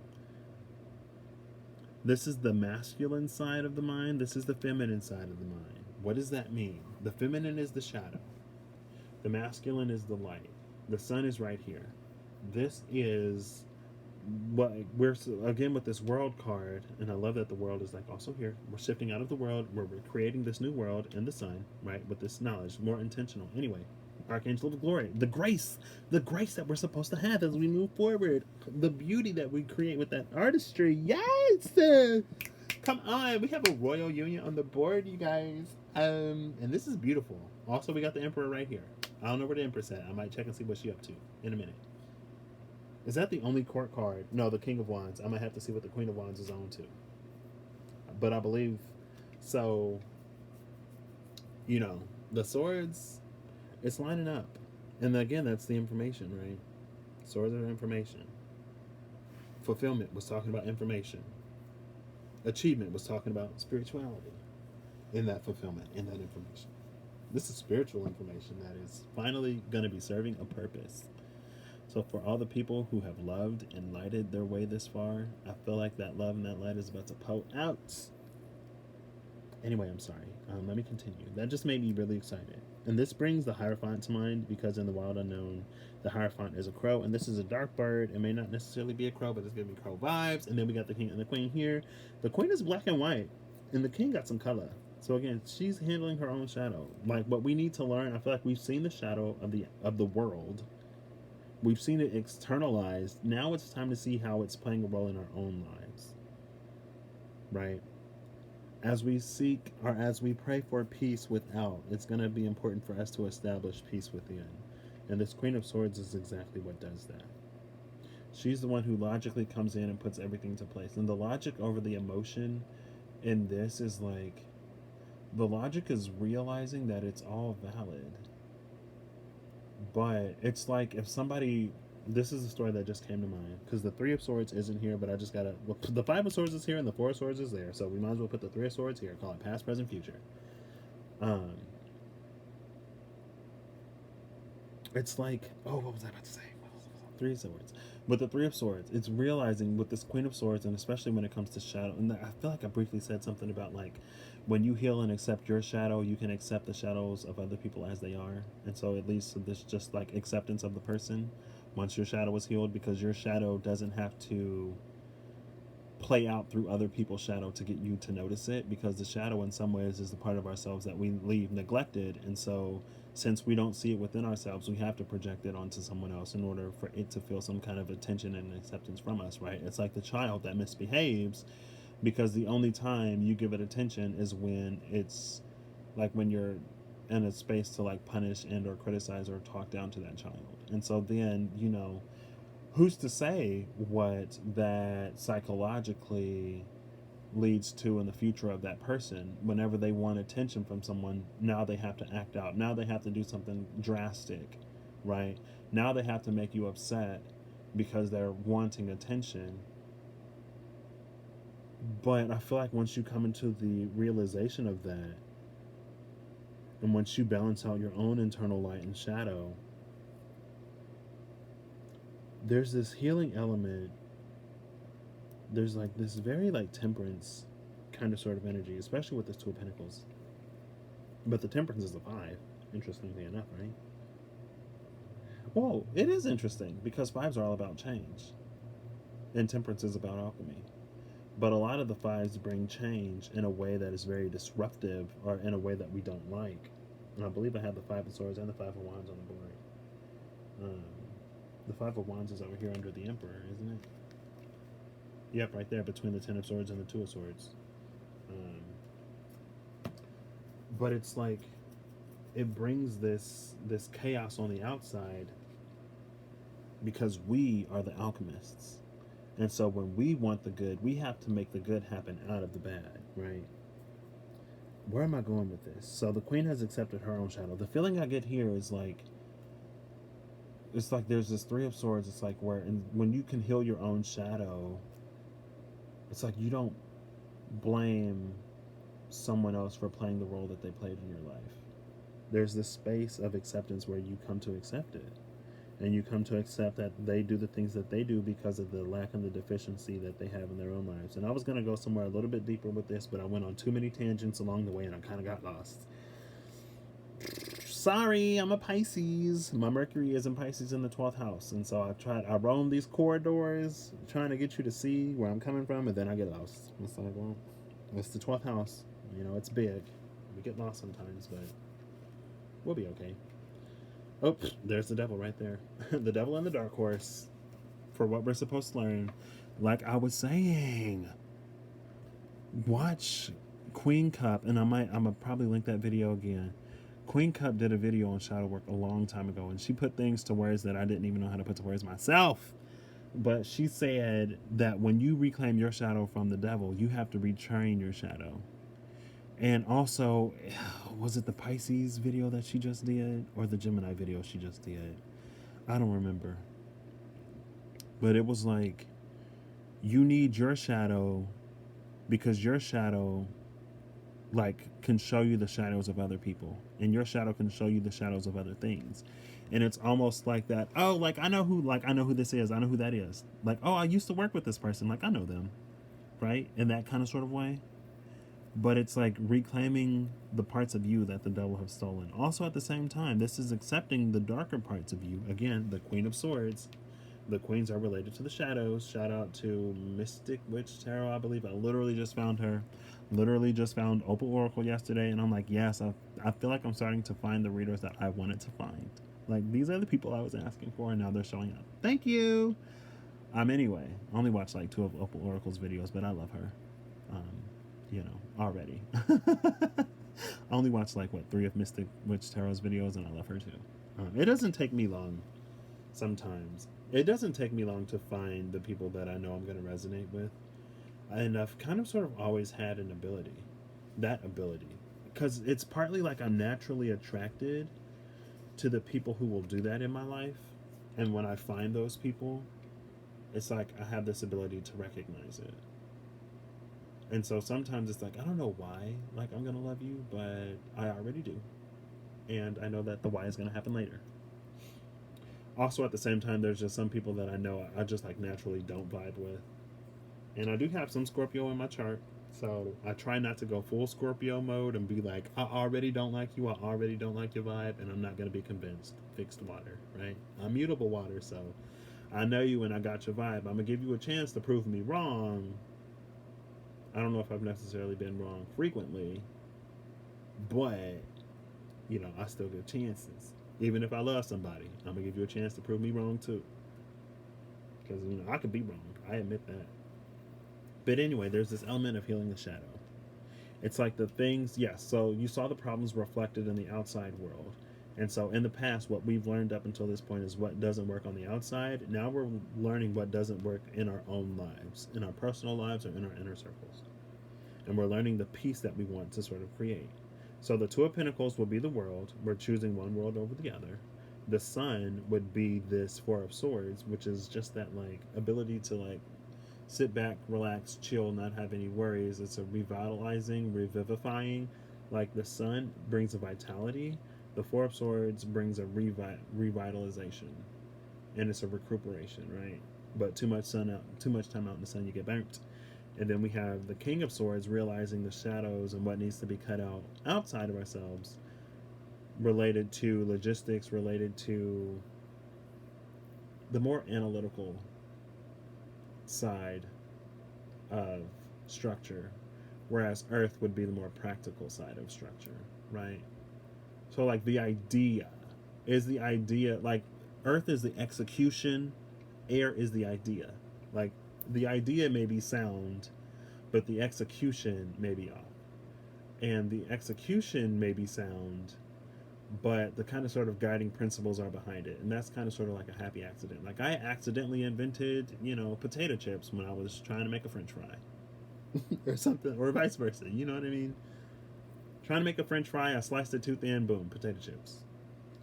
This is the masculine side of the mind. This is the feminine side of the mind. What does that mean? The feminine is the shadow. The masculine is the light. The sun is right here. This is what we're, again, with this world card, and I love that the world is like also here. We're shifting out of the world, where we're creating this new world in the sun, right? With this knowledge, more intentional. Anyway, Archangel of Glory, the grace that we're supposed to have as we move forward, the beauty that we create with that artistry. Yes, come on, we have a royal union on the board, you guys. And this is beautiful. Also, we got the Emperor right here. I don't know where the Empress at. I might check and see what she up to in a minute. Is that the only court card? No, the King of Wands. I might have to see what the Queen of Wands is on to. But I believe so. You know, the swords, it's lining up. And again, that's the information, right? Swords are information. Fulfillment was talking about information. Achievement was talking about spirituality in that fulfillment, in that information. This is spiritual information that is finally going to be serving a purpose. So for all the people who have loved and lighted their way this far, I feel like that love and that light is about to pour out. Anyway, I'm sorry. Let me continue. That just made me really excited. And this brings the Hierophant to mind, because in the Wild Unknown, the Hierophant is a crow, and this is a dark bird. It may not necessarily be a crow, but it's going to be crow vibes. And then we got the king and the queen here. The queen is black and white, and the king got some color. So again, she's handling her own shadow. Like, what we need to learn, I feel like we've seen the shadow of the world. We've seen it externalized. Now it's time to see how it's playing a role in our own lives. Right? As we seek, or as we pray for peace without, it's going to be important for us to establish peace within. And this Queen of Swords is exactly what does that. She's the one who logically comes in and puts everything into place. And the logic over the emotion in this is like, the logic is realizing that it's all valid. But it's like if somebody, this is a story that just came to mind, because the Three of Swords isn't here, but I just gotta, well, the Five of Swords is here and the Four of Swords is there, so we might as well put the Three of Swords here, call it past, present, future. It's like, oh, what was I about to say? Three of Swords. With the Three of Swords, it's realizing with this Queen of Swords, and especially when it comes to shadow, and I feel like I briefly said something about like, when you heal and accept your shadow, you can accept the shadows of other people as they are. And so it leads to this just like acceptance of the person once your shadow is healed, because your shadow doesn't have to play out through other people's shadow to get you to notice it, because the shadow in some ways is the part of ourselves that we leave neglected. And so since we don't see it within ourselves, we have to project it onto someone else in order for it to feel some kind of attention and acceptance from us, right? It's like the child that misbehaves, because the only time you give it attention is when it's like when you're in a space to like punish and or criticize or talk down to that child. And so then, you know, who's to say what that psychologically leads to in the future of that person? Whenever they want attention from someone, now they have to act out. Now they have to do something drastic, right? Now they have to make you upset because they're wanting attention. But I feel like once you come into the realization of that, and once you balance out your own internal light and shadow, there's this healing element. There's like this very like temperance kind of sort of energy, especially with this Two of Pentacles. But the temperance is a 5, interestingly enough, right? Well, it is interesting because 5s are all about change, and temperance is about alchemy. But a lot of the 5s bring change in a way that is very disruptive, or in a way that we don't like. And I believe I have the 5 of Swords and the 5 of Wands on the board. The 5 of Wands is over here under the Emperor, isn't it? Yep, right there between the 10 of Swords and the 2 of Swords. But it's like, it brings this chaos on the outside because we are the alchemists. And so when we want the good, we have to make the good happen out of the bad, right? Where am I going with this? So the Queen has accepted her own shadow. The feeling I get here is like, it's like there's this Three of Swords. It's like when you can heal your own shadow, it's like you don't blame someone else for playing the role that they played in your life. There's this space of acceptance where you come to accept it. And you come to accept that they do the things that they do because of the lack and the deficiency that they have in their own lives. And I was going to go somewhere a little bit deeper with this, but I went on too many tangents along the way and I kind of got lost. Sorry, I'm a Pisces. My Mercury is in Pisces in the 12th house. And so I roam these corridors trying to get you to see where I'm coming from, and then I get lost. It's like, well, it's the 12th house. It's big. We get lost sometimes, but we'll be okay. Oh, there's the devil right there. The devil and the dark horse for what we're supposed to learn. Like I was saying, watch Queen Cup, and I'm gonna probably link that video again. Queen Cup did a video on shadow work a long time ago, and she put things to words that I didn't even know how to put to words myself. But she said that when you reclaim your shadow from the devil, you have to retrain your shadow. And also, was it the Pisces video that she just did or the Gemini video she just did? I don't remember. But it was like, you need your shadow because your shadow can show you the shadows of other people, and your shadow can show you the shadows of other things. And it's almost like that. Oh, I know who this is. I know who that is. I used to work with this person. I know them, right? In that kind of sort of way. But it's like reclaiming the parts of you that the devil have stolen. Also, at the same time, this is accepting the darker parts of you. Again, the Queen of Swords. The queens are related to the shadows. Shout out to Mystic Witch Tarot, I believe. I literally just found her. Literally just found Opal Oracle yesterday. And I'm like, yes, I feel like I'm starting to find the readers that I wanted to find. These are the people I was asking for, and now they're showing up. Thank you. Anyway, I only watched 2 of Opal Oracle's videos, but I love her. Already. I only watched 3 of Mystic Witch Tarot's videos, and I love her too. It doesn't take me long sometimes. It doesn't take me long to find the people that I know I'm going to resonate with. And I've kind of sort of always had that ability. Because it's partly I'm naturally attracted to the people who will do that in my life. And when I find those people, it's I have this ability to recognize it. And so sometimes it's I don't know why I'm going to love you, but I already do. And I know that the why is going to happen later. Also, at the same time, there's just some people that I know I just naturally don't vibe with. And I do have some Scorpio in my chart. So I try not to go full Scorpio mode and be I already don't like you. I already don't like your vibe. And I'm not going to be convinced. Fixed water, right? I'm mutable water. So I know you and I got your vibe. I'm going to give you a chance to prove me wrong. I don't know if I've necessarily been wrong frequently. But, I still give chances. Even if I love somebody, I'm going to give you a chance to prove me wrong too. Because, I could be wrong. I admit that. But anyway, there's this element of healing the shadow. It's the things, yes, so you saw the problems reflected in the outside world. And so in the past, what we've learned up until this point is what doesn't work on the outside. Now we're learning what doesn't work in our own lives, in our personal lives or in our inner circles. And we're learning the peace that we want to sort of create. So the 2 of Pentacles will be the world. We're choosing one world over the other. The Sun would be this 4 of Swords, which is just that ability to sit back, relax, chill, not have any worries. It's a revitalizing, revivifying. The Sun brings a vitality. The 4 of Swords brings a revitalization, and it's a recuperation, right? But too much time out in the sun, you get burnt. And then we have the King of Swords realizing the shadows and what needs to be cut out outside of ourselves, related to logistics, related to the more analytical side of structure, whereas Earth would be the more practical side of structure, right? So the idea, Earth is the execution, air is the idea. The idea may be sound, but the execution may be off. And the execution may be sound, but the kind of sort of guiding principles are behind it. And that's kind of sort of a happy accident. I accidentally invented, potato chips when I was trying to make a French fry. Or something, or vice versa, you know what I mean? Trying to make a French fry, I sliced it too thin, boom, potato chips.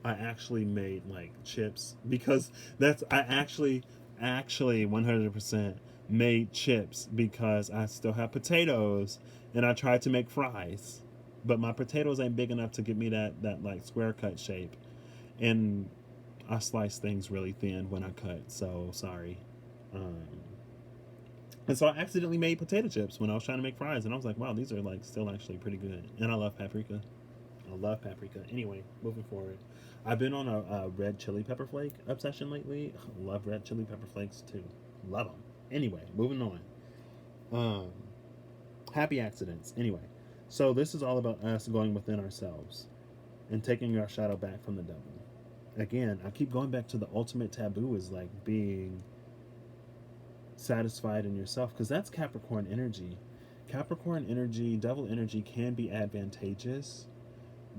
I actually made chips because I actually 100% made chips because I still have potatoes and I tried to make fries, but my potatoes ain't big enough to give me that square cut shape. And I slice things really thin when I cut, so sorry. Um, and so I accidentally made potato chips when I was trying to make fries, and I was like, wow, these are like still actually pretty good. And I love paprika. I love paprika. Anyway, moving forward. I've been on a red chili pepper flake obsession lately. Love red chili pepper flakes too. Love them. Anyway, moving on. Um, Happy accidents. Anyway, so this is all about us going within ourselves and taking our shadow back from the devil. Again, I keep going back to the ultimate taboo is like being satisfied in yourself because that's Capricorn energy. Capricorn energy, devil energy can be advantageous,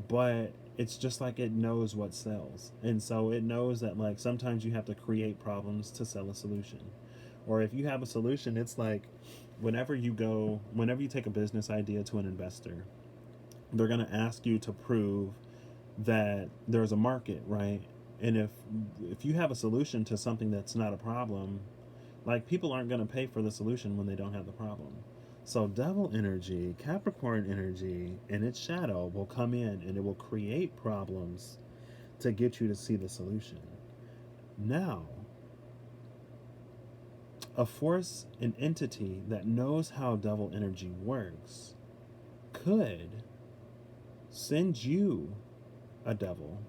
but it's just like it knows what sells. And so it knows that like sometimes you have to create problems to sell a solution. Or if you have a solution, it's like whenever you take a business idea to an investor, they're going to ask you to prove that there's a market, right? And if you have a solution to something that's not a problem, like people aren't going to pay for the solution when they don't have the problem. So devil energy, Capricorn energy, and its shadow will come in and it will create problems to get you to see the solution. Now, a force, an entity that knows how devil energy works could send you a devil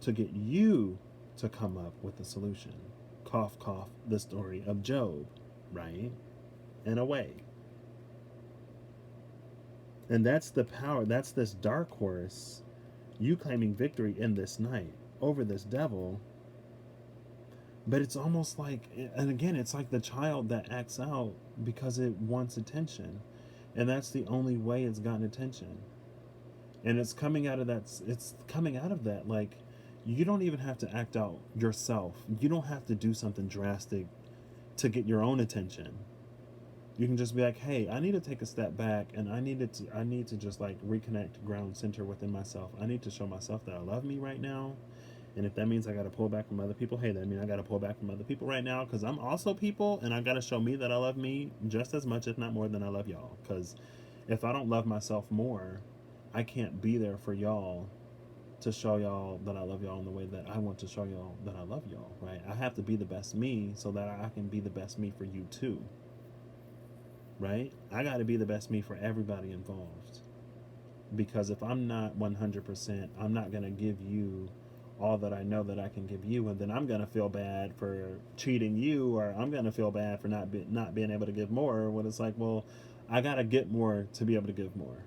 to get you to come up with a solution. Cough, cough, the story of Job, right? In a way. And that's the power, that's this dark horse, you claiming victory in this night over this devil. But it's almost like, and again, it's like the child that acts out because it wants attention. And that's the only way it's gotten attention. And it's coming out of that, like, you don't even have to act out yourself. You don't have to do something drastic to get your own attention. You can just be like, hey, I need to take a step back and I need to just like reconnect, ground center within myself. I need to show myself that I love me right now. And if that means I got to pull back from other people, hey, that means I got to pull back from other people right now because I'm also people and I got to show me that I love me just as much, if not more, than I love y'all. Because if I don't love myself more, I can't be there for y'all to show y'all that I love y'all in the way that I want to show y'all that I love y'all, right? I have to be the best me so that I can be the best me for you too, right? I got to be the best me for everybody involved. Because if I'm not 100%, I'm not going to give you all that I know that I can give you, and then I'm gonna feel bad for cheating you, or I'm gonna feel bad for not being able to give more. When it's like, well, I gotta get more to be able to give more,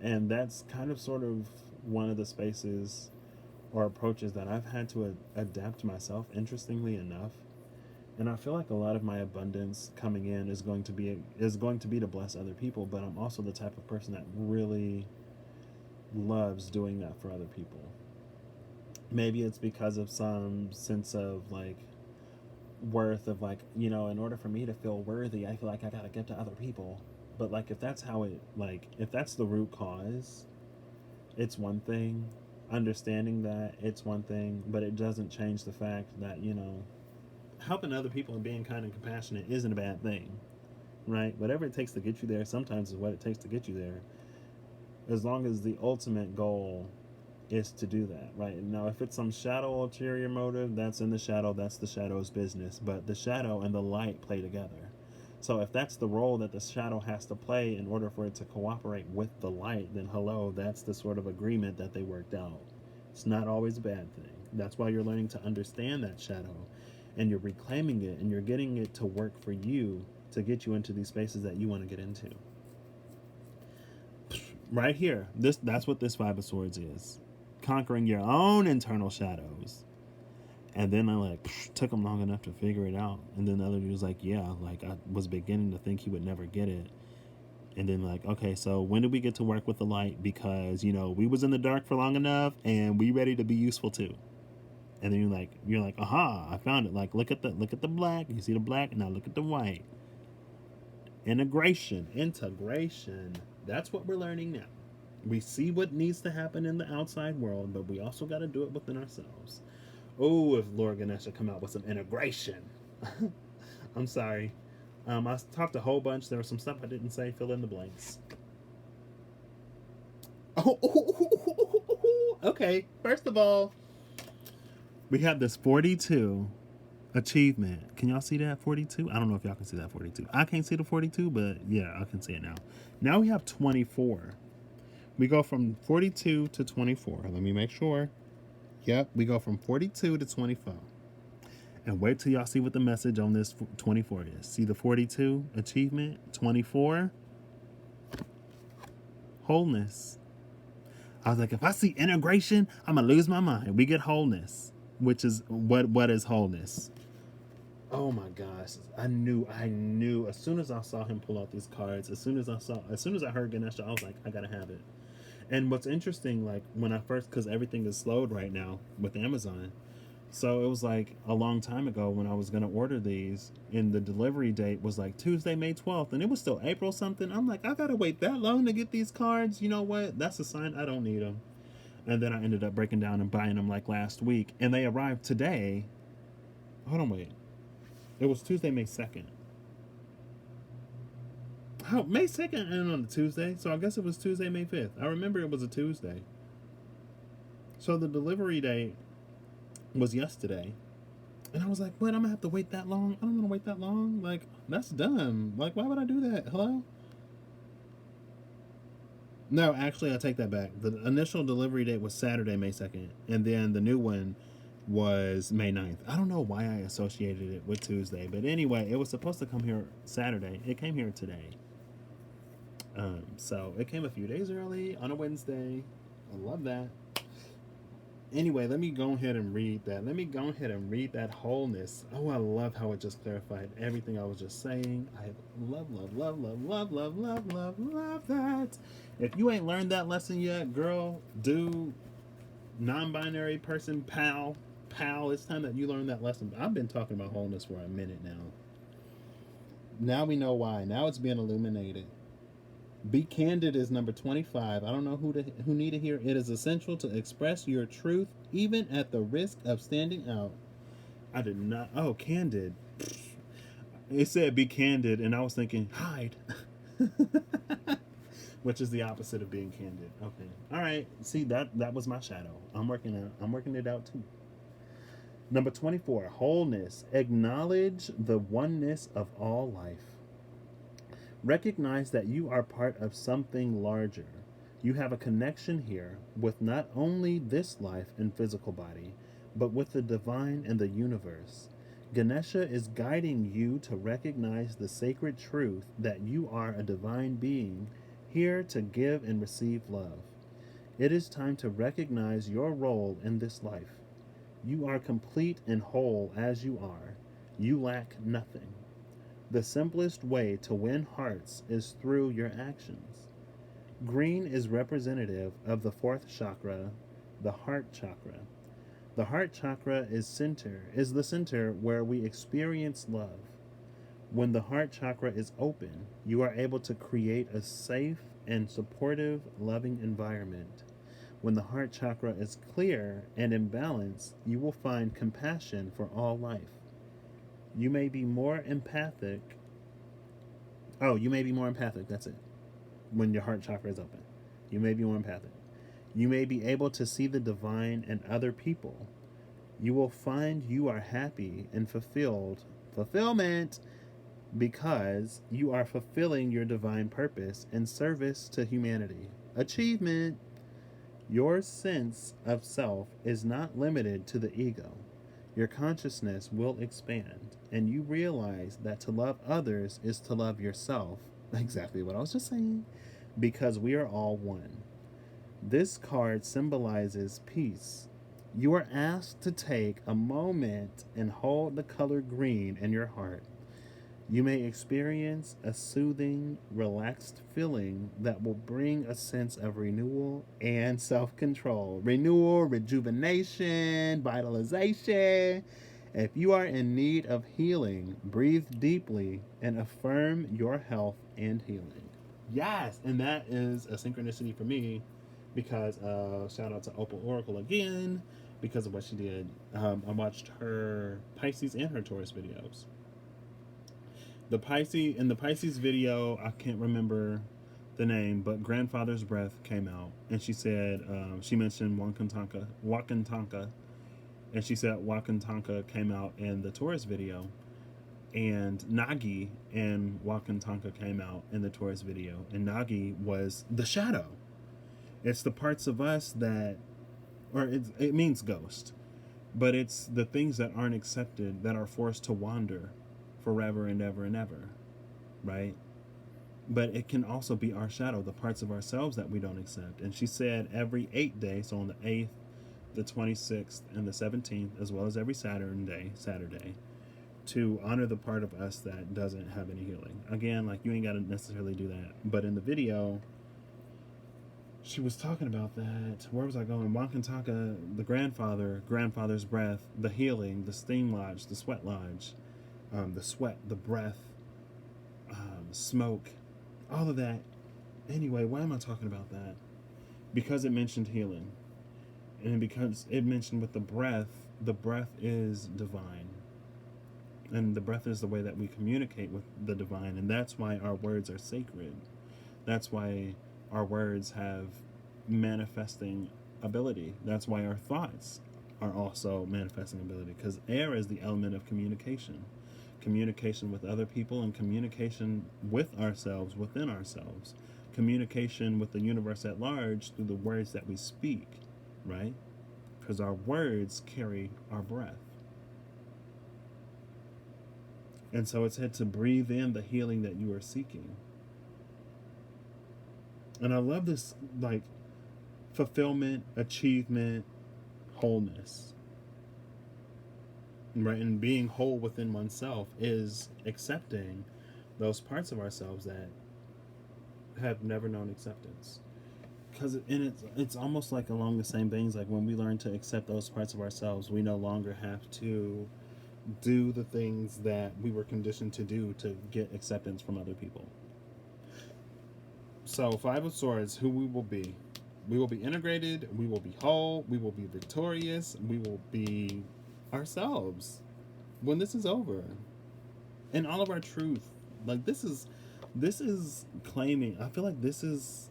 and that's kind of sort of one of the spaces or approaches that I've had to adapt myself. Interestingly enough, and I feel like a lot of my abundance coming in is going to be to bless other people, but I'm also the type of person that really loves doing that for other people. Maybe it's because of some sense of like worth of like, in order for me to feel worthy, I feel like I gotta give to other people. But like if that's if that's the root cause, it's one thing. Understanding that, it's one thing, but it doesn't change the fact that, helping other people and being kind and compassionate isn't a bad thing. Right? Whatever it takes to get you there sometimes is what it takes to get you there. As long as the ultimate goal is to do that, right? Now, if it's some shadow ulterior motive, that's in the shadow, that's the shadow's business. But the shadow and the light play together. So if that's the role that the shadow has to play in order for it to cooperate with the light, then hello, that's the sort of agreement that they worked out. It's not always a bad thing. That's why you're learning to understand that shadow and you're reclaiming it and you're getting it to work for you to get you into these spaces that you want to get into. Right here, that's what this Five of Swords is. Conquering your own internal shadows. And then I took him long enough to figure it out. And then the other dude was like, yeah, like I was beginning to think he would never get it. And then like, okay, so when did we get to work with the light? Because, we was in the dark for long enough and we ready to be useful too. And then you're like, aha, I found it. Like, look at the black. You see the black? Now look at the white. Integration. That's what we're learning now. We see what needs to happen in the outside world, but we also got to do it within ourselves. Oh, if Lord Ganesha come out with some integration. I'm sorry. I talked a whole bunch. There was some stuff I didn't say. Fill in the blanks. Okay. First of all, We have this 42 achievement. Can y'all see that 42? I don't know if y'all can see that 42. I can't see the 42, but yeah, I can see it now. Now we have 24. We go from 42 to 24. Let me make sure. Yep, we go from 42 to 24. And wait till y'all see what the message on this 24 is. See the 42 achievement, 24 wholeness. I was like, if I see integration, I'm gonna lose my mind. We get wholeness, which is what is wholeness? Oh my gosh. I knew as soon as I saw him pull out these cards, as soon as I heard Ganesha, I was like, I gotta have it. And what's interesting, like when I first, because everything is slowed right now with Amazon, so it was like a long time ago when I was gonna order these, and the delivery date was like Tuesday, May 12th, and it was still April something. I'm like, I gotta wait that long to get these cards. You know what? That's a sign I don't need them. And then I ended up breaking down and buying them like last week, and they arrived today. Hold on, wait. It was Tuesday, May 2nd. How May 2nd and on a Tuesday, so I guess it was Tuesday, May 5th. I remember it was a Tuesday. So the delivery date was yesterday. And I was like, what, I'm gonna have to wait that long? I don't wanna wait that long. Like, that's dumb. Like, why would I do that? Hello? No, actually I take that back. The initial delivery date was Saturday, May 2nd, and then the new one was May 9th. I don't know why I associated it with Tuesday, but anyway, it was supposed to come here Saturday. It came here today. So it came a few days early on a Wednesday. I love that. Anyway, let me go ahead and read that. Let me go ahead and read that wholeness. Oh, I love how it just clarified everything I was just saying. I love that. If you ain't learned that lesson yet, girl, dude, non-binary person, pal, it's time that you learn that lesson. I've been talking about wholeness for a minute now. Now we know why. Now it's being illuminated. Be candid is number 25. I don't know who need to hear. It is essential to express your truth, even at the risk of standing out. I did not. Oh, candid. It said be candid, and I was thinking hide, which is the opposite of being candid. Okay. All right. See, that was my shadow. I'm working it out too. Number 24. Wholeness. Acknowledge the oneness of all life. Recognize that you are part of something larger. You have a connection here with not only this life and physical body, but with the divine and the universe. Ganesha is guiding you to recognize the sacred truth that you are a divine being here to give and receive love. It is time to recognize your role in this life. You are complete and whole as you are. You lack nothing. The simplest way to win hearts is through your actions. Green is representative of the fourth chakra, the heart chakra. The heart chakra is the center where we experience love. When the heart chakra is open, you are able to create a safe and supportive, loving environment. When the heart chakra is clear and in balance, you will find compassion for all life. You may be more empathic. That's it. When your heart chakra is open, you may be more empathic. You may be able to see the divine in other people. You will find you are happy and fulfillment, because you are fulfilling your divine purpose in service to humanity. Achievement. Your sense of self is not limited to the ego. Your consciousness will expand, and you realize that to love others is to love yourself. Exactly what I was just saying. Because we are all one. This card symbolizes peace. You are asked to take a moment and hold the color green in your heart. You may experience a soothing, relaxed feeling that will bring a sense of renewal and self-control. Renewal, rejuvenation, vitalization. If you are in need of healing, breathe deeply and affirm your health and healing. Yes, and that is a synchronicity for me, because shout out to Opal Oracle again, because of what she did. I watched her Pisces and her Taurus videos. The Pisces video, I can't remember the name, but Grandfather's Breath came out, and she said, she mentioned Wakantanka, And she said Wakantanka came out in the Taurus video, and Nagi and Wakantanka came out in the Taurus video, and Nagi was the shadow. It's the parts of us that, or it means ghost, but it's the things that aren't accepted that are forced to wander forever and ever and ever, right? But it can also be our shadow, the parts of ourselves that we don't accept. And she said every 8 days, so on the 8th, the 26th, and the 17th, as well as every Saturday, to honor the part of us that doesn't have any healing. Again, like, you ain't got to necessarily do that. But in the video, she was talking about that. Where was I going? Wankantaka, the grandfather's breath, the healing, the steam lodge, the sweat lodge, the sweat, the breath, smoke, all of that. Anyway, why am I talking about that? Because it mentioned healing. And because it mentioned with the breath is divine. And the breath is the way that we communicate with the divine. And that's why our words are sacred. That's why our words have manifesting ability. That's why our thoughts are also manifesting ability. Because air is the element of communication. Communication with other people and communication with ourselves, within ourselves. Communication with the universe at large through the words that we speak, right? Because our words carry our breath. And so it's had to breathe in the healing that you are seeking. And I love this, like, fulfillment, achievement, wholeness. Right? And being whole within oneself is accepting those parts of ourselves that have never known acceptance. Because it's almost like along the same things, like when we learn to accept those parts of ourselves, we no longer have to do the things that we were conditioned to do to get acceptance from other people. So, Five of Swords, who we will be. We will be integrated, we will be whole, we will be victorious, we will be ourselves when this is over. And all of our truth. Like, this is claiming, I feel like this is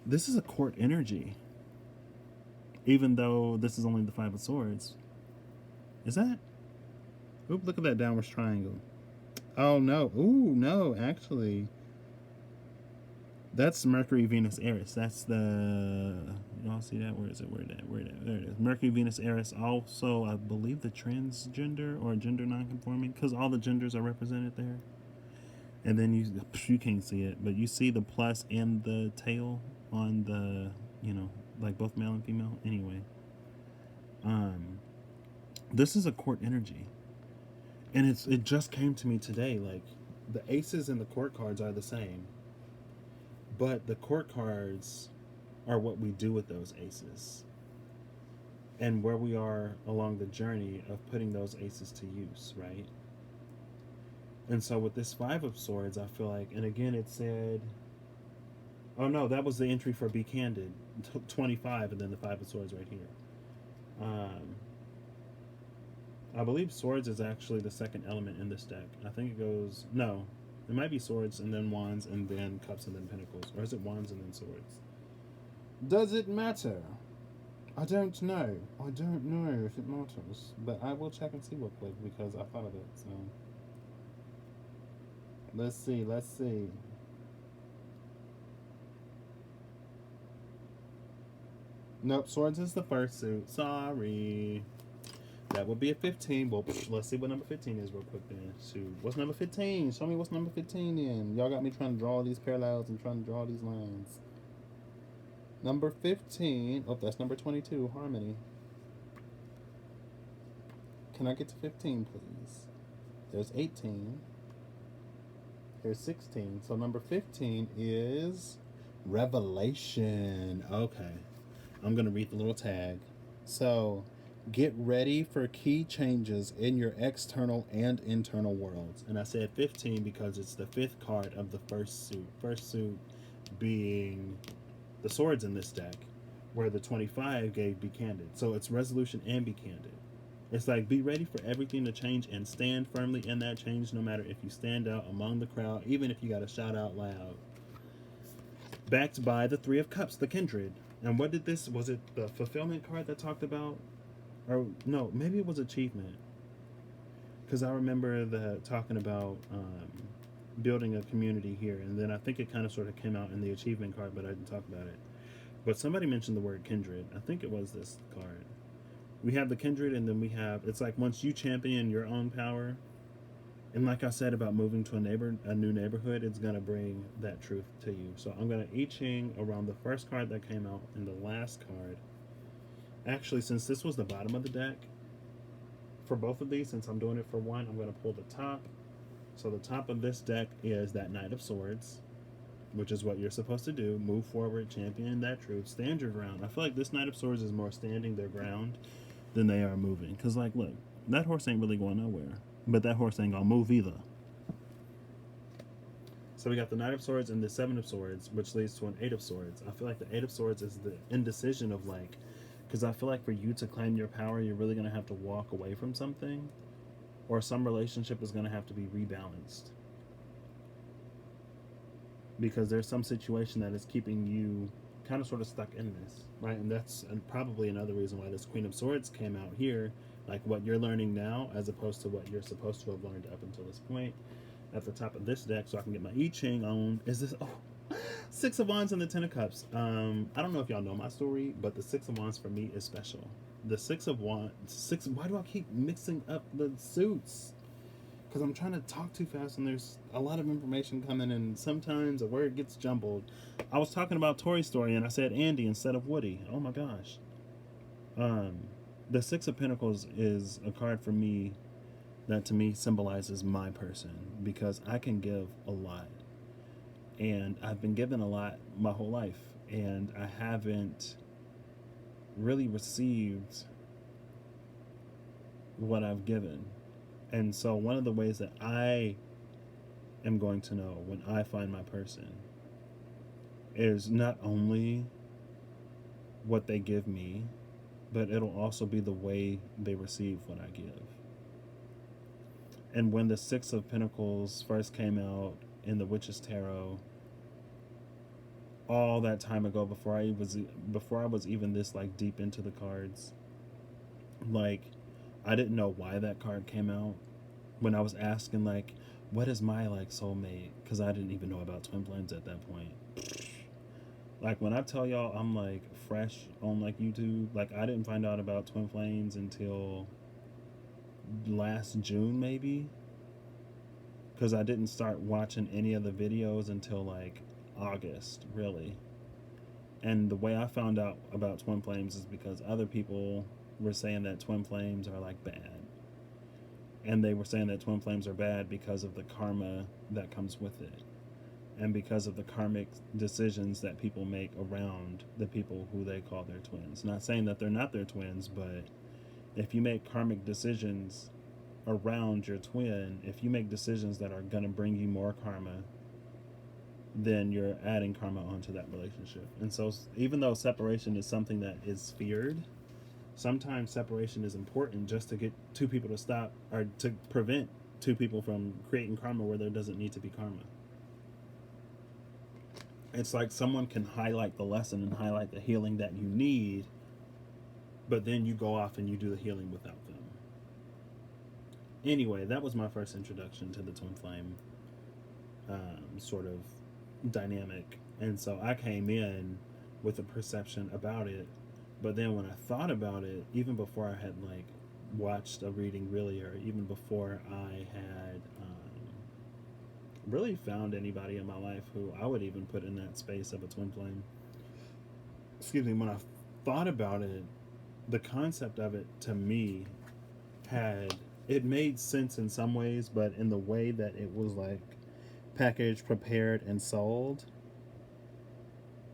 a court energy. Even though this is only the Five of Swords. Is that? Oop, look at that downward triangle. Oh, no. Ooh, no, actually. That's Mercury, Venus, Eris. That's the... Y'all see that? Where is it? Where it? There it is. Mercury, Venus, Eris. Also, I believe the transgender or gender nonconforming, because all the genders are represented there. And then you can't see it, but you see the plus and the tail on the, like both male and female. Anyway. This is a court energy. And it just came to me today, like, the aces and the court cards are the same. But the court cards are what we do with those aces. And where we are along the journey of putting those aces to use, right? And so with this Five of Swords, I feel like, and again it said, oh no, that was the entry for Be Candid, 25, and then the Five of Swords right here. I believe Swords is actually the second element in this deck. I think it goes, no, it might be Swords and then Wands and then Cups and then Pentacles. Or is it Wands and then Swords? Does it matter? I don't know. I don't know if it matters. But I will check and see real quick because I thought of it. So let's see. Nope, Swords is the first suit. Sorry. That would be a 15. Well, let's see what number 15 is real quick then. Shoot. What's number 15? Show me what's number 15 in. Y'all got me trying to draw these parallels and trying to draw these lines. Number 15. Oh, that's number 22. Harmony. Can I get to 15, please? There's 18. There's 16. So number 15 is Revelation. Okay. I'm going to read the little tag. So... get ready for key changes in your external and internal worlds. And I said 15 because it's the 5th card of the first suit. First suit being the Swords in this deck, where the 25 gave Be Candid. So it's resolution and Be Candid. It's like, be ready for everything to change and stand firmly in that change, no matter if you stand out among the crowd, even if you got to shout out loud. Backed by the Three of Cups, the Kindred. And what did this, was it the fulfillment card that talked about or no, maybe it was achievement. Because I remember talking about building a community here, and then I think it kind of sort of came out in the achievement card, but I didn't talk about it. But somebody mentioned the word kindred. I think it was this card. We have the kindred, and then we have, it's like once you champion your own power, and like I said about moving to a new neighborhood, it's gonna bring that truth to you. So I'm gonna I Ching around the first card that came out and the last card. Actually, since this was the bottom of the deck, for both of these, since I'm doing it for one, I'm gonna pull the top. So the top of this deck is that Knight of Swords, which is what you're supposed to do. Move forward, champion that truth, stand your ground. I feel like this Knight of Swords is more standing their ground than they are moving. Because, like, look, that horse ain't really going nowhere. But that horse ain't gonna move either. So we got the Knight of Swords and the Seven of Swords, which leads to an Eight of Swords. I feel like the Eight of Swords is the indecision of, like, because I feel like for you to claim your power, you're really going to have to walk away from something, or some relationship is going to have to be rebalanced. Because there's some situation that is keeping you kind of sort of stuck in this, right? And that's probably another reason why this Queen of Swords came out here, like what you're learning now as opposed to what you're supposed to have learned up until this point. At the top of this deck, so I can get my I Ching on, is this, Six of Wands and the Ten of Cups. I don't know if y'all know my story, but the Six of Wands for me is special. The Six of Wands, why do I keep mixing up the suits? Because I'm trying to talk too fast and there's a lot of information coming and sometimes a word gets jumbled. I was talking about Toy Story and I said Andy instead of Woody. Oh my gosh. The Six of Pentacles is a card for me that to me symbolizes my person, because I can give a lot. And I've been given a lot my whole life, and I haven't really received what I've given. And so one of the ways that I am going to know when I find my person is not only what they give me, but it'll also be the way they receive what I give. And when the Six of Pentacles first came out in the Witch's Tarot, all that time ago, before I was even this like deep into the cards, like I didn't know why that card came out. When I was asking like, what is my like soulmate? Because I didn't even know about twin flames at that point. Like when I tell y'all I'm like fresh on like YouTube, like I didn't find out about twin flames until last June maybe, because I didn't start watching any of the videos until like August, really. And the way I found out about twin flames is because other people were saying that twin flames are like bad, and they were saying that twin flames are bad because of the karma that comes with it, and because of the karmic decisions that people make around the people who they call their twins. Not saying that they're not their twins, but if you make karmic decisions around your twin, if you make decisions that are going to bring you more karma, then you're adding karma onto that relationship. And so even though separation is something that is feared, sometimes separation is important just to get two people to stop, or to prevent two people from creating karma where there doesn't need to be karma. It's like someone can highlight the lesson and highlight the healing that you need, but then you go off and you do the healing without them. Anyway, that was my first introduction to the twin flame sort of dynamic. And so I came in with a perception about it, but then when I thought about it, even before I had like watched a reading really, or even before I had really found anybody in my life who I would even put in that space of a twin flame, excuse me, when I thought about it, the concept of it to me it made sense in some ways, but in the way that it was like packaged, prepared, and sold.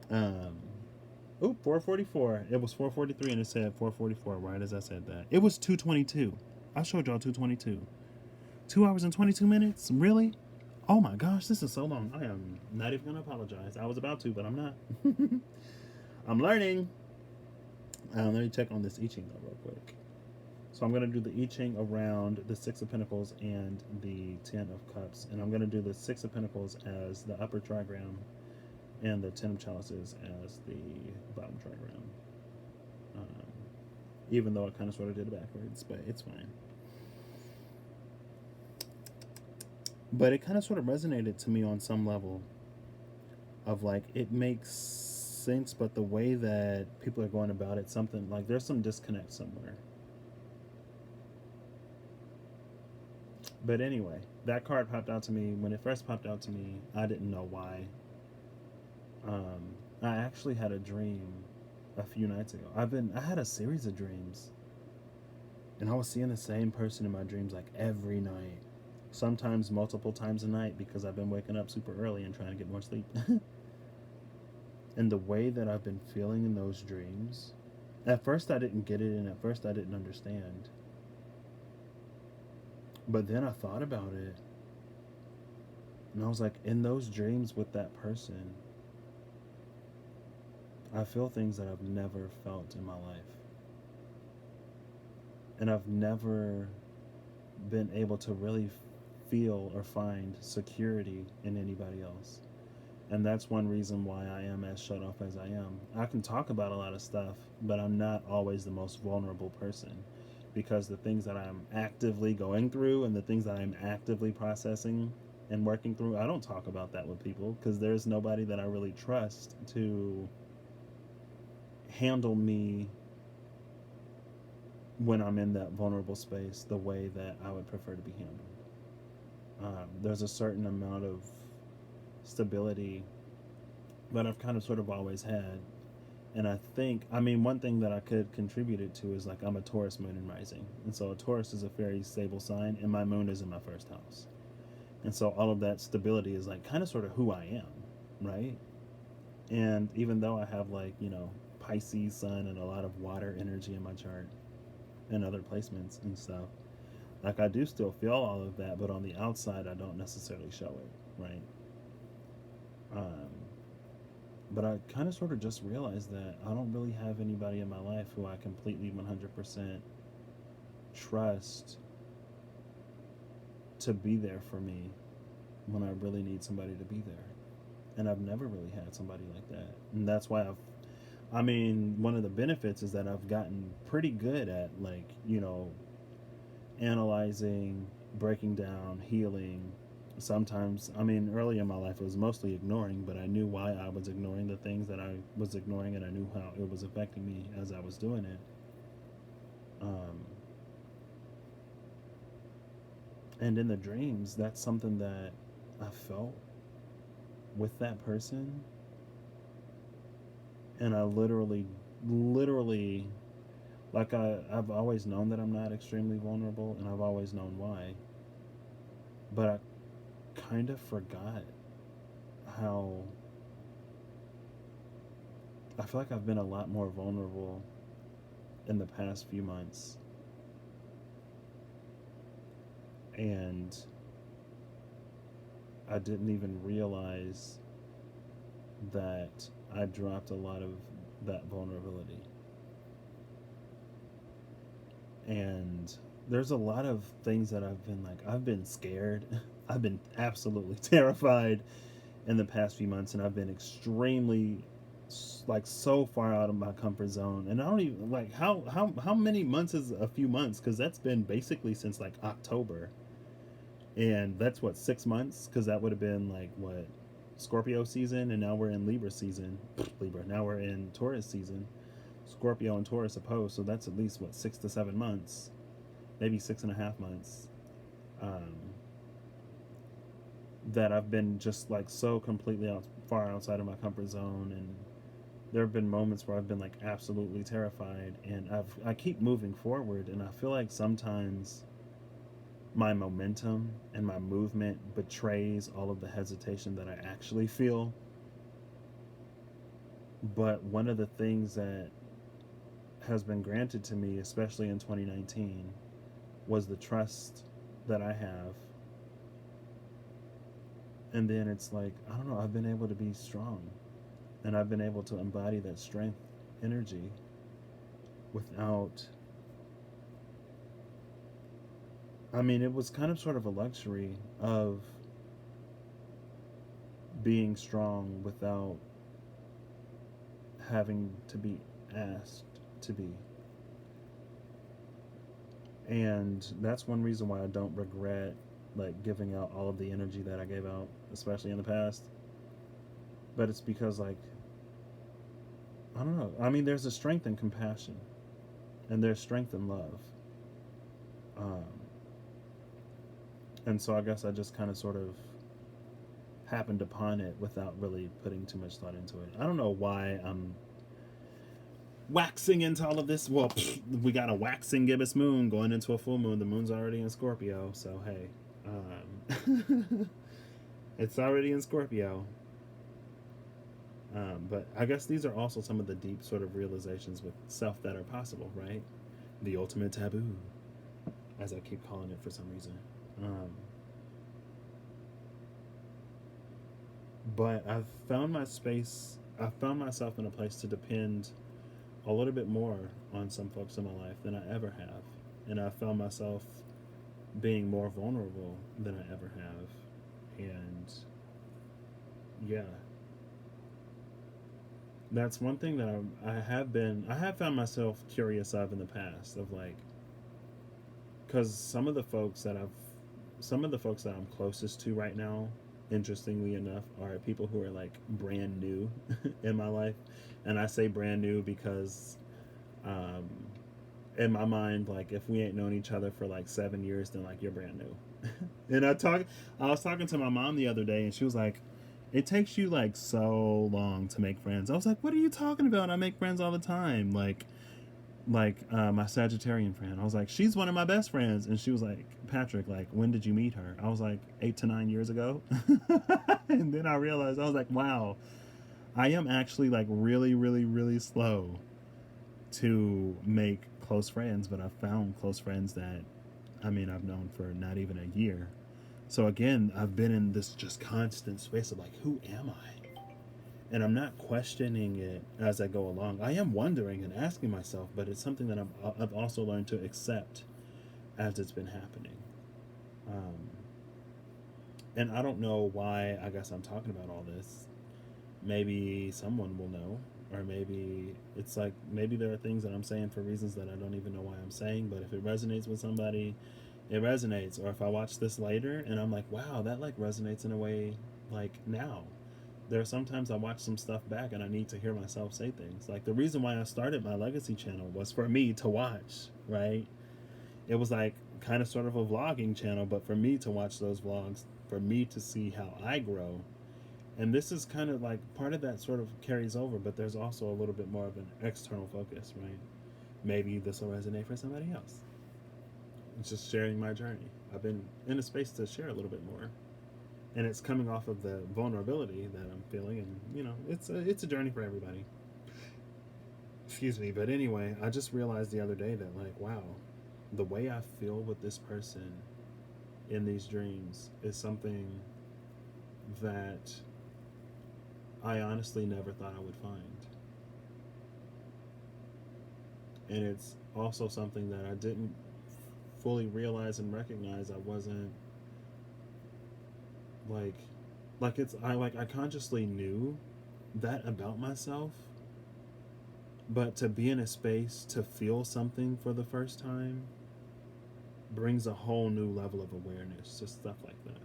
444. It was 443 and it said 444. Right as I said that. It was 222. I showed y'all 222. 2 hours and 22 minutes? Really? Oh my gosh, this is so long. I am not even going to apologize. I was about to, but I'm not. I'm learning. Let me check on this I Ching though real quick. So I'm going to do the I Ching around the Six of Pentacles and the Ten of Cups. And I'm going to do the Six of Pentacles as the upper trigram and the Ten of Chalices as the bottom trigram. even though I kind of sort of did it backwards, but it's fine. But it kind of sort of resonated to me on some level of like, it makes sense, but the way that people are going about it, something like there's some disconnect somewhere. But anyway, that card popped out to me. When it first popped out to me, I didn't know why. I actually had a dream a few nights ago. I had a series of dreams, and I was seeing the same person in my dreams like every night. Sometimes multiple times a night because I've been waking up super early and trying to get more sleep. And the way that I've been feeling in those dreams, at first I didn't get it, and at first I didn't understand. But then I thought about it, and I was like, in those dreams with that person, I feel things that I've never felt in my life. And I've never been able to really feel or find security in anybody else. And that's one reason why I am as shut off as I am. I can talk about a lot of stuff, but I'm not always the most vulnerable person, because the things that I'm actively going through and the things that I'm actively processing and working through, I don't talk about that with people because there's nobody that I really trust to handle me when I'm in that vulnerable space the way that I would prefer to be handled. There's a certain amount of stability that I've kind of sort of always had. And I think, I mean, one thing that I could contribute it to is like I'm a Taurus moon and rising. And so a Taurus is a very stable sign, and my moon is in my first house. And so all of that stability is like kind of sort of who I am, right? And even though I have like, Pisces sun and a lot of water energy in my chart and other placements and stuff, like I do still feel all of that, but on the outside, I don't necessarily show it, right? Um, but I kind of sort of just realized that I don't really have anybody in my life who I completely 100% trust to be there for me when I really need somebody to be there. And I've never really had somebody like that. And that's why I mean, one of the benefits is that I've gotten pretty good at, like, analyzing, breaking down, healing. Sometimes, I mean, early in my life, it was mostly ignoring, but I knew why I was ignoring the things that I was ignoring, and I knew how it was affecting me as I was doing it. Um, and in the dreams, that's something that I felt with that person. And I literally, like, I've always known that I'm not extremely vulnerable, and I've always known why. But I kind of forgot how I feel like I've been a lot more vulnerable in the past few months. And I didn't even realize that I dropped a lot of that vulnerability. And there's a lot of things that I've been scared. I've been absolutely terrified in the past few months, and I've been extremely, like, so far out of my comfort zone. And I don't even, like, how many months is a few months, because that's been basically since like October. And that's what, 6 months, because that would have been like what, Scorpio season, and now we're in Libra season. Libra, now we're in Taurus season. Scorpio and Taurus opposed, so that's at least what, 6 to 7 months, maybe 6.5 months, um, that I've been just like so completely far outside of my comfort zone. And there have been moments where I've been like absolutely terrified, and I keep moving forward, and I feel like sometimes my momentum and my movement betrays all of the hesitation that I actually feel. But one of the things that has been granted to me, especially in 2019, was the trust that I have. And then it's like, I don't know, I've been able to be strong, and I've been able to embody that strength energy without, I mean, it was kind of sort of a luxury of being strong without having to be asked to be. And that's one reason why I don't regret like giving out all of the energy that I gave out, especially in the past. But it's because like I don't know. I mean, there's a strength in compassion, and there's strength in love. Um, and so I guess I just kind of sort of happened upon it without really putting too much thought into it. I don't know why I'm waxing into all of this. Well, we got a waxing gibbous moon going into a full moon. The moon's already in Scorpio, so hey, it's already in Scorpio. But I guess these are also some of the deep sort of realizations with self that are possible, right? The ultimate taboo, as I keep calling it for some reason. Um, but I've found my space. I found myself in a place to depend a little bit more on some folks in my life than I ever have, and I found myself being more vulnerable than I ever have, and yeah, that's one thing that I have found myself curious of in the past of like, because some of the folks that I'm closest to right now, interestingly enough, are people who are like brand new in my life, and I say brand new because, um, in my mind, like if we ain't known each other for like 7 years, then like you're brand new. and I was talking to my mom the other day, and she was like, "It takes you like so long to make friends." I was like, "What are you talking about? I make friends all the time." My Sagittarian friend. I was like, "She's one of my best friends," and she was like, "Patrick, like when did you meet her?" I was like, 8 to 9 years ago. And then I realized I was like, "Wow, I am actually like really, really, really slow to make close friends," but I've found close friends that I mean I've known for not even a year. So again, I've been in this just constant space of like, who am I? And I'm not questioning it as I go along. I am wondering and asking myself, but it's something that I've also learned to accept as it's been happening. Um, and I don't know why. I guess I'm talking about all this. Maybe someone will know, or maybe it's like maybe there are things that I'm saying for reasons that I don't even know why I'm saying. But if it resonates with somebody, it resonates. Or if I watch this later and I'm like, wow, that like resonates in a way like now. There are sometimes I watch some stuff back and I need to hear myself say things. Like the reason why I started my legacy channel was for me to watch, right? It was like kind of sort of a vlogging channel, but for me to watch those vlogs, for me to see how I grow. And this is kind of like part of that sort of carries over, but there's also a little bit more of an external focus, right? Maybe this will resonate for somebody else. It's just sharing my journey. I've been in a space to share a little bit more, and it's coming off of the vulnerability that I'm feeling, and it's a journey for everybody. Excuse me, but anyway, I just realized the other day that like, wow, the way I feel with this person in these dreams is something that I honestly never thought I would find. And it's also something that I didn't fully realize and recognize. I wasn't like I consciously knew that about myself, but to be in a space to feel something for the first time brings a whole new level of awareness to stuff like that.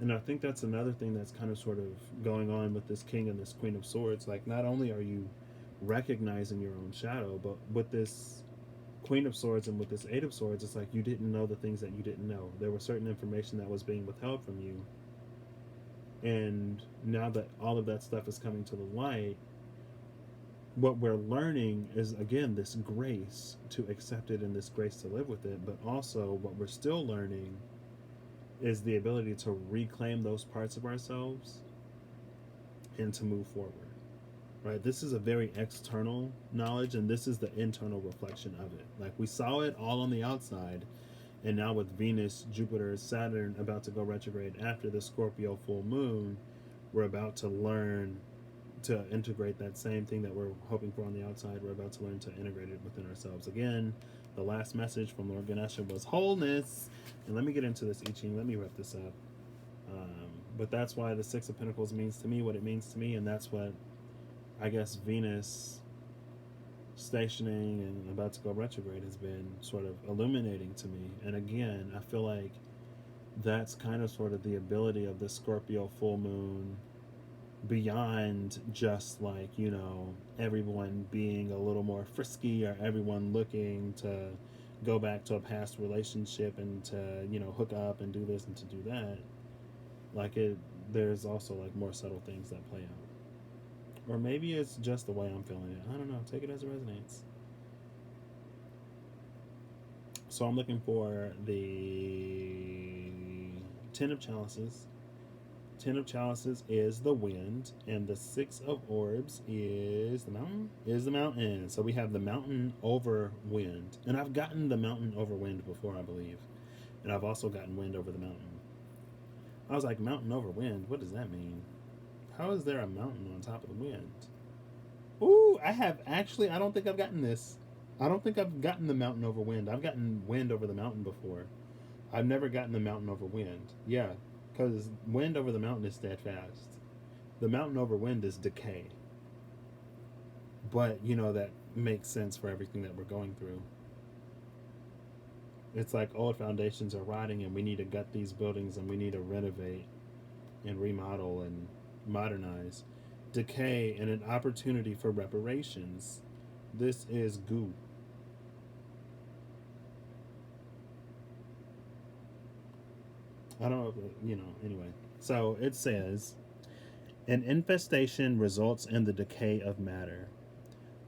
And I think that's another thing that's kind of sort of going on with this king and this queen of swords. Like, not only are you recognizing your own shadow, but with this queen of swords and with this eight of swords, it's like you didn't know the things that you didn't know. There was certain information that was being withheld from you. And now that all of that stuff is coming to the light, what we're learning is, again, this grace to accept it and this grace to live with it. But also, what we're still learning is the ability to reclaim those parts of ourselves and to move forward. Right? This is a very external knowledge, and this is the internal reflection of it. Like, we saw it all on the outside, and now with Venus, Jupiter, Saturn about to go retrograde after the Scorpio full moon, we're about to learn to integrate that same thing that we're hoping for on the outside. We're about to learn to integrate it within ourselves. Again, the last message from Lord Ganesha was wholeness. And let me get into this I Ching. Let me wrap this up. But that's why the Six of Pentacles means to me what it means to me, and that's what I guess Venus stationing and about to go retrograde has been sort of illuminating to me. And again, I feel like that's kind of sort of the ability of the Scorpio full moon, beyond just like, everyone being a little more frisky, or everyone looking to go back to a past relationship and to, hook up and do this and to do that. Like there's also like more subtle things that play out. Or maybe it's just the way I'm feeling it. I don't know. Take it as it resonates. So I'm looking for the Ten of Chalices. Ten of Chalices is the wind, and the Six of Orbs is the mountain. Is the mountain. So we have the mountain over wind, and I've gotten the mountain over wind before, I believe, and I've also gotten wind over the mountain. I was like, mountain over wind. What does that mean? How is there a mountain on top of the wind? Ooh, I have actually. I don't think I've gotten this. I don't think I've gotten the mountain over wind. I've gotten wind over the mountain before. I've never gotten the mountain over wind. Yeah, because wind over the mountain is steadfast. The mountain over wind is decay. But, that makes sense for everything that we're going through. It's like old foundations are rotting, and we need to gut these buildings, and we need to renovate and remodel and modernize. Decay and an opportunity for reparations. This is goo. I don't know, anyway. So it says, an infestation results in the decay of matter.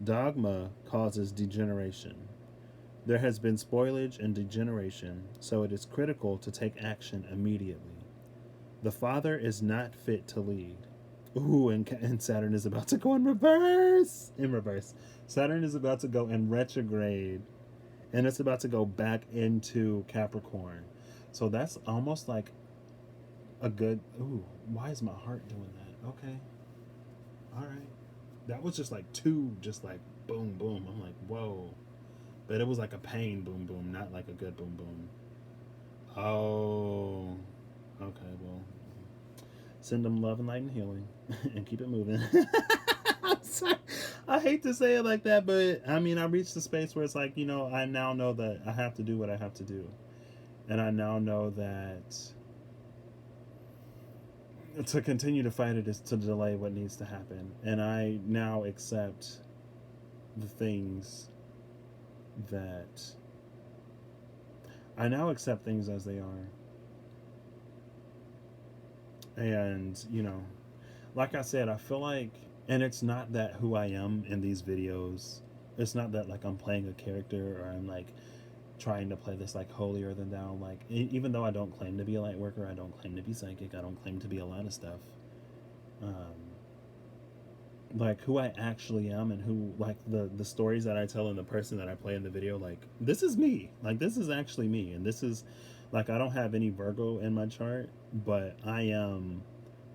Dogma causes degeneration. There has been spoilage and degeneration, so it is critical to take action immediately. The father is not fit to lead. Ooh, and Saturn is about to go in reverse. In reverse. Saturn is about to go in retrograde, and it's about to go back into Capricorn. So that's almost like a good... Ooh, why is my heart doing that? Okay. All right. That was just like two, just like boom, boom. I'm like, whoa. But it was like a pain boom, boom, not like a good boom, boom. Oh. Okay, well. Send them love and light and healing and keep it moving. I'm sorry. I hate to say it like that, but I mean, I reached the space where it's like, I now know that I have to do what I have to do. And I now know that to continue to fight it is to delay what needs to happen. And I now accept the things that... I now accept things as they are. And, like I said, I feel like... And it's not that who I am in these videos. It's not that, like, I'm playing a character or I'm, like, trying to play this, like, holier than thou. Like, even though I don't claim to be a light worker, I don't claim to be psychic, I don't claim to be a lot of stuff. Like, who I actually am and who, like, the stories that I tell and the person that I play in the video, like, this is me. Like, this is actually me. And this is, like, I don't have any Virgo in my chart, but I am...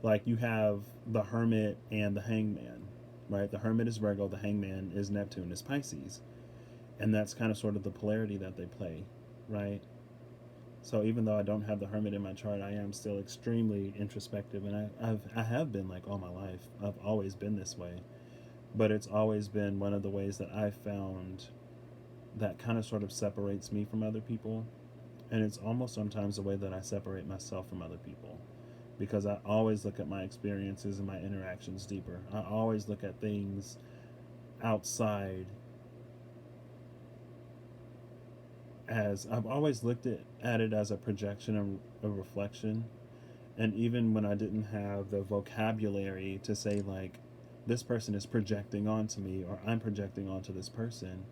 Like, you have the Hermit and the Hangman, right? The Hermit is Virgo, the Hangman is Neptune, is Pisces. And that's kind of sort of the polarity that they play, right? So even though I don't have the Hermit in my chart, I am still extremely introspective. And I have been, like, all my life. I've always been this way. But it's always been one of the ways that I've found that kind of sort of separates me from other people. And it's almost sometimes the way that I separate myself from other people. Because I always look at my experiences and my interactions deeper. I always look at things outside as... I've always looked at it as a projection and a reflection. And even when I didn't have the vocabulary to say, like, this person is projecting onto me or I'm projecting onto this person,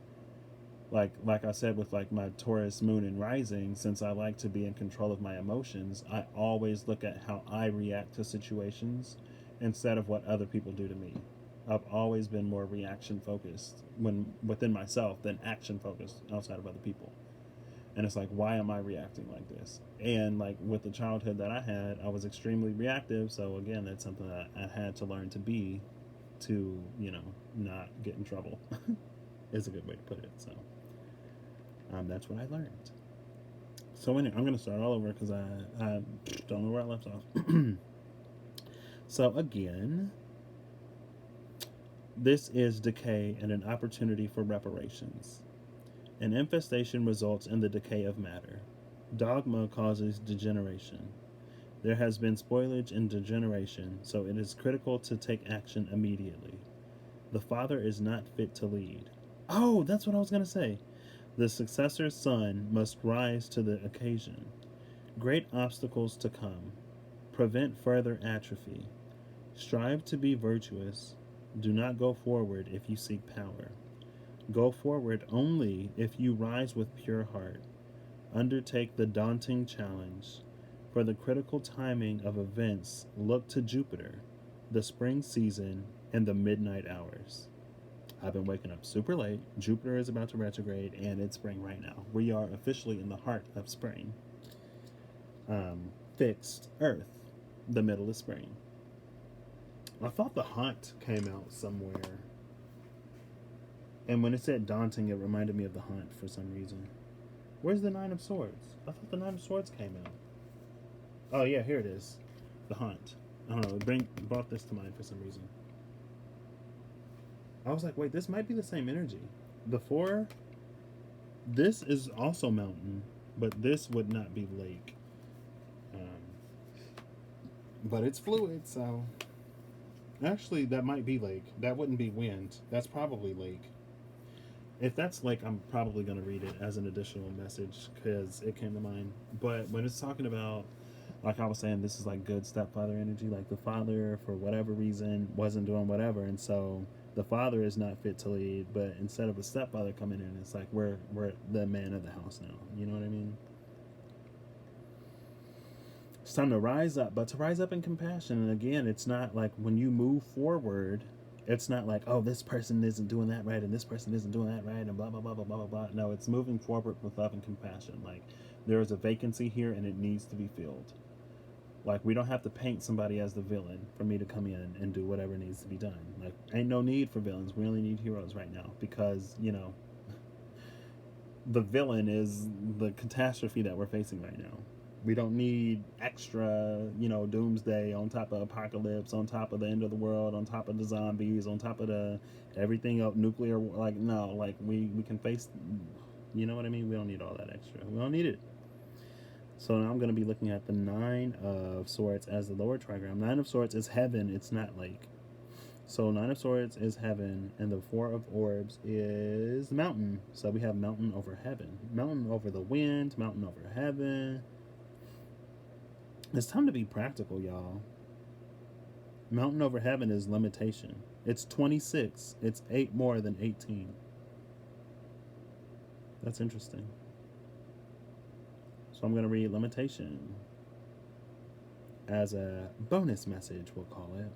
like I said with, like, my Taurus moon and rising, since I like to be in control of my emotions, I always look at how I react to situations instead of what other people do to me. I've always been more reaction focused when within myself than action focused outside of other people. And it's like, why am I reacting like this? And, like, with the childhood that I had, I was extremely reactive. So again, that's something that I had to learn to be to, not get in trouble is a good way to put it. So that's what I learned. So anyway, I'm going to start all over because I don't know where I left off. So again, This is decay and an opportunity for reparations. An infestation results in the decay of matter. Dogma causes degeneration. There has been spoilage and degeneration, so it is critical to take action immediately. The father is not fit to lead. Oh, that's what I was going to say. The successor's son must rise to the occasion. Great obstacles to come. Prevent further atrophy. Strive to be virtuous. Do not go forward if you seek power. Go forward only if you rise with pure heart. Undertake the daunting challenge. For the critical timing of events, look to Jupiter, the spring season, and the midnight hours. I've been waking up super late. Jupiter is about to retrograde, and it's spring right now. We are officially in the heart of spring. Fixed Earth, the middle of spring. I thought The Hunt came out somewhere. And when it said daunting, it reminded me of The Hunt for some reason. Where's the Nine of Swords? I thought the Nine of Swords came out. Oh, yeah, here it is. The Hunt. I don't know. It brought this to mind for some reason. I was like, wait, this might be the same energy. The Four, this is also mountain, but this would not be lake. But it's fluid, so... Actually, that might be lake. That wouldn't be wind. That's probably lake. If that's lake, I'm probably going to read it as an additional message because it came to mind. But when it's talking about, like I was saying, this is like good stepfather energy. Like the father, for whatever reason, wasn't doing whatever. And so the father is not fit to lead. But instead of a stepfather coming in, it's like we're the man of the house now. You know what I mean? It's time to rise up, but to rise up in compassion. And again, it's not like when you move forward, it's not like, oh, this person isn't doing that right and this person isn't doing that right and blah, blah, blah, blah, blah, blah, blah. No, it's moving forward with love and compassion. Like, there is a vacancy here and it needs to be filled. Like, we don't have to paint somebody as the villain for me to come in and do whatever needs to be done. Like, ain't no need for villains. We only need heroes right now because, you know, the villain is the catastrophe that we're facing right now. We don't need extra, you know, doomsday on top of apocalypse, on top of the end of the world, on top of the zombies, on top of the everything else, nuclear. Like, no, like we can face, you know what I mean? We don't need all that extra. We don't need it. So now I'm going to be looking at the Nine of Swords as the lower trigram. Nine of Swords is heaven. It's not lake. So Nine of Swords is heaven, and the Four of Orbs is mountain. So we have mountain over heaven. Mountain over the wind, mountain over heaven. It's time to be practical, y'all. Mountain over heaven is limitation. It's 26. It's 8 more than 18. That's interesting. So I'm going to read limitation as a bonus message, we'll call it.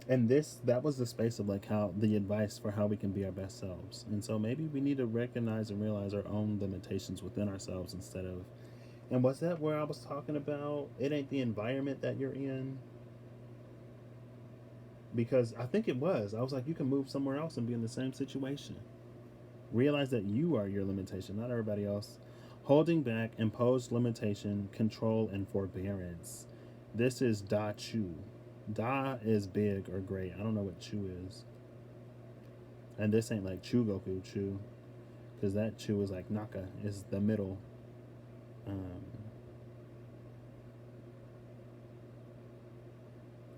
And that was the space of like how the advice for how we can be our best selves. And so maybe we need to recognize and realize our own limitations within ourselves instead of... And was that where I was talking about it ain't the environment that you're in? Because I think it was. I was like, you can move somewhere else and be in the same situation. Realize that you are your limitation, not everybody else. Holding back, imposed limitation, control, and forbearance. This is Da Chu. Da is big or great. I don't know what Chu is. And this ain't like Chu Goku Chu. Because that Chu is like Naka, is the middle.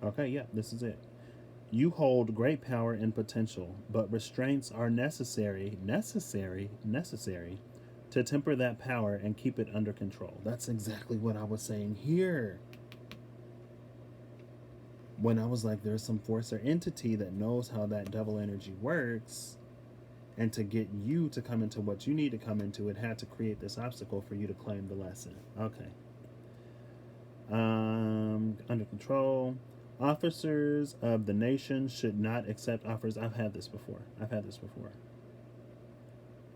Okay, yeah, this is it. You hold great power and potential, but restraints are necessary to temper that power and keep it under control. That's exactly what I was saying here. When I was like, there's some force or entity that knows how that double energy works, and to get you to come into what you need to come into, it had to create this obstacle for you to claim the lesson. Okay. Under control. Officers of the nation should not accept offers. I've had this before.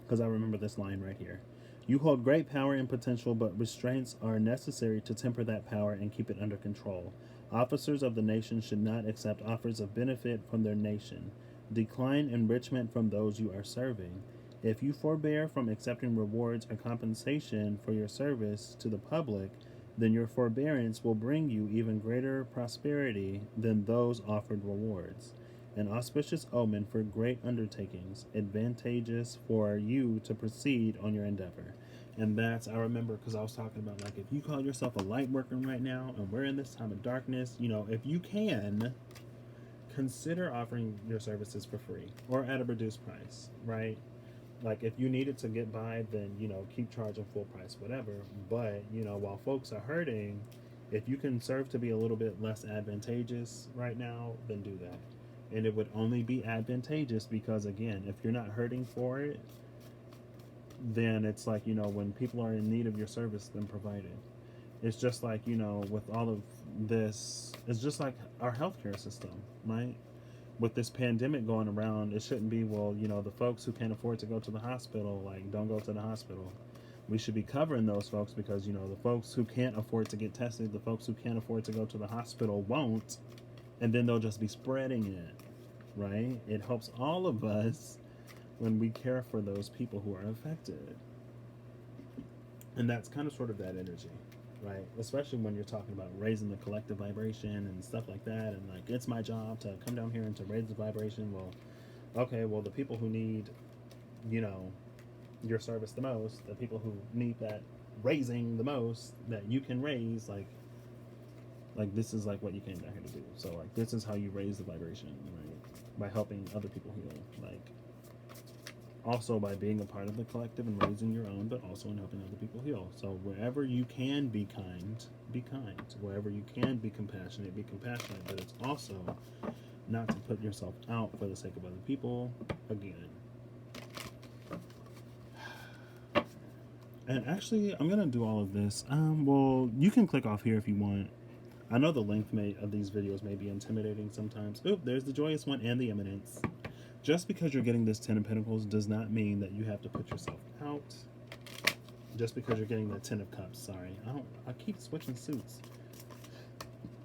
Because I remember this line right here. You hold great power and potential, but restraints are necessary to temper that power and keep it under control. Officers of the nation should not accept offers of benefit from their nation. Decline enrichment from those you are serving. If you forbear from accepting rewards or compensation for your service to the public, then your forbearance will bring you even greater prosperity than those offered rewards. an auspicious omen for great undertakings, advantageous for you to proceed on your endeavor. And that's, I remember, because I was talking about, like, if you call yourself a light worker right now, and we're in this time of darkness, you know, if you can, consider offering your services for free or at a reduced price, right? Like, if you needed to get by, then, you know, keep charging full price, whatever. But, you know, while folks are hurting, if you can serve to be a little bit less advantageous right now, then do that. And it would only be advantageous because, again, if you're not hurting for it, then it's like, you know, when people are in need of your service, then provide it. It's just like, you know, with all of this, it's just like our healthcare system, right? With this pandemic going around, it shouldn't be, well, you know, the folks who can't afford to go to the hospital, like, don't go to the hospital. We should be covering those folks because, you know, the folks who can't afford to get tested, the folks who can't afford to go to the hospital won't, and then they'll just be spreading it, right? It helps all of us when we care for those people who are affected. And that's kind of sort of that energy, right? Especially when you're talking about raising the collective vibration and stuff like that. And like, it's my job to come down here and to raise the vibration. Well, okay, well, the people who need, you know, your service the most, the people who need that raising the most that you can raise, like this is like what you came down here to do. So like, this is how you raise the vibration, right? By helping other people heal. Like, also by being a part of the collective and raising your own, but also in helping other people heal. So wherever you can be kind, be kind. Wherever you can be compassionate, but it's also not to put yourself out for the sake of other people again. And actually, I'm gonna do all of this. Well, you can click off here if you want. I know the length of these videos may be intimidating sometimes. Oop, there's the Joyous One and the Eminence. Just because you're getting this Ten of Pentacles does not mean that you have to put yourself out. Just because you're getting the Ten of Cups, sorry. I keep switching suits.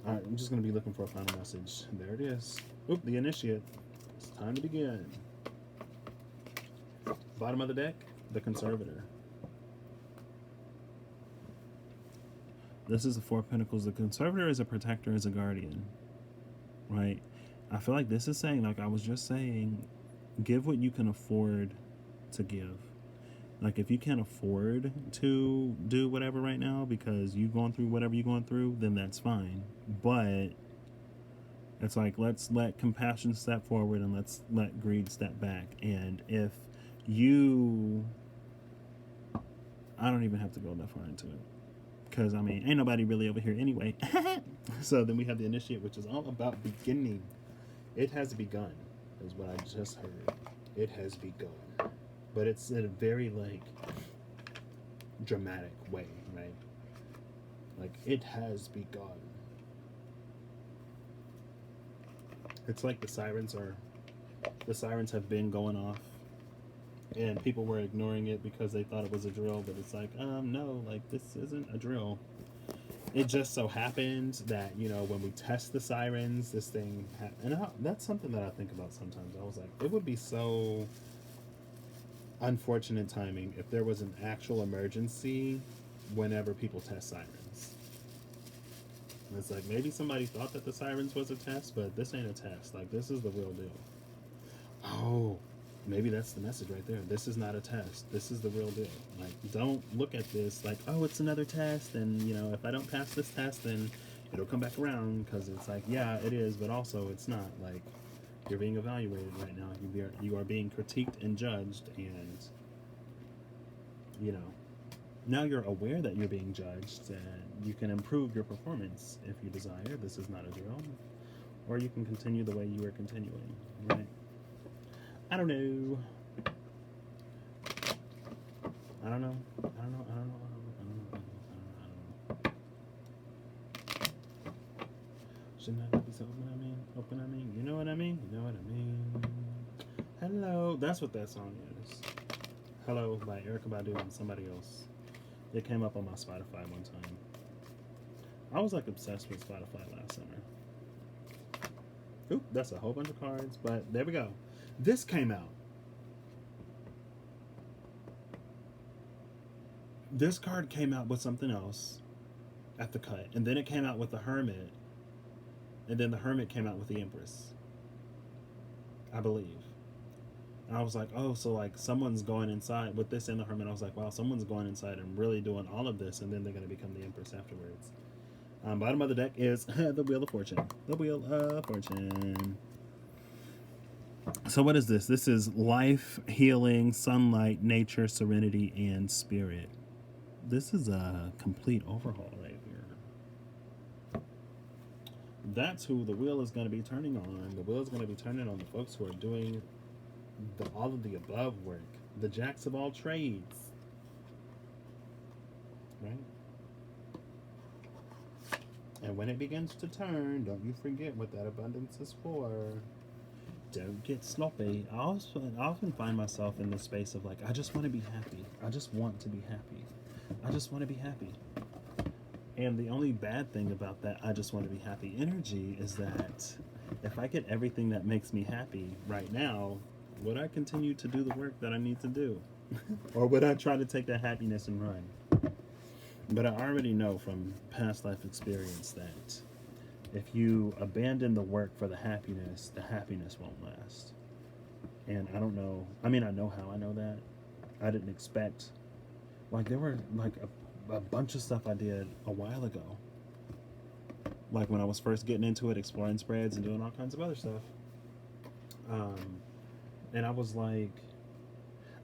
Alright, I'm just going to be looking for a final message. There it is. Oop, the Initiate. It's time to begin. Bottom of the deck, the Conservator. This is the Four of Pentacles. The Conservator is a protector, is a guardian. Right? I feel like this is saying, like I was just saying, give what you can afford to give. Like, if you can't afford to do whatever right now because you've gone through whatever you're going through, then that's fine. But it's like, let's let compassion step forward and let's let greed step back. And if you... I don't even have to go that far into it. Because, I mean, ain't nobody really over here anyway. So then we have the Initiate, which is all about beginning. It has begun, is what I just heard. It has begun. But it's in a very, like, dramatic way, right? Like, it has begun. It's like the sirens have been going off. And people were ignoring it because they thought it was a drill. But it's like, no, like, this isn't a drill. It just so happened that, you know, when we test the sirens, this thing... that's something that I think about sometimes. I was like, it would be so unfortunate timing if there was an actual emergency whenever people test sirens. And it's like, maybe somebody thought that the sirens was a test, but this ain't a test. Like, this is the real deal. Oh, maybe that's the message right there. This is not a test. This is the real deal. Like, don't look at this like, oh, it's another test, and, you know, if I don't pass this test, then it'll come back around, because it's like, yeah, it is, but also it's not. Like, you're being evaluated right now. You are being critiqued and judged, and, you know, now you're aware that you're being judged, and you can improve your performance if you desire. This is not a drill. Or you can continue the way you are continuing, right? I don't know. I don't know. Shouldn't I be so open? I mean, you know what I mean? Hello. That's what that song is. Hello by Erykah Badu and somebody else. It came up on my Spotify one time. I was like obsessed with Spotify last summer. Oop, that's a whole bunch of cards, but there we go. This came out. This card came out with something else at the cut. And then it came out with the Hermit. And then the Hermit came out with the Empress. I believe. And I was like, oh, so like someone's going inside with this in the hermit. I was like, wow, someone's going inside and really doing all of this, and then they're going to become the Empress afterwards. Bottom of the deck is the Wheel of Fortune. The Wheel of Fortune. So what is this? This is life, healing, sunlight, nature, serenity, and spirit. This is a complete overhaul right here. That's who the wheel is going to be turning on. The wheel is going to be turning on the folks who are doing all of the above work. The jacks of all trades. Right? And when it begins to turn, don't you forget what that abundance is for. Don't get sloppy. I often find myself in this space of like, I just want to be happy. I just want to be happy. I just want to be happy. And the only bad thing about that I just want to be happy energy is that if I get everything that makes me happy right now, would I continue to do the work that I need to do? Or would I try to take that happiness and run? But I already know from past life experience that if you abandon the work for the happiness won't last. And I don't know. I mean, I know how I know that. I didn't expect. Like, there were like a bunch of stuff I did a while ago. Like when I was first getting into it, exploring spreads and doing all kinds of other stuff. And I was like,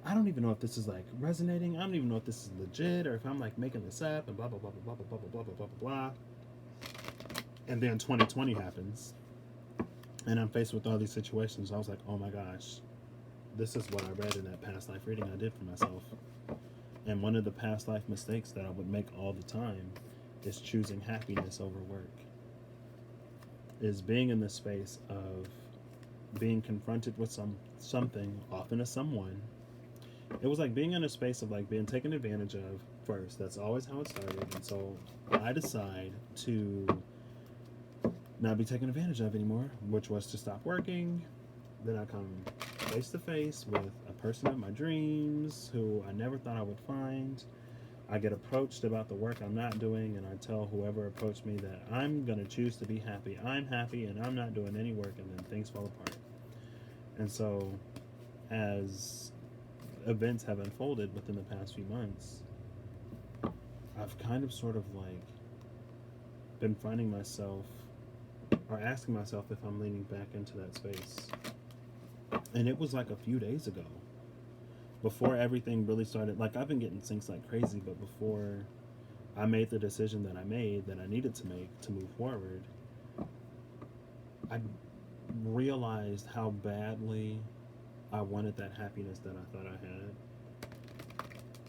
I don't even know if this is like resonating. I don't even know if this is legit or if I'm like making this up and blah blah blah blah blah blah blah blah blah blah blah. And then 2020 happens, and I'm faced with all these situations. I was like, oh my gosh, this is what I read in that past life reading I did for myself. And one of the past life mistakes that I would make all the time is choosing happiness over work. Is being in the space of being confronted with something, often as someone. It was like being in a space of like being taken advantage of first. That's always how it started. And so I decide to not be taken advantage of anymore, which was to stop working. Then I come face to face with a person of my dreams who I never thought I would find. I get approached about the work I'm not doing, and I tell whoever approached me that I'm going to choose to be happy. I'm happy, and I'm not doing any work, and then things fall apart. And so as events have unfolded within the past few months, I've kind of sort of like been finding myself or asking myself if I'm leaning back into that space. And it was like a few days ago, before everything really started. Like, I've been getting syncs like crazy, but before I made the decision that I made, that I needed to make to move forward, I realized how badly I wanted that happiness that I thought I had.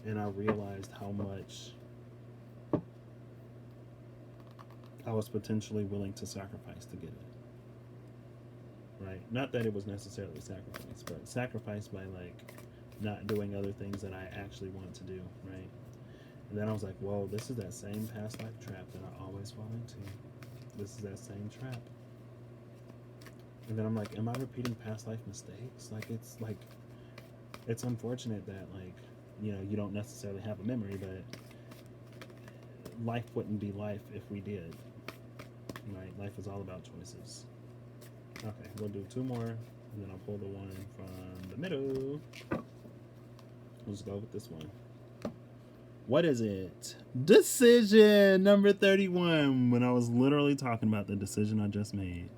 And I realized how much I was potentially willing to sacrifice to get it. Right? Not that it was necessarily sacrifice, but sacrifice by like not doing other things that I actually want to do, right? And then I was like, whoa, this is that same past life trap that I always fall into. This is that same trap. And then I'm like, am I repeating past life mistakes? Like, it's unfortunate that, like, you know, you don't necessarily have a memory, but life wouldn't be life if we did, right? Life is all about choices. Okay, we'll do two more, and then I'll pull the one from the middle. Let's go with this one. What is it? Decision number 31. When I was literally talking about the decision I just made.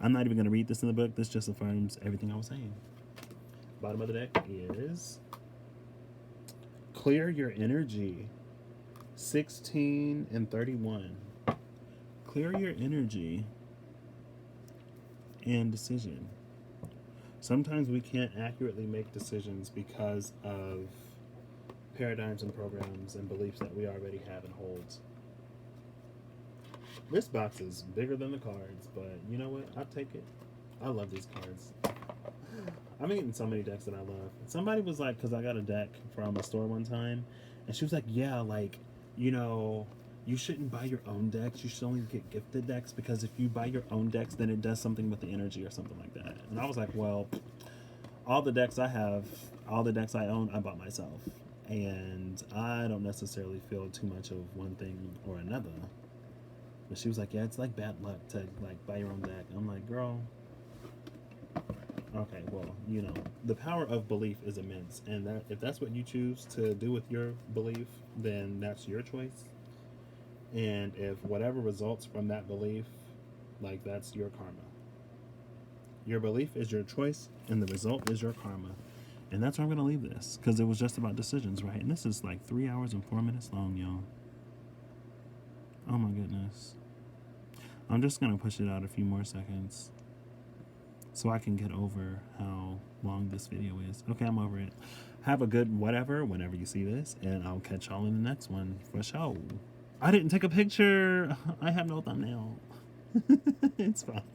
I'm not even going to read this in the book. This just affirms everything I was saying. Bottom of the deck is clear your energy. 16 and 31. Clear your energy and decision. Sometimes we can't accurately make decisions because of paradigms and programs and beliefs that we already have and hold. This box is bigger than the cards, but you know what? I'll take it. I love these cards. I'm eating so many decks that I love. Somebody was like, because I got a deck from a store one time, and she was like, yeah, like, you know, you shouldn't buy your own decks. You should only get gifted decks, because if you buy your own decks, then it does something with the energy or something like that. And I was like, well, all the decks I have, all the decks I own, I bought myself. And I don't necessarily feel too much of one thing or another. But she was like, yeah, it's like bad luck to like buy your own deck. I'm like, girl, Okay, well, you know, the power of belief is immense, and that if that's what you choose to do with your belief, then that's your choice. And if whatever results from that belief, like that's your karma. Your belief is your choice, and the result is your karma. And that's where I'm going to leave this because it was just about decisions, right? And this is like 3 hours and 4 minutes long, y'all. Oh my goodness. I'm just going to push it out a few more seconds so I can get over how long this video is. Okay, I'm over it. Have a good whatever whenever you see this, and I'll catch y'all in the next one for sure. I didn't take a picture. I have no thumbnail. It's fine.